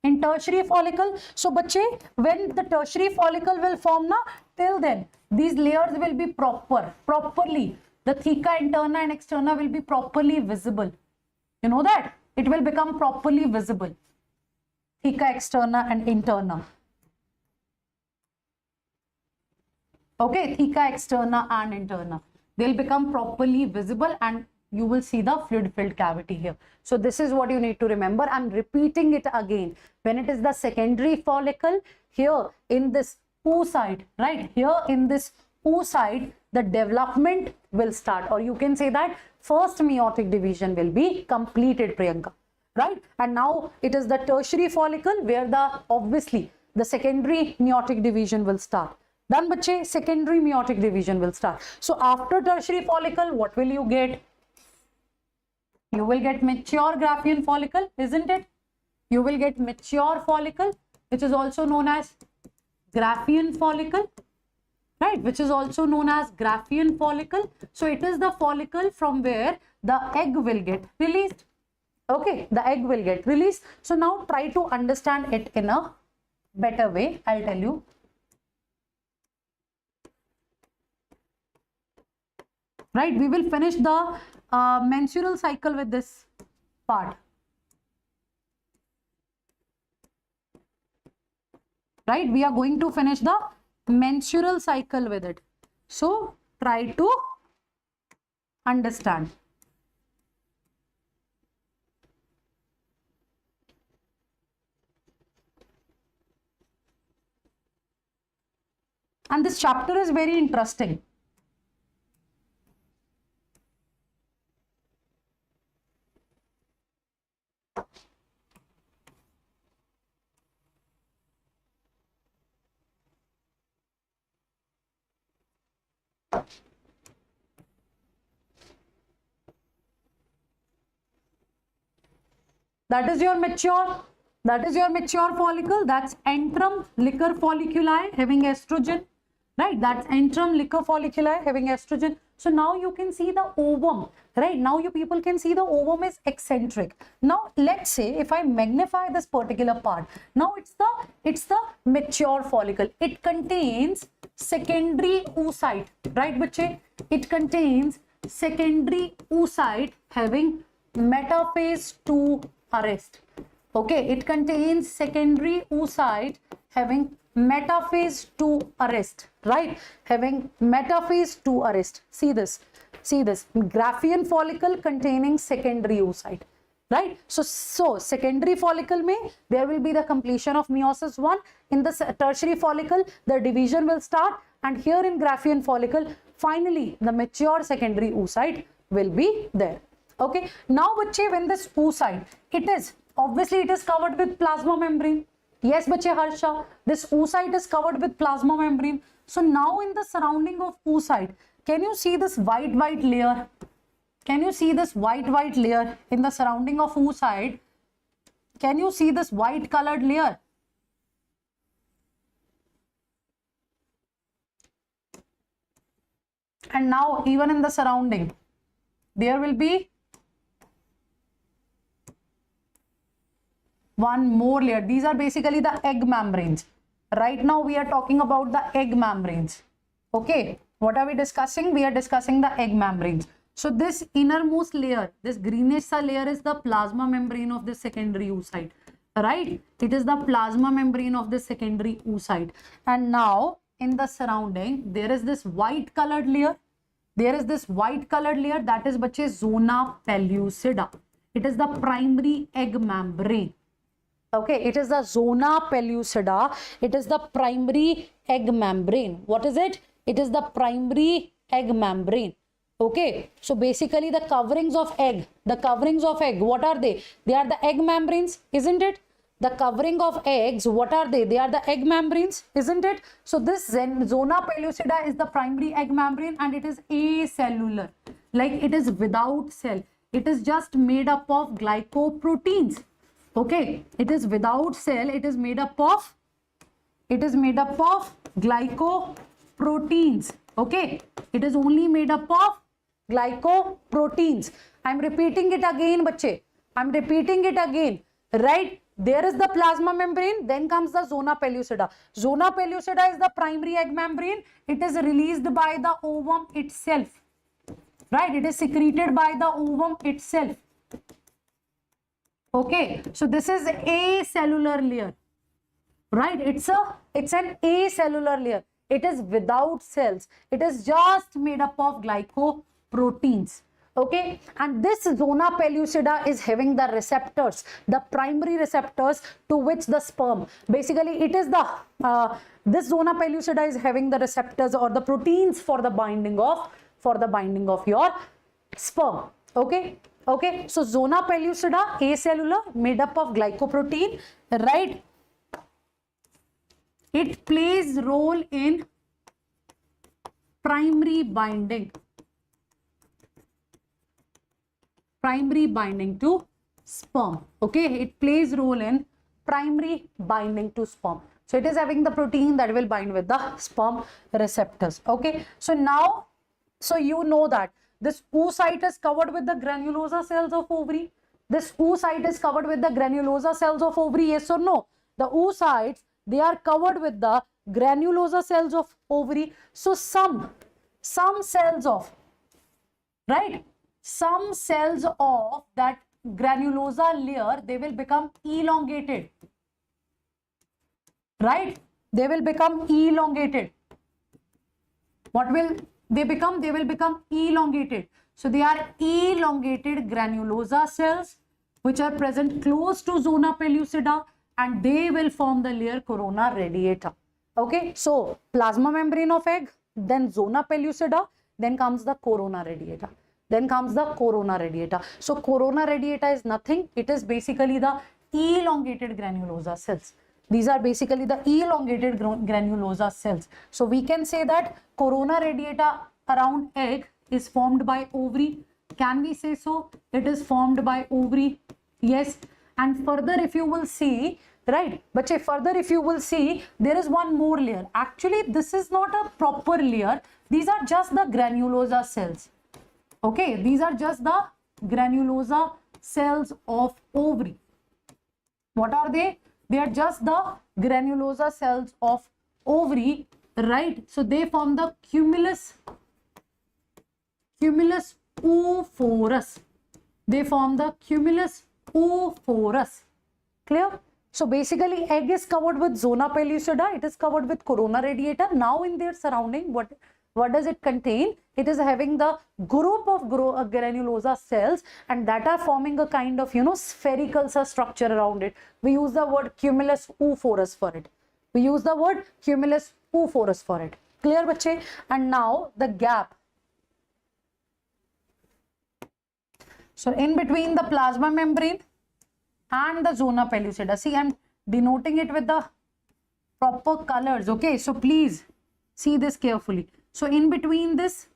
in tertiary follicle. So bache, when the tertiary follicle will form now, till then these layers will be properly, the theca interna and externa will be properly visible. You know that? It will become properly visible. Theca externa and interna. Okay, theca externa and interna. They'll become properly visible and you will see the fluid-filled cavity here. So this is what you need to remember. I'm repeating it again. When it is the secondary follicle, here in this oocyte, right? Here in this oocyte, the development will start, or you can say that first meiotic division will be completed, Priyanka, right? And now it is the tertiary follicle where obviously the secondary meiotic division will start. Done, bache? Secondary meiotic division will start. So after tertiary follicle, what will you get? You will get mature Graafian follicle, isn't it? You will get mature follicle, which is also known as Graafian follicle, right? Which is also known as Graafian follicle. So it is the follicle from where the egg will get released. Okay, the egg will get released. So now try to understand it in a better way. I'll tell you. Right, we will finish the menstrual cycle with this part. Right, we are going to finish the menstrual cycle with it. So try to understand. And this chapter is very interesting. That is your mature follicle. That's antrum liquor folliculi having estrogen, right? That's antrum liquor folliculi having estrogen. So now you can see the ovum, right? Now you people can see the ovum is eccentric. Now let's say if I magnify this particular part, now it's the mature follicle. It contains secondary oocyte, right, bache? It contains secondary oocyte having metaphase 2 arrest. Okay, it contains secondary oocyte having metaphase 2 arrest, right? Having metaphase 2 arrest. See this, Graafian follicle containing secondary oocyte, right? So secondary follicle may there will be the completion of meiosis 1. In the tertiary follicle, the division will start, and here in Graafian follicle, finally the mature secondary oocyte will be there. Okay, now bache, when this oocyte, it is covered with plasma membrane. Yes, bache, Harsha, this oocyte is covered with plasma membrane. So now in the surrounding of oocyte, can you see this white layer? Can you see this white layer in the surrounding of oocyte? Can you see this white colored layer? And now even in the surrounding, there will be one more layer. These are basically the egg membranes. Right now we are talking about the egg membranes. Okay, what are we discussing? We are discussing the egg membranes. So this innermost layer, this greenish layer, is the plasma membrane of the secondary oocyte, right? It is the plasma membrane of the secondary oocyte. And now in the surrounding, there is this white colored layer. That is bache zona pellucida. It is the primary egg membrane. Okay, it is the zona pellucida. It is the primary egg membrane. What is it? It is the primary egg membrane. Okay, so basically the coverings of egg, what are they? They are the egg membranes, isn't it? The covering of eggs, what are they? They are the egg membranes, isn't it? So this zona pellucida is the primary egg membrane, and it is acellular, like it is without cell. It is just made up of glycoproteins. Okay, it is without cell. It is made up of glycoproteins. Okay, it is only made up of glycoproteins. I'm repeating it again, bache. I'm repeating it again, right? There is the plasma membrane, then comes the zona pellucida. Zona pellucida is the primary egg membrane. It is released by the ovum itself, right? It is secreted by the ovum itself. Okay, so this is acellular layer, right? It's an acellular layer. It is without cells. It is just made up of glycoproteins. Okay, and this zona pellucida is having the receptors, the primary receptors to which the sperm, basically it is the this zona pellucida is having the receptors or the proteins for the binding of your sperm. Okay, okay. So zona pellucida, acellular, made up of glycoprotein, right? It plays role in primary binding to sperm. Okay, it plays role in primary binding to sperm. So it is having the protein that will bind with the sperm receptors. Okay, so now, so you know that this oocyte is covered with the granulosa cells of ovary. This oocyte is covered with the granulosa cells of ovary, yes or no? The oocytes, they are covered with the granulosa cells of ovary. So some cells of, right, some cells of that granulosa layer, they will become elongated, right? They will become elongated. What will they become? They will become elongated. So they are elongated granulosa cells which are present close to zona pellucida, and they will form the layer corona radiata. Okay, so plasma membrane of egg, then zona pellucida, then comes the corona radiata. Then comes the corona radiata. So corona radiata is nothing. It is basically the elongated granulosa cells. These are basically the elongated granulosa cells. So we can say that corona radiata around egg is formed by ovary. Can we say so? It is formed by ovary. Yes. And further, if you will see, right, but further if you will see, there is one more layer. Actually, this is not a proper layer. These are just the granulosa cells. Okay, these are just the granulosa cells of ovary. What are they? They are just the granulosa cells of ovary, right? So they form the cumulus oophorus. They form the cumulus oophorus. Clear? So basically, egg is covered with zona pellucida. It is covered with corona radiata. Now in their surrounding, what does it contain? It is having the group of granulosa cells, and that are forming a kind of, spherical structure around it. We use the word cumulus oophorus for it. We use the word cumulus oophorus for it. Clear, bache? And now the gap. So in between the plasma membrane and the zona pellucida. See, I'm denoting it with the proper colors. Okay, so please see this carefully. So in between this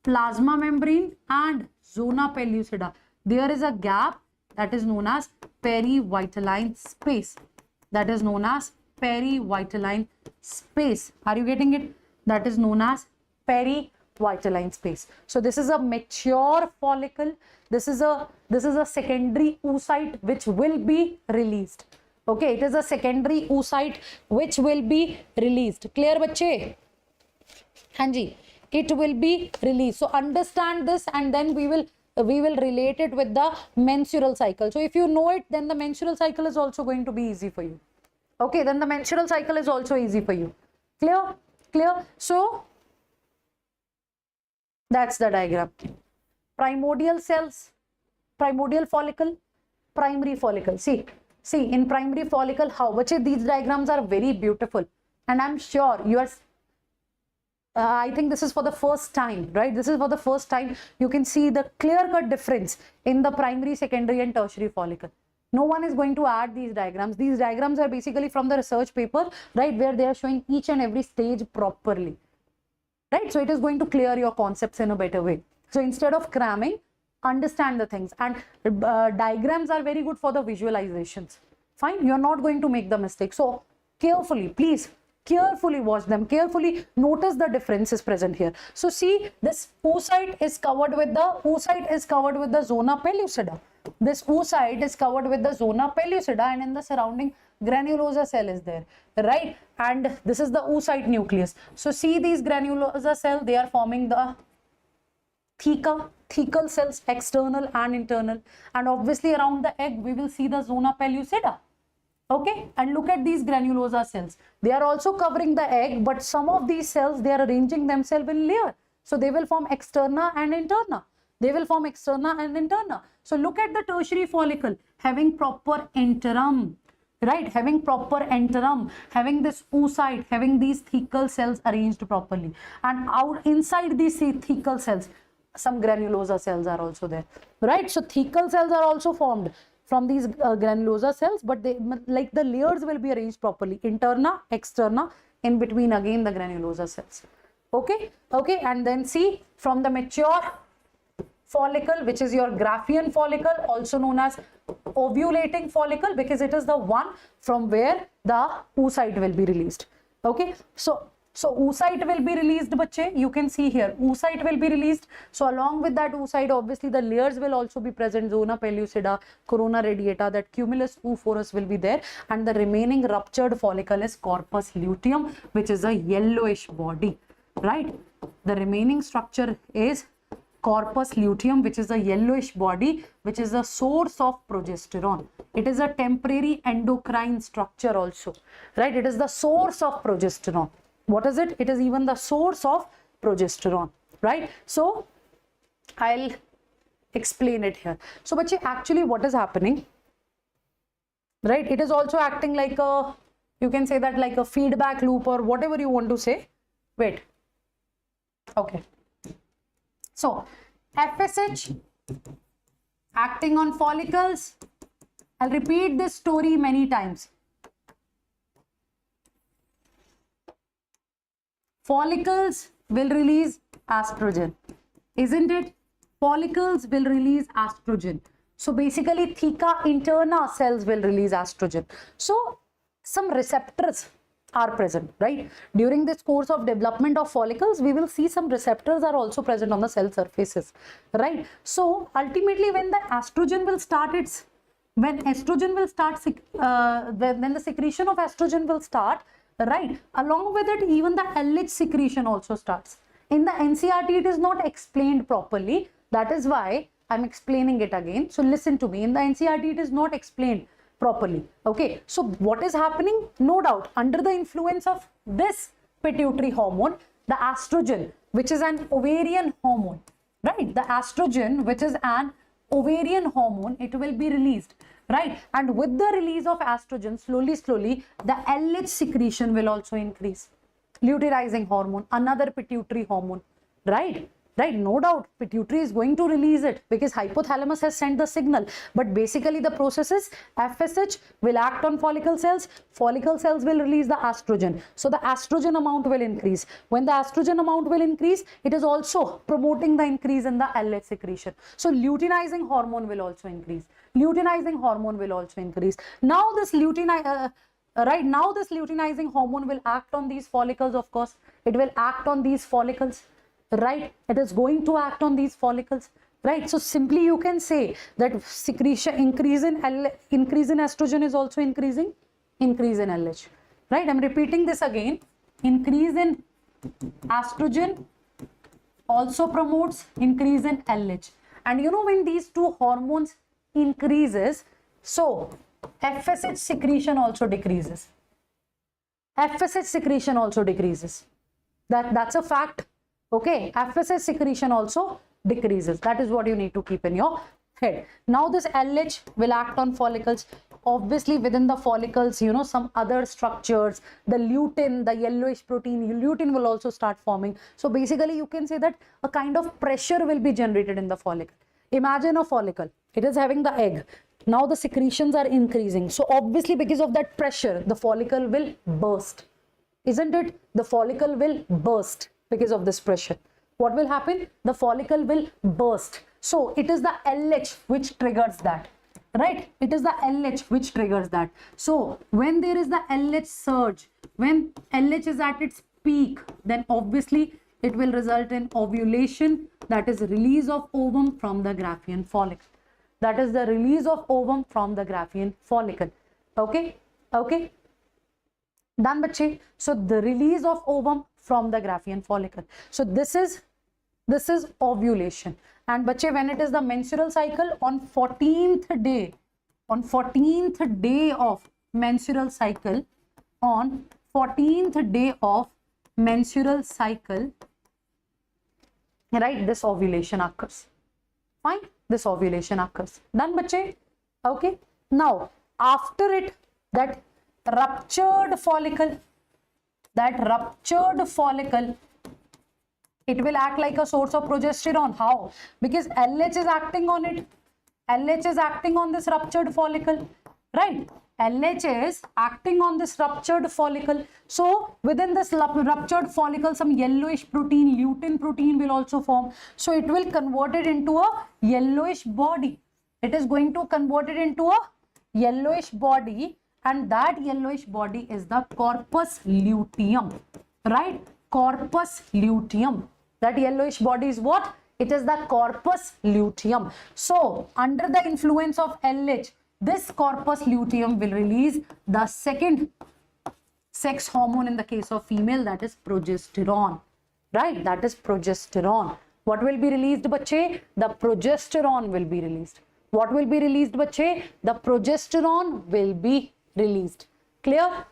plasma membrane and zona pellucida, there is a gap that is known as perivitelline space. That is known as perivitelline space. Are you getting it? That is known as perivitelline space. So this is a mature follicle. This is a secondary oocyte which will be released. Okay, it is a secondary oocyte which will be released. Clear, bache? Hanji, it will be released. So understand this, and then we will relate it with the menstrual cycle. So if you know it, then the menstrual cycle is also going to be easy for you. Okay, then the menstrual cycle is also easy for you. Clear? Clear? So that's the diagram. Primordial cells, primordial follicle, primary follicle. See, in primary follicle, how? Bache, these diagrams are very beautiful, and I'm sure you are. I think this is for the first time, right? This is for the first time you can see the clear-cut difference in the primary, secondary and tertiary follicle. No one is going to add these diagrams. These diagrams are basically from the research paper, right, where they are showing each and every stage properly, right? So it is going to clear your concepts in a better way. So instead of cramming, understand the things, and diagrams are very good for the visualizations. Fine, you're not going to make the mistake. So carefully, please, carefully watch them, carefully notice the differences present here. So see, this oocyte is covered with the zona pellucida. This oocyte is covered with the zona pellucida, and in the surrounding granulosa cell is there, right? And this is the oocyte nucleus. So see these granulosa cell, they are forming the thecal cells, external and internal, and obviously around the egg we will see the zona pellucida. Okay, and look at these granulosa cells. They are also covering the egg, but some of these cells, they are arranging themselves in layer. So they will form externa and interna. They will form externa and interna. So look at the tertiary follicle having proper interim, right? Having proper interim, having this oocyte, having these thecal cells arranged properly. And out inside these thecal cells, some granulosa cells are also there, right? So thecal cells are also formed from these granulosa cells, but they, like, the layers will be arranged properly, interna, externa, in between again the granulosa cells. Okay, okay, and then see, from the mature follicle, which is your Graafian follicle, also known as ovulating follicle, because it is the one from where the oocyte will be released. Okay, so oocyte will be released, bache. You can see here, oocyte will be released. So along with that oocyte, obviously the layers will also be present, zona pellucida, corona radiata, that cumulus oophorus will be there, and the remaining ruptured follicle is corpus luteum, which is a yellowish body, right? The remaining structure is corpus luteum, which is a yellowish body, which is a source of progesterone. It is a temporary endocrine structure also, right? It is the source of progesterone. What is it? It is even the source of progesterone, right? So I'll explain it here. So bache, actually what is happening, right? It is also acting like a, you can say that, like a feedback loop or whatever you want to say. Wait. Okay. So FSH acting on follicles. I'll repeat this story many times. Follicles will release estrogen, isn't it? Follicles will release estrogen. So basically theca interna cells will release estrogen. So some receptors are present, right? During this course of development of follicles, we will see some receptors are also present on the cell surfaces, right? So ultimately when the estrogen will start its, when estrogen will start, when the secretion of estrogen will start, right, along with it even the LH secretion also starts. In the NCERT it is not explained properly, that is why I'm explaining it again. So listen to me, in the NCERT it is not explained properly. Okay, so what is happening? No doubt, under the influence of this pituitary hormone, the estrogen, which is an ovarian hormone, right? The estrogen, which is an ovarian hormone, it will be released, right? And with the release of estrogen, slowly the LH secretion will also increase. Luteinizing hormone, another pituitary hormone, right? Right, no doubt pituitary is going to release it because hypothalamus has sent the signal, but basically the process is FSH will act on follicle cells will release the estrogen, so the estrogen amount will increase. When the estrogen amount will increase, it is also promoting the increase in the LH secretion, so luteinizing hormone will also increase. Luteinizing hormone will also increase. Now this luteinizing hormone will act on these follicles. Of course it will act on these follicles, right? It is going to act on these follicles, right? So simply you can say that secretion, increase in estrogen is also increase in LH, right? I'm repeating this again. Increase in estrogen also promotes increase in LH, and you know, when these two hormones increases, so FSH secretion also decreases. FSH secretion also decreases. That's a fact. Okay, FSH secretion also decreases. That is what you need to keep in your head. Now this LH will act on follicles. Obviously within the follicles, you know, some other structures, the lutein, the yellowish protein, lutein will also start forming. So basically you can say that a kind of pressure will be generated in the follicle. Imagine a follicle, it is having the egg. Now the secretions are increasing. So obviously because of that pressure, the follicle will burst. Isn't it? The follicle will burst. Because of this pressure, what will happen? The follicle will burst. So it is the LH which triggers that, right? It is the LH which triggers that. So when there is the LH surge, when LH is at its peak, then obviously it will result in ovulation, that is release of ovum from the Graafian follicle. That is the release of ovum from the Graafian follicle. Okay, okay, done bache. So the release of ovum from the Graafian follicle. So this is ovulation. And bache, when it is the menstrual cycle, on 14th day of menstrual cycle, on 14th day of menstrual cycle, right, this ovulation occurs. Fine, this ovulation occurs. Done bache. Okay, now after it, that ruptured follicle It will act like a source of progesterone. How? Because LH is acting on it. LH is acting on this ruptured follicle, right? LH is acting on this ruptured follicle. So within this ruptured follicle, some yellowish protein, lutein protein will also form. So it will convert it into a yellowish body. It is going to convert it into a yellowish body, and that yellowish body is the corpus luteum, right? Corpus luteum. That yellowish body is what? It is the corpus luteum. So under the influence of LH, this corpus luteum will release the second sex hormone in the case of female, that is progesterone, right? That is progesterone. What will be released, bache? The progesterone will be released. What will be released, bache? The progesterone will be released. Clear?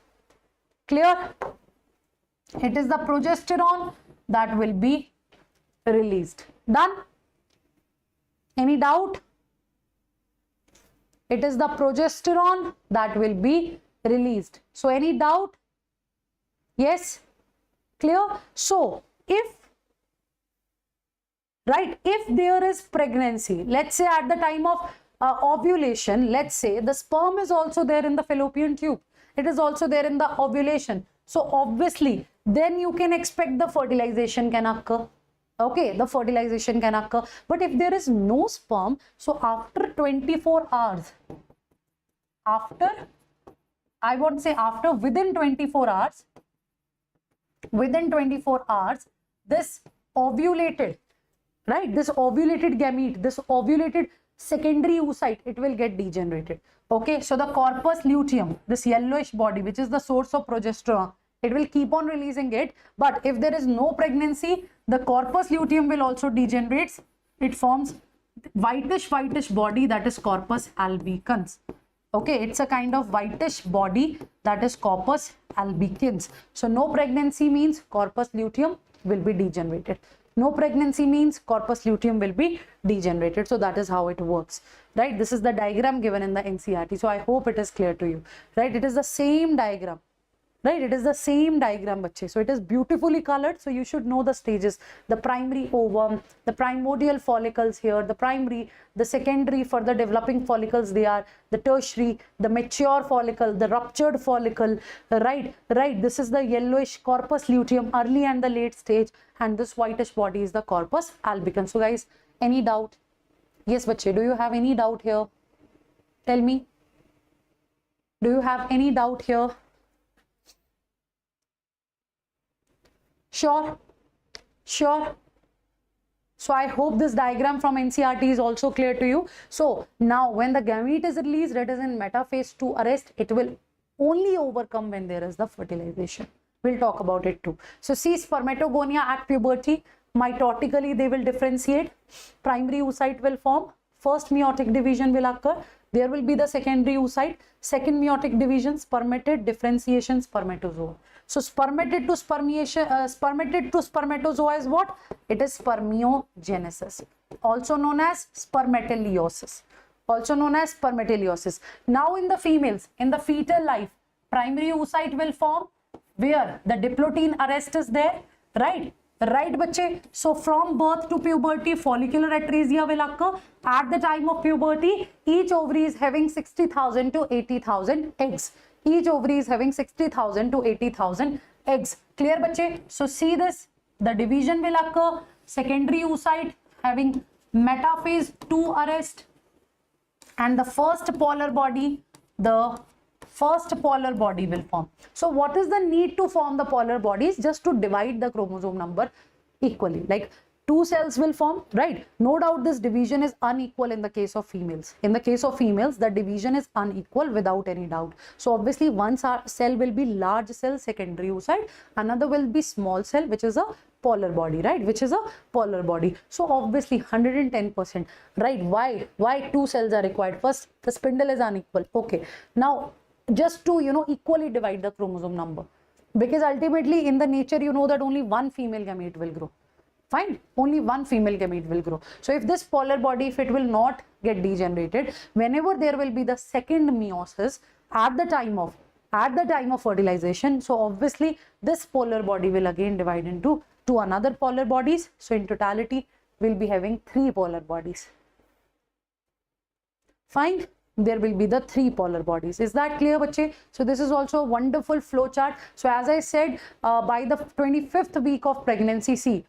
Clear? It is the progesterone that will be released. Done? Any doubt? It is the progesterone that will be released. So any doubt? Yes? Clear? So if there is pregnancy, let's say at the time of ovulation, let's say the sperm is also there in the fallopian tube. It is also there in the ovulation. So obviously, then you can expect the fertilization can occur. Okay, the fertilization can occur. But if there is no sperm, so after 24 hours, within 24 hours, this ovulated, right, this ovulated gamete, this ovulated secondary oocyte, it will get degenerated. Okay, so the corpus luteum, this yellowish body, which is the source of progesterone, it will keep on releasing it. But if there is no pregnancy, the corpus luteum will also degenerate. It forms whitish body, that is corpus albicans. Okay, it's a kind of whitish body, that is corpus albicans. So no pregnancy means corpus luteum will be degenerated. No pregnancy means corpus luteum will be degenerated. So that is how it works, right? This is the diagram given in the NCERT. So I hope it is clear to you, right? It is the same diagram, right? It is the same diagram, bache. So it is beautifully colored. So you should know the stages: the primary ovum, the primordial follicles here, the primary, the secondary for the developing follicles, they are the tertiary, the mature follicle, the ruptured follicle, right? This is the yellowish corpus luteum, early and the late stage, and this whitish body is the corpus albicans. So guys, any doubt? Yes, bache, do you have any doubt here? Tell me. Do you have any doubt here? Sure. So I hope this diagram from NCERT is also clear to you. So now when the gamete is released, it is in metaphase to arrest. It will only overcome when there is the fertilization. We'll talk about it too. So see, spermatogonia at puberty, mitotically they will differentiate. Primary oocyte will form. First meiotic division will occur. There will be the secondary oocyte. Second meiotic division, spermatid, differentiation, spermatozoa. So spermatid to spermatozoa is what? It is spermiogenesis, also known as spermatoleiosis. Now in the females, in the fetal life, primary oocyte will form where the diplotin arrest is there, right? Right, bache? So from birth to puberty, follicular atresia will occur. At the time of puberty, each ovary is having 60,000 to 80,000 eggs. Each ovary is having 60,000 to 80,000 eggs. Clear, bache? So see this, the division will occur. Secondary oocyte having metaphase 2 arrest, and the first polar body will form. So what is the need to form the polar bodies? Just to divide the chromosome number equally. Like 2 cells will form, right? No doubt this division is unequal in the case of females. In the case of females, the division is unequal without any doubt. So obviously one cell will be large cell, secondary oocyte. Another will be small cell, which is a polar body, right? Which is a polar body. So obviously 110%, right? Why 2 cells are required? First, the spindle is unequal. Okay. Now, just to, equally divide the chromosome number, because ultimately in the nature, that only one female gamete will grow. Fine, only one female gamete will grow. So if this polar body, if it will not get degenerated, whenever there will be the second meiosis at the time of fertilization, so obviously this polar body will again divide into to another polar bodies. So in totality, we'll be having 3 polar bodies. Fine. There will be the 3 polar bodies. Is that clear, bache? So this is also a wonderful flow chart. So as I said, by the 25th week of pregnancy, see,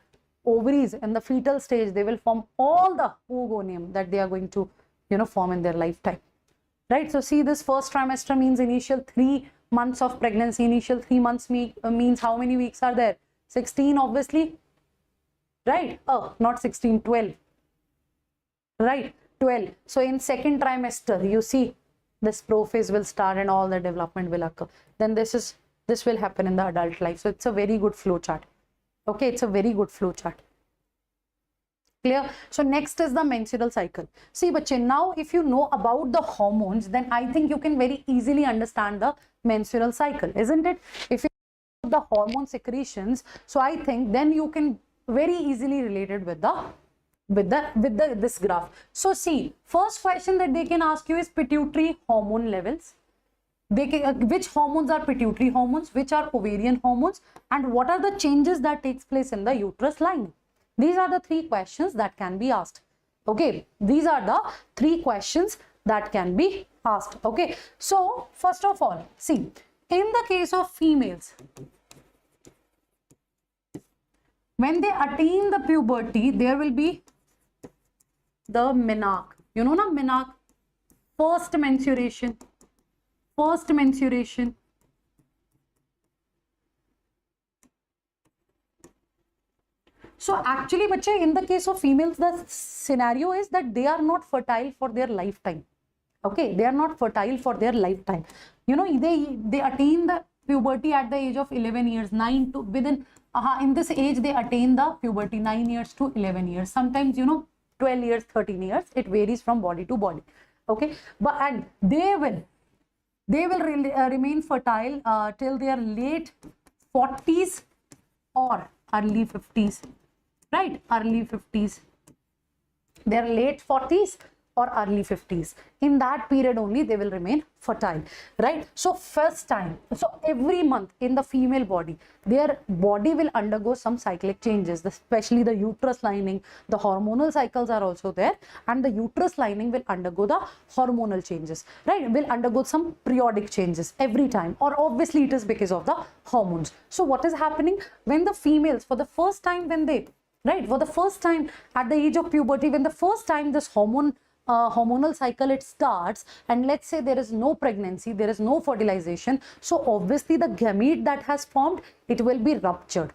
ovaries in the fetal stage, they will form all the oogonium that they are going to, form in their lifetime. Right? So see, this first trimester means initial 3 months of pregnancy. Initial 3 months means how many weeks are there? 16, obviously. Right? Oh, not 16, 12. Right? 12. So in second trimester, you see this prophase will start and all the development will occur. Then this will happen in the adult life. So it's a very good flow chart. Okay, it's a very good flow chart. Clear? So next is the menstrual cycle. See, bache, now if you know about the hormones, then I think you can very easily understand the menstrual cycle, isn't it? If you know the hormone secretions, so I think then you can very easily relate it with this graph. So see, first question that they can ask you is pituitary hormone levels. Which hormones are pituitary hormones, which are ovarian hormones, and what are the changes that takes place in the uterus lining? These are the 3 questions that can be asked. Okay, these are the 3 questions that can be asked. Okay, so first of all, see, in the case of females, when they attain the puberty, there will be the menarche. You know na, menarche, first menstruation. So actually, bache, in the case of females, the scenario is that they are not fertile for their lifetime. Okay, they are not fertile for their lifetime. They attain the puberty at the age of 11 years, in this age they attain the puberty 9 years to 11 years. Sometimes, 12 years, 13 years. It varies from body to body. Okay, and they will remain fertile till their late 40s or early 50s. Right, early 50s. Their late 40s or early 50s. In that period only they will remain fertile. Right. So first time, so every month in the female body, their body will undergo some cyclic changes, especially the uterus lining. The hormonal cycles are also there, and the uterus lining will undergo the hormonal changes. Right, will undergo some periodic changes every time, or obviously it is because of the hormones. So what is happening when the females, for the first time, for the first time at the age of puberty, when the first time this hormonal cycle it starts, and let's say there is no pregnancy, there is no fertilization, so obviously the gamete that has formed, it will be ruptured.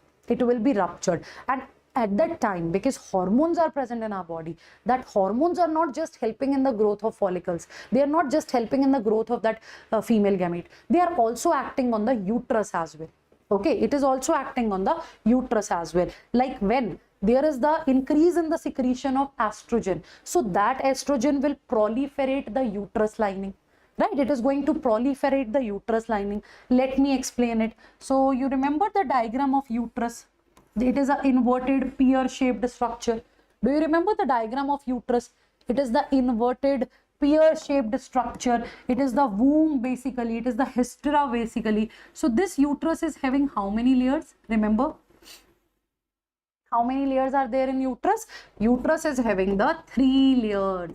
And at that time, because hormones are present in our body, that hormones are not just helping in the growth of follicles, they are not just helping in the growth of that female gamete, they are also acting on the uterus as well. Okay, it is also acting on the uterus as well. Like when there is the increase in the secretion of estrogen, so that estrogen will proliferate the uterus lining. Right, it is going to proliferate the uterus lining. Let me explain it. So you remember the diagram of uterus? It is an inverted pear-shaped structure. Do you remember the diagram of uterus? It is the inverted pear-shaped structure. It is the womb basically. It is the hysteria basically. So this uterus is having how many layers? Remember? How many layers are there in uterus? Uterus is having the 3 layers.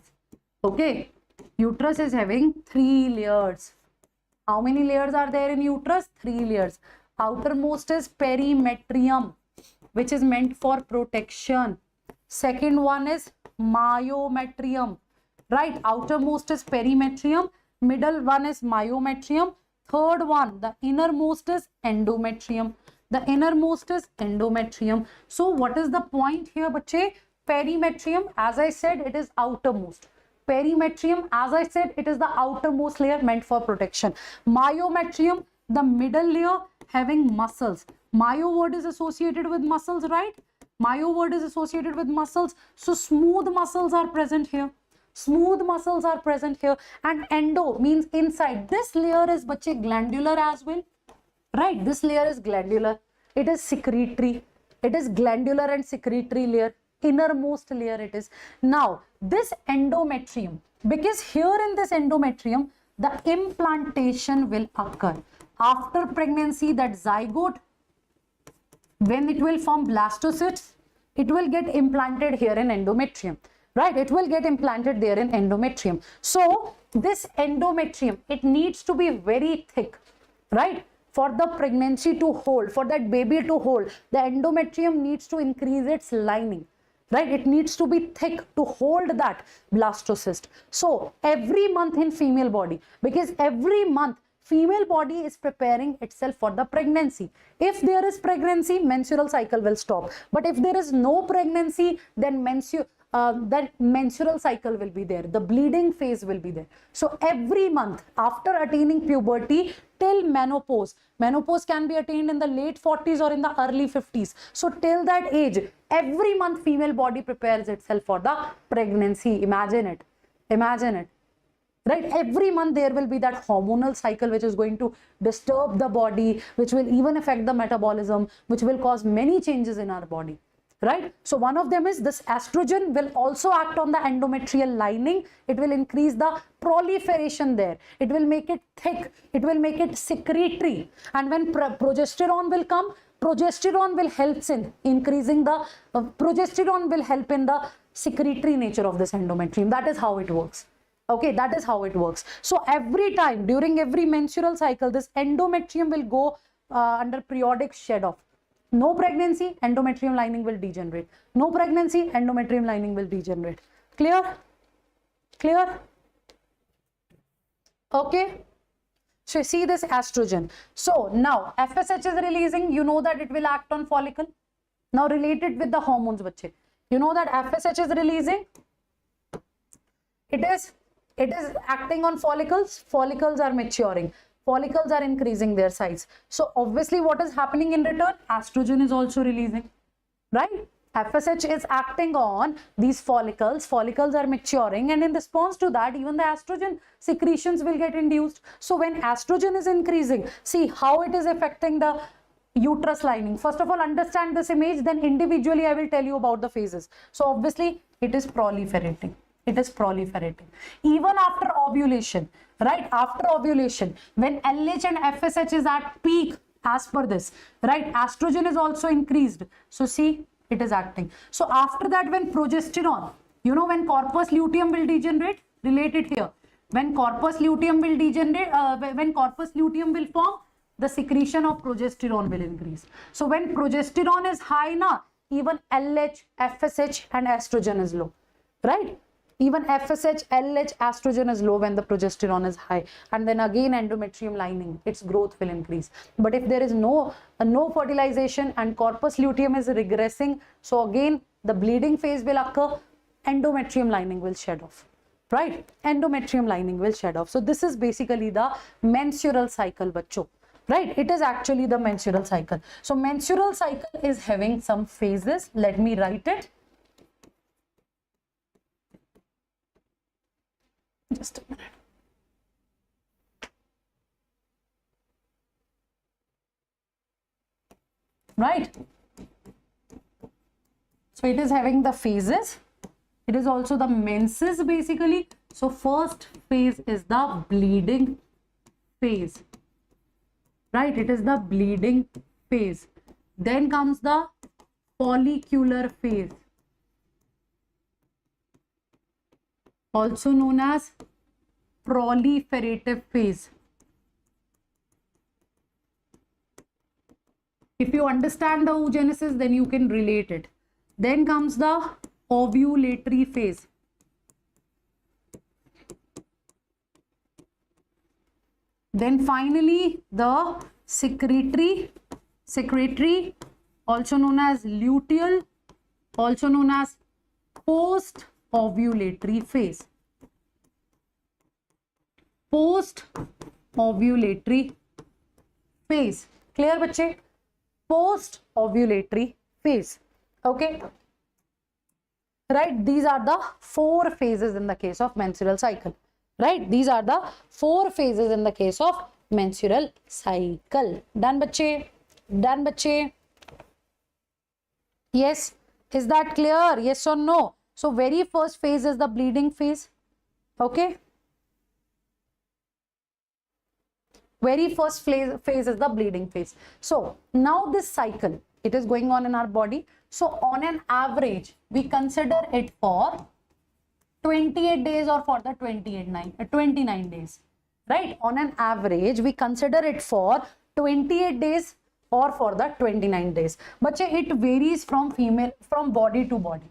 Okay. Uterus is having 3 layers. How many layers are there in uterus? 3 layers. Outermost is perimetrium, which is meant for protection. Second one is myometrium. Right. Outermost is perimetrium. Middle one is myometrium. Third one, the innermost is endometrium. The innermost is endometrium. So what is the point here, bache? Perimetrium, as I said, it is outermost. Perimetrium, as I said, it is the outermost layer meant for protection. Myometrium, the middle layer having muscles. Myo word is associated with muscles, right? Myo word is associated with muscles. So smooth muscles are present here. Smooth muscles are present here. And endo means inside. This layer is, bache, glandular as well. Right, this layer is glandular. It is secretory. It is glandular and secretory layer. Innermost layer it is. Now, this endometrium, because here in this endometrium, the implantation will occur. After pregnancy, that zygote when it will form blastocysts, it will get implanted here in endometrium, right? It will get implanted there in endometrium. So this endometrium, it needs to be very thick, right? For the pregnancy to hold, for that baby to hold, the endometrium needs to increase its lining, right? It needs to be thick to hold that blastocyst. So every month in female body, because every month female body is preparing itself for the pregnancy. If there is pregnancy, menstrual cycle will stop. But if there is no pregnancy, then menstrual cycle will be there. The bleeding phase will be there. So every month after attaining puberty till menopause, menopause can be attained in the late 40s or in the early 50s. So till that age, every month female body prepares itself for the pregnancy. Imagine it. Imagine it. Right? Every month there will be that hormonal cycle which is going to disturb the body, which will even affect the metabolism, which will cause many changes in our body. Right? So one of them is this estrogen will also act on the endometrial lining. It will increase the proliferation there. It will make it thick. It will make it secretory. And when progesterone will come, progesterone will help in increasing the, progesterone will help in the secretory nature of this endometrium. That is how it works. Okay, that is how it works. So every time during every menstrual cycle, this endometrium will go under periodic shed off. No pregnancy, endometrium lining will degenerate. No pregnancy, endometrium lining will degenerate. Clear? Clear? Okay. So you see this estrogen. So now FSH is releasing. You know that it will act on follicle. Now related with the hormones, bache. You know that FSH is releasing. It is acting on follicles. Follicles are maturing. Follicles are increasing their size. So obviously what is happening in return? Estrogen is also releasing, right? FSH is acting on these follicles. Follicles are maturing, and in response to that, even the estrogen secretions will get induced. So when estrogen is increasing, see how it is affecting the uterus lining. First of all, understand this image, then individually I will tell you about the phases. So obviously it is proliferating. It is proliferating. Even after ovulation, right? After ovulation, when LH and FSH is at peak as per this, right? Estrogen is also increased. So see, it is acting. So after that, when progesterone, you know, when corpus luteum will degenerate, relate it here. When corpus luteum will degenerate, when corpus luteum will form, the secretion of progesterone will increase. So when progesterone is high, even LH, FSH and estrogen is low, right? Even FSH, LH, estrogen is low when the progesterone is high. And then again endometrium lining, its growth will increase. But if there is no fertilization and corpus luteum is regressing, so again the bleeding phase will occur, endometrium lining will shed off. Right? Endometrium lining will shed off. So this is basically the menstrual cycle, bacho. Right? It is actually the menstrual cycle. So menstrual cycle is having some phases. Let me write it. Just a minute. Right? So it is having the phases. It is also the menses basically. So first phase is the bleeding phase. Right? It is the bleeding phase. Then comes the follicular phase, also known as proliferative phase. If you understand the oogenesis, then you can relate it. Then comes the ovulatory phase. Then finally the secretory, also known as luteal, also known as post-ovulatory phase. Post-ovulatory phase. Clear, bache? Post-ovulatory phase. Okay. Right? These are the 4 phases in the case of menstrual cycle. Right? These are the 4 phases in the case of menstrual cycle. Done, bache? Done, bache? Yes. Is that clear? Yes or no? So very first phase is the bleeding phase. Okay. Very first phase is the bleeding phase. So now this cycle, it is going on in our body. So on an average, we consider it for 28 days or for the 29 days, right? On an average, we consider it for 28 days or for the 29 days. But it varies from body to body,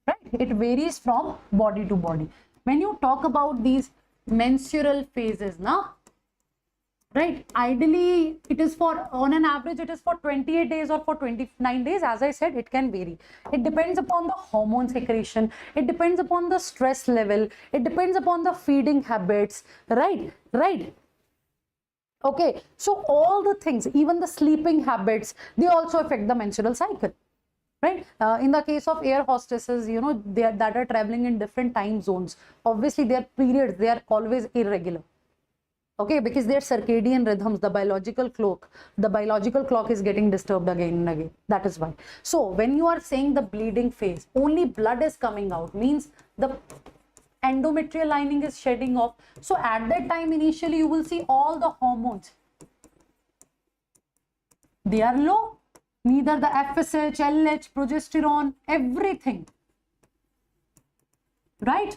right? It varies from body to body. When you talk about these menstrual phases, right, ideally it is for, on an average, it is for 28 days or for 29 days. As I said, it can vary. It depends upon the hormone secretion, it depends upon the stress level, it depends upon the feeding habits, right? Okay, so all the things, even the sleeping habits, they also affect the menstrual cycle, right? In the case of air hostesses, you know, that are traveling in different time zones, obviously their periods, they are always irregular. Okay, because their circadian rhythms, the biological clock is getting disturbed again and again. That is why. So when you are saying the bleeding phase, only blood is coming out, means the endometrial lining is shedding off. So at that time, initially you will see all the hormones, they are low. Neither the FSH, LH, progesterone, everything, right?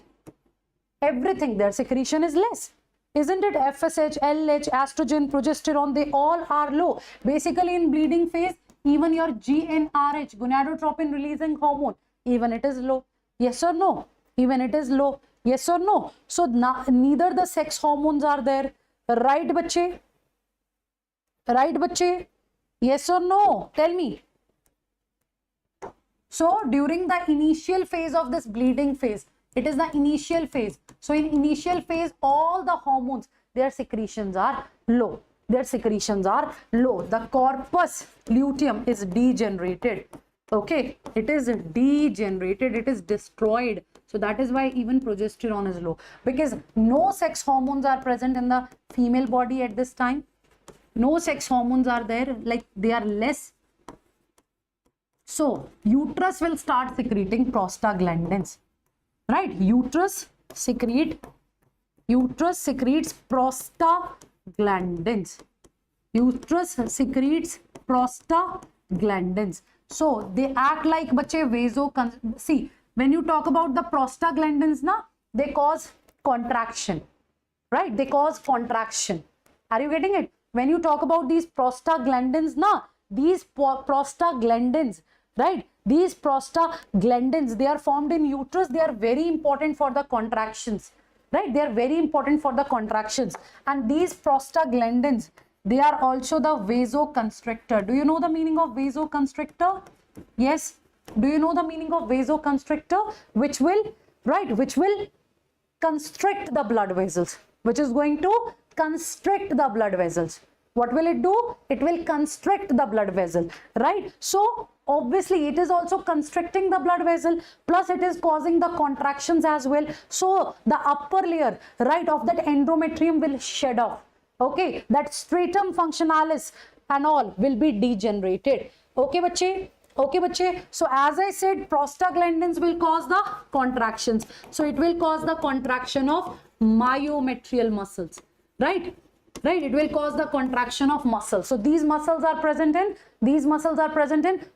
Everything, their secretion is less. Isn't it? FSH, LH, estrogen, progesterone, they all are low. Basically in bleeding phase, even your GnRH, gonadotropin releasing hormone, even it is low. Yes or no? Even it is low. Yes or no? So neither the sex hormones are there. Right, bache? Right, bache? Yes or no? Tell me. So during the initial phase of this bleeding phase, it is the initial phase. So in initial phase, all the hormones, their secretions are low. Their secretions are low. The corpus luteum is degenerated. Okay, it is degenerated, it is destroyed. So that is why even progesterone is low, because no sex hormones are present in the female body at this time. No sex hormones are there, like they are less. So uterus will start secreting prostaglandins, right? Uterus secretes prostaglandins. Uterus secretes prostaglandins. So they act like see, when you talk about the prostaglandins, they cause contraction, right? They cause contraction. Are you getting it? When you talk about these prostaglandins, these prostaglandins, right? These prostaglandins, they are formed in uterus. They are very important for the contractions, right? They are very important for the contractions. And these prostaglandins, they are also the vasoconstrictor. Do you know the meaning of vasoconstrictor? Yes. Do you know the meaning of vasoconstrictor? Which will, right, which will constrict the blood vessels, which is going to constrict the blood vessels. What will it do? It will constrict the blood vessel, right? So obviously it is also constricting the blood vessel, plus it is causing the contractions as well. So the upper layer, right, of that endometrium will shed off. Okay, that stratum functionalis and all will be degenerated. Okay, bache? Okay, bache? So as I said, prostaglandins will cause the contractions. So it will cause the contraction of myometrial muscles, right? Right, it will cause the contraction of muscles. So these muscles are present in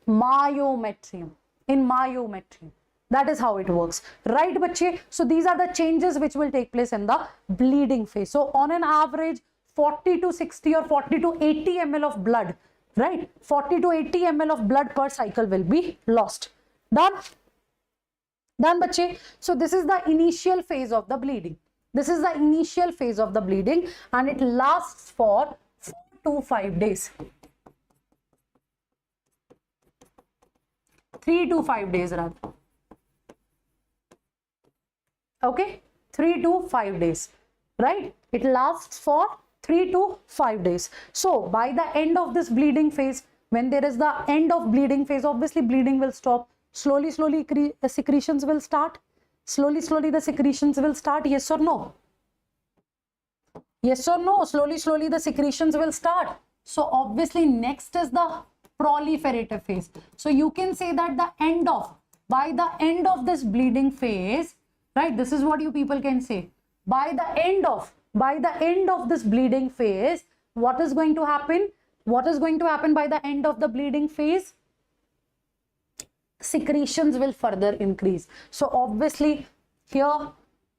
myometrium. In myometrium. That is how it works. Right, bache? So these are the changes which will take place in the bleeding phase. So on an average, 40 to 60 or 40 to 80 ml of blood, right? 40 to 80 ml of blood per cycle will be lost. Done? Done, bache? So this is the initial phase of the bleeding. This is the initial phase of the bleeding, and it lasts for 4 to 5 days. 3 to 5 days rather. Okay, 3 to 5 days, right? It lasts for 3 to 5 days. So by the end of this bleeding phase, when there is the end of bleeding phase, obviously bleeding will stop. Slowly the secretions will start. Slowly the secretions will start. Yes or no? Yes or no? Slowly the secretions will start. So obviously next is the proliferative phase. So you can say that by the end of this bleeding phase, right? This is what you people can say. By the end of this bleeding phase, what is going to happen? What is going to happen by the end of the bleeding phase? Secretions will further increase. So obviously here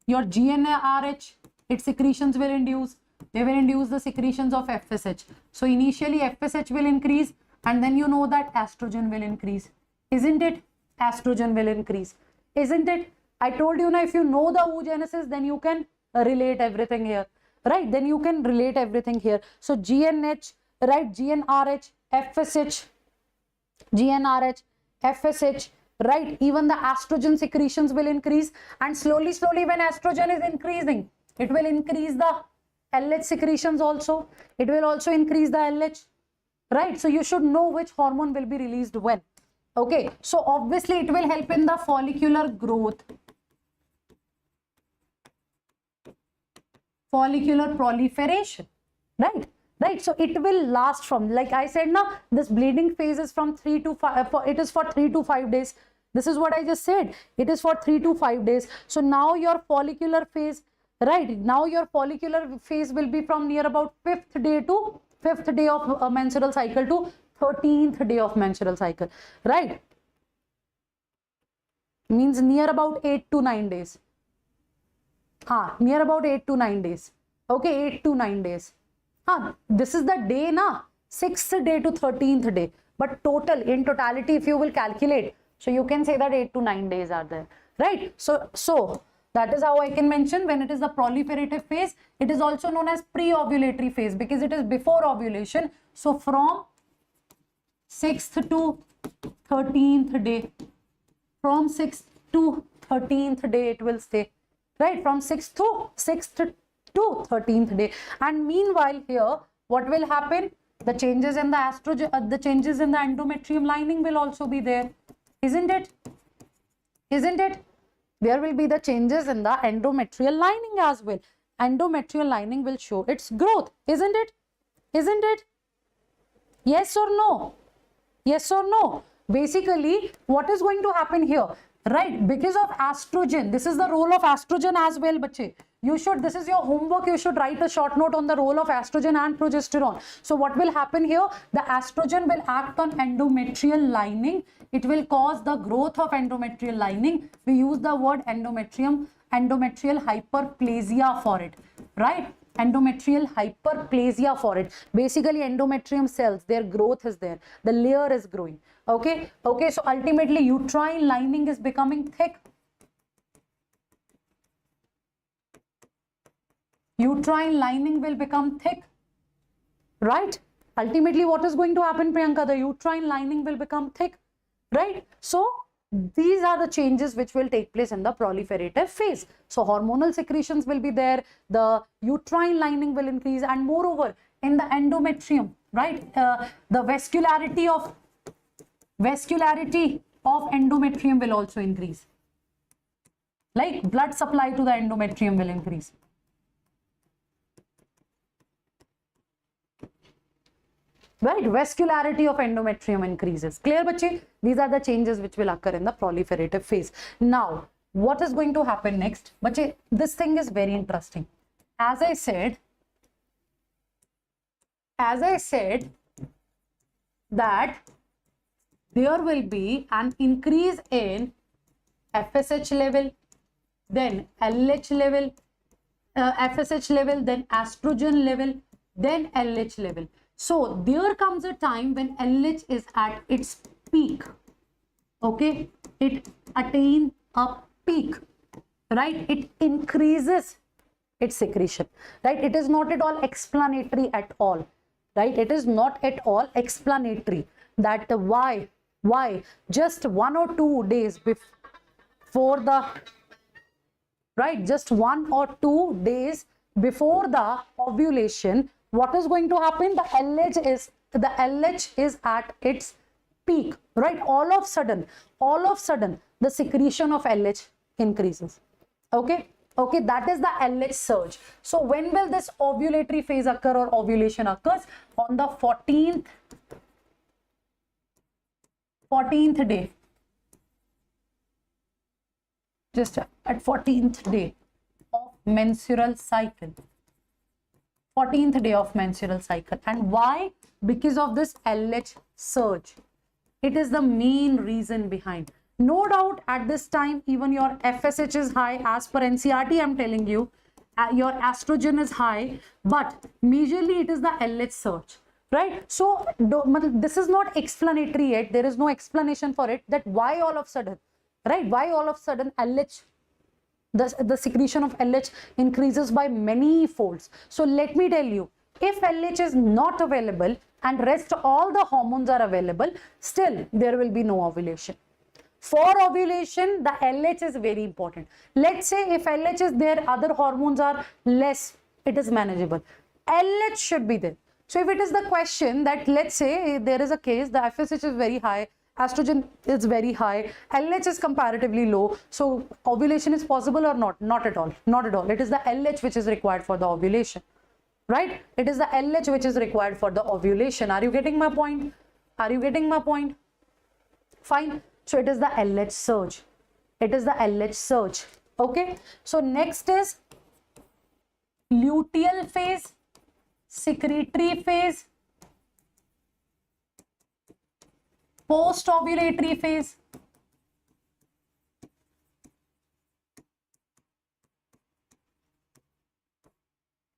your GnRH, its secretions will induce, they will induce the secretions of FSH. So initially FSH will increase, and then you know that estrogen will increase, isn't it? Estrogen will increase, isn't it? I told you now, if you know the oogenesis, then you can relate everything here, right? Then you can relate everything here. So GNH, right? GnRH, FSH, GnRH, FSH, right? Even the estrogen secretions will increase, and slowly when estrogen is increasing, it will increase the LH secretions also. It will also increase the LH, right? So you should know which hormone will be released when. Okay, so obviously it will help in the follicular growth, follicular proliferation, right? Right, so it will last from, like I said now, this bleeding phase is from 3 to 5, it is for 3 to 5 days. This is what I just said, it is for 3 to 5 days. So now your follicular phase, right, now your follicular phase will be from near about 5th day to 5th day of menstrual cycle to 13th day of menstrual cycle, right? Means near about 8 to 9 days. Near about 8 to 9 days. Okay, 8 to 9 days. This is the day na, 6th day to 13th day, but total, in totality, if you will calculate, so you can say that 8 to 9 days are there, right? So that is how I can mention when it is the proliferative phase. It is also known as pre-ovulatory phase because it is before ovulation. So from 6th to 13th day, from 6th to 13th day it will stay, right? From 6th to 13th day. And meanwhile here, what will happen? The changes in the estrogen, the changes in the endometrium lining will also be there, isn't it? Isn't it? There will be the changes in the endometrial lining as well. Endometrial lining will show its growth, isn't it? Isn't it? Yes or no? Yes or no? Basically, what is going to happen here? Right, because of estrogen, this is the role of estrogen as well, bache. You should, this is your homework, you should write a short note on the role of estrogen and progesterone. So what will happen here? The estrogen will act on endometrial lining. It will cause the growth of endometrial lining. We use the word endometrial hyperplasia for it, right? Endometrial hyperplasia for it. Basically, endometrium cells, their growth is there. The layer is growing. Okay. So ultimately, uterine lining is becoming thick. Uterine lining will become thick, right? Ultimately, what is going to happen, Priyanka? The uterine lining will become thick, right? So these are the changes which will take place in the proliferative phase. So hormonal secretions will be there, the uterine lining will increase, and moreover in the endometrium, right, the vascularity of endometrium will also increase. Like blood supply to the endometrium will increase. Right, vascularity of endometrium increases. Clear, bache? These are the changes which will occur in the proliferative phase. Now, what is going to happen next? Bache, this thing is very interesting. As I said that there will be an increase in FSH level, then LH level, FSH level, then estrogen level, then LH level. So there comes a time when LH is at its peak. Okay, it attains a peak, right? It increases its secretion, right? It is not at all explanatory at all, right? It is not at all explanatory that why just 1 or 2 days before the, right, just 1 or 2 days before the ovulation, what is going to happen? The LH is at its peak, right? All of sudden, the secretion of LH increases. Okay, that is the LH surge. So when will this ovulatory phase occur or ovulation occurs? On the 14th day. Just at 14th day of menstrual cycle. 14th day of menstrual cycle. And why? Because of this LH surge. It is the main reason behind. No doubt at this time, even your FSH is high. As per NCERT, I'm telling you, your estrogen is high, but majorly it is the LH surge, right? So this is not explanatory yet. There is no explanation for it, that why all of a sudden, right? Why all of a sudden LH, the secretion of LH increases by many folds. So let me tell you, if LH is not available and rest all the hormones are available, still there will be no ovulation. For ovulation, the LH is very important. Let's say if LH is there, other hormones are less, it is manageable. LH should be there. So if it is the question that, let's say there is a case, the FSH is very high, estrogen is very high, LH is comparatively low, so ovulation is possible or not? Not at all. Not at all. It is the LH which is required for the ovulation, right? It is the LH which is required for the ovulation. Are you getting my point? Are you getting my point? Fine. So it is the LH surge. It is the LH surge. Okay. So next is luteal phase, secretory phase, post-ovulatory phase.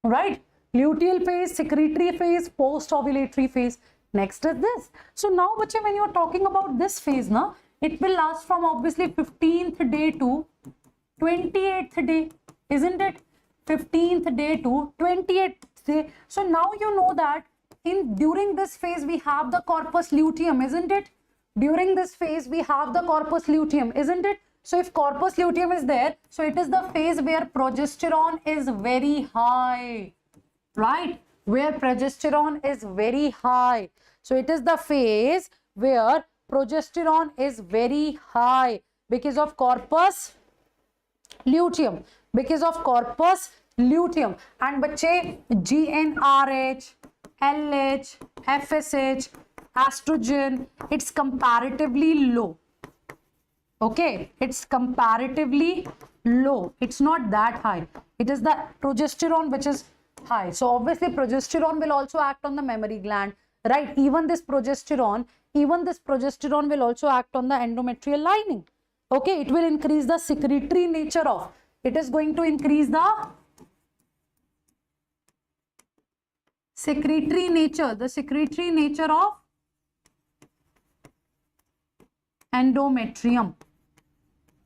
Right? Luteal phase, secretory phase, post-ovulatory phase. Next is this. So now, bache, when you are talking about this phase, na, it will last from obviously 15th day to 28th day, isn't it? 15th day to 28th day. So now you know that during this phase we have the corpus luteum, isn't it? During this phase we have the corpus luteum, isn't it? So if corpus luteum is there, so it is the phase where progesterone is very high, right? Where progesterone is very high. So it is the phase where progesterone is very high because of corpus luteum. Because of corpus luteum. And bache, GnRH, LH, FSH, estrogen, it's comparatively low. Okay, it's comparatively low. It's not that high. It is the progesterone which is high. So obviously progesterone will also act on the mammary gland, right? Even this progesterone will also act on the endometrial lining. Okay, it will increase the secretory nature of, it is going to increase the secretory nature of endometrium,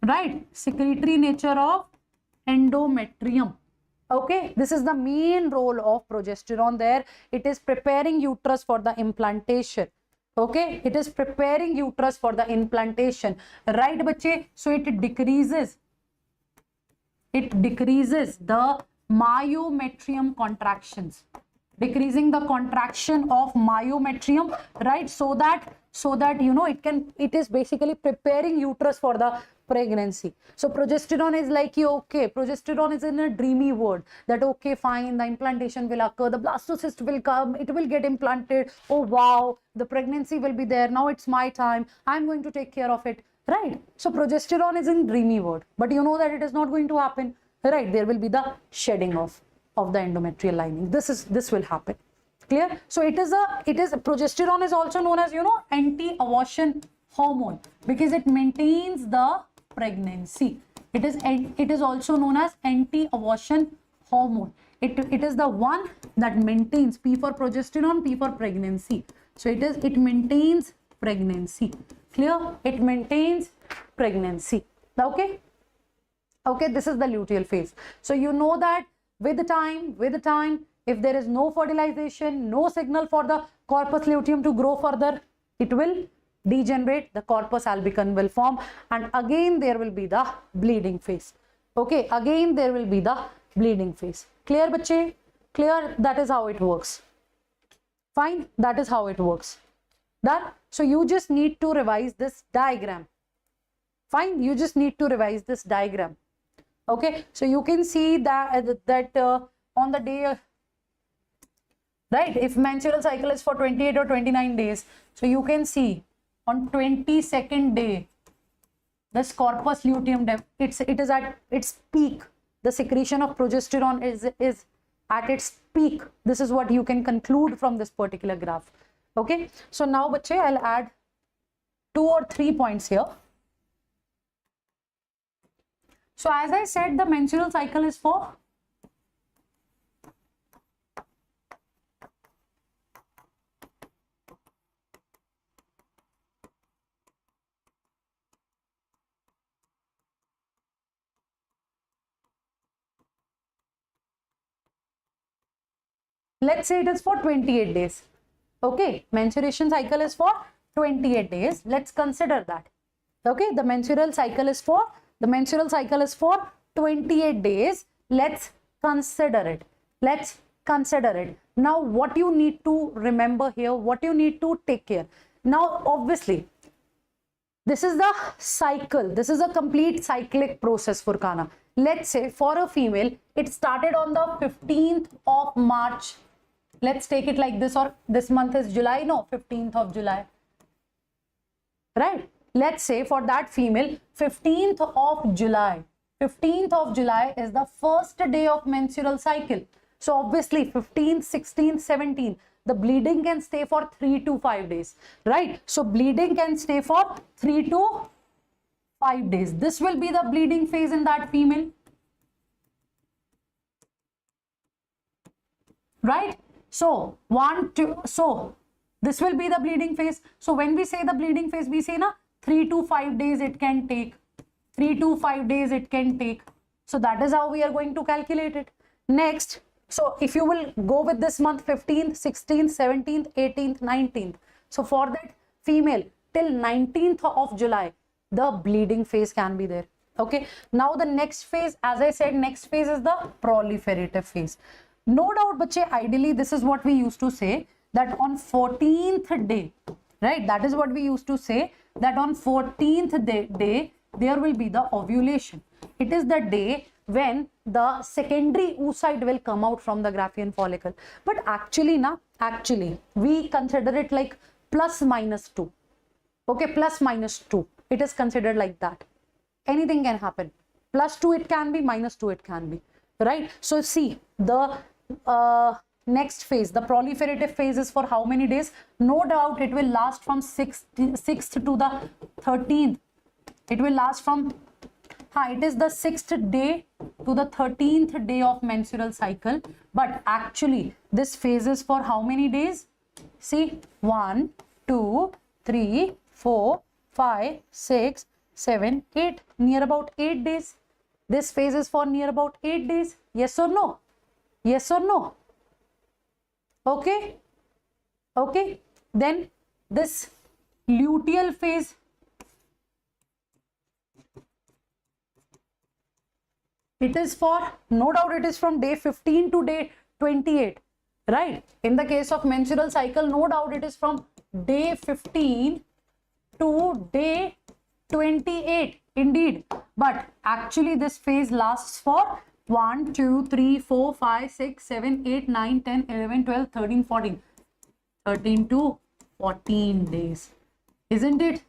right? Secretory nature of endometrium. Okay, this is the main role of progesterone there. It is preparing uterus for the implantation. Okay, it is preparing uterus for the implantation, right, bache? So it decreases the myometrium contractions, decreasing the contraction of myometrium, right? So that you know, it is basically preparing uterus for the pregnancy. So progesterone is like, okay, progesterone is in a dreamy word that, okay, fine, the implantation will occur, the blastocyst will come, it will get implanted, oh wow, the pregnancy will be there, now it's my time, I'm going to take care of it, right? So progesterone is in dreamy word, but you know that it is not going to happen, right? There will be the shedding of the endometrial lining. This will happen. Clear? So progesterone is also known as, you know, anti-abortion hormone because it maintains the pregnancy. It is also known as anti-abortion hormone. It is the one that maintains, P for progesterone, P for pregnancy. So it maintains pregnancy. Clear? It maintains pregnancy. Okay? Okay, this is the luteal phase. So you know that with the time, if there is no fertilization, no signal for the corpus luteum to grow further, it will degenerate, the corpus albicans will form, and again there will be the bleeding phase. Okay, again there will be the bleeding phase. Clear, bache? Clear? That is how it works. Fine, that is how it works. Done? So you just need to revise this diagram. Fine, you just need to revise this diagram. Okay, so you can see that on the day, right, if menstrual cycle is for 28 or 29 days, so you can see on 22nd day, this corpus luteum, it is at its peak. The secretion of progesterone is at its peak. This is what you can conclude from this particular graph. Okay, so now bache, I'll add 2 or 3 points here. So as I said, the menstrual cycle is for let's say it is for 28 days. Okay, menstruation cycle is for 28 days. Let's consider that. Okay, the menstrual cycle is for 28 days. Let's consider it. Let's consider it. Now, what you need to remember here, what you need to take care. Now, obviously, this is the cycle. This is a complete cyclic process, Furkana. Let's say for a female, it started on the 15th of March. Let's take it like this, or this month is July, no, 15th of July, right? Let's say for that female, 15th of July. 15th of July is the first day of menstrual cycle. So obviously 15th, 16th, 17th, the bleeding can stay for 3 to 5 days, right? So bleeding can stay for 3 to 5 days. This will be the bleeding phase in that female, right? So so this will be the bleeding phase. So when we say the bleeding phase, we say na 3 to 5 days it can take. 3 to 5 days it can take. So that is how we are going to calculate it. Next, so if you will go with this month, 15th, 16th, 17th, 18th, 19th. So for that female, till 19th of July, the bleeding phase can be there. Okay. Now the next phase, as I said, next phase is the proliferative phase. No doubt, bache, ideally this is what we used to say, that on 14th day, right? That is what we used to say, that on 14th day there will be the ovulation. It is the day when the secondary oocyte will come out from the Graafian follicle. But actually, we consider it like plus minus 2. Okay, plus minus 2. It is considered like that. Anything can happen. Plus 2 it can be, minus 2 it can be, right? So see, the next phase, the proliferative phase, is for how many days? No doubt it will last from 6th to the 13th. It will last from, it is the 6th day to the 13th day of menstrual cycle. But actually, this phase is for how many days? See, 1, 2, 3, 4, 5, 6, 7, 8, near about 8 days. This phase is for near about 8 days. Yes or no? Yes or no? Okay. Okay. Then this luteal phase. It is for, no doubt it is from day 15 to day 28, right? In the case of menstrual cycle, no doubt it is from day 15 to day 28, indeed. But actually this phase lasts for 1, 2, 3, 4, 5, 6, 7, 8, 9, 10, 11, 12, 13, 14. 13 to 14 days. Isn't it?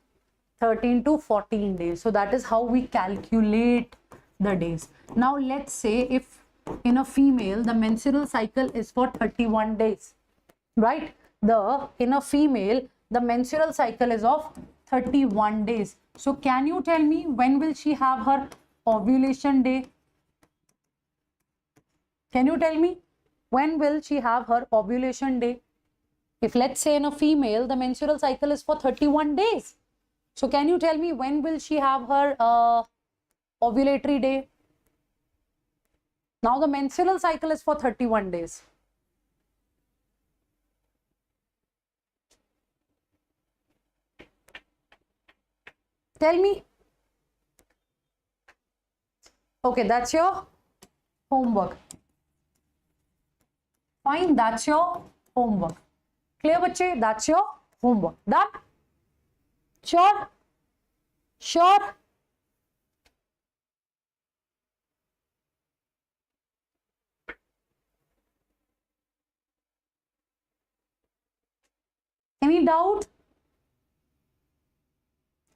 13 to 14 days. So that is how we calculate the days. Now let's say if in a female the menstrual cycle is for 31 days, right? In a female the menstrual cycle is of 31 days. So can you tell me when will she have her ovulation day? Can you tell me when will she have her ovulation day? If let's say in a female the menstrual cycle is for 31 days, so can you tell me when will she have her ovulatory day? Now the menstrual cycle is for 31 days. Tell me. Okay, that's your homework. Fine, that's your homework. Clear, bache? That's your homework. Done? Sure? Sure? Any doubt?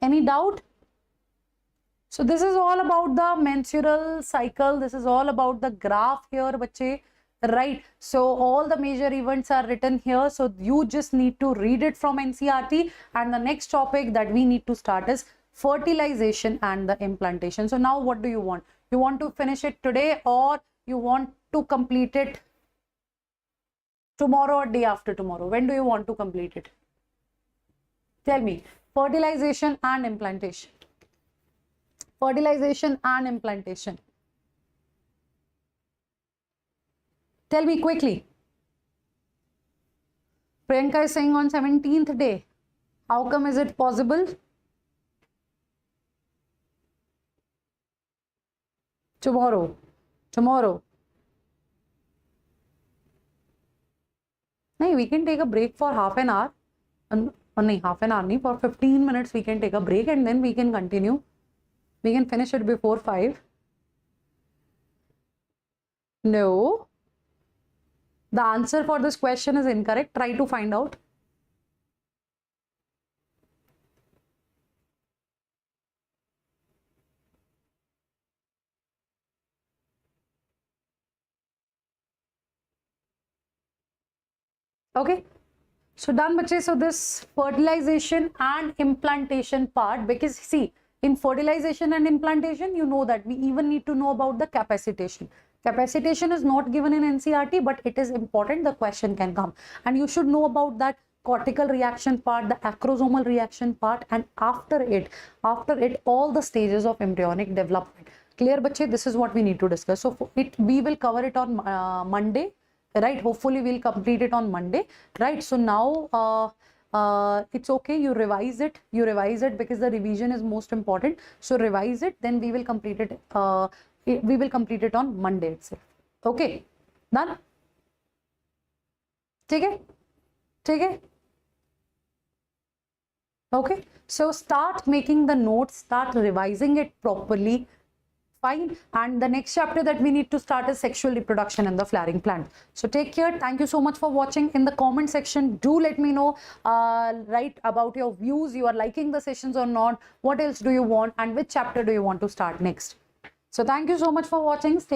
Any doubt? So this is all about the menstrual cycle. This is all about the graph here, bache, right? So all the major events are written here, so you just need to read it from NCERT. And the next topic that we need to start is fertilization and the implantation. So now what do you want? You want to finish it today, or you want to complete it tomorrow or day after tomorrow? When do you want to complete it? Tell me. Fertilization and implantation. Fertilization and implantation. Tell me quickly. Priyanka is saying on 17th day. How come is it possible? Tomorrow. Tomorrow. No, we can take a break for half an hour. No, half an hour, for 15 minutes we can take a break and then we can continue. We can finish it before 5. No. The answer for this question is incorrect. Try to find out. Okay. So done, bache. So this fertilization and implantation part, because see, in fertilization and implantation, you know that we even need to know about the capacitation. Capacitation is not given in NCERT, but it is important. The question can come, and you should know about that cortical reaction part, the acrosomal reaction part, and after it, all the stages of embryonic development. Clear, bache? This is what we need to discuss. So we will cover it on Monday. Right, hopefully we'll complete it on Monday, right? So now it's okay, you revise it because the revision is most important. So revise it, then we will complete it on Monday itself. Okay, done? Okay. Okay, so start making the notes, start revising it properly. Fine. And the next chapter that we need to start is sexual reproduction and the flowering plant. So take care. Thank you so much for watching. In the comment section, do let me know right about your views. You are liking the sessions or not? What else do you want? And which chapter do you want to start next? So thank you so much for watching. Stay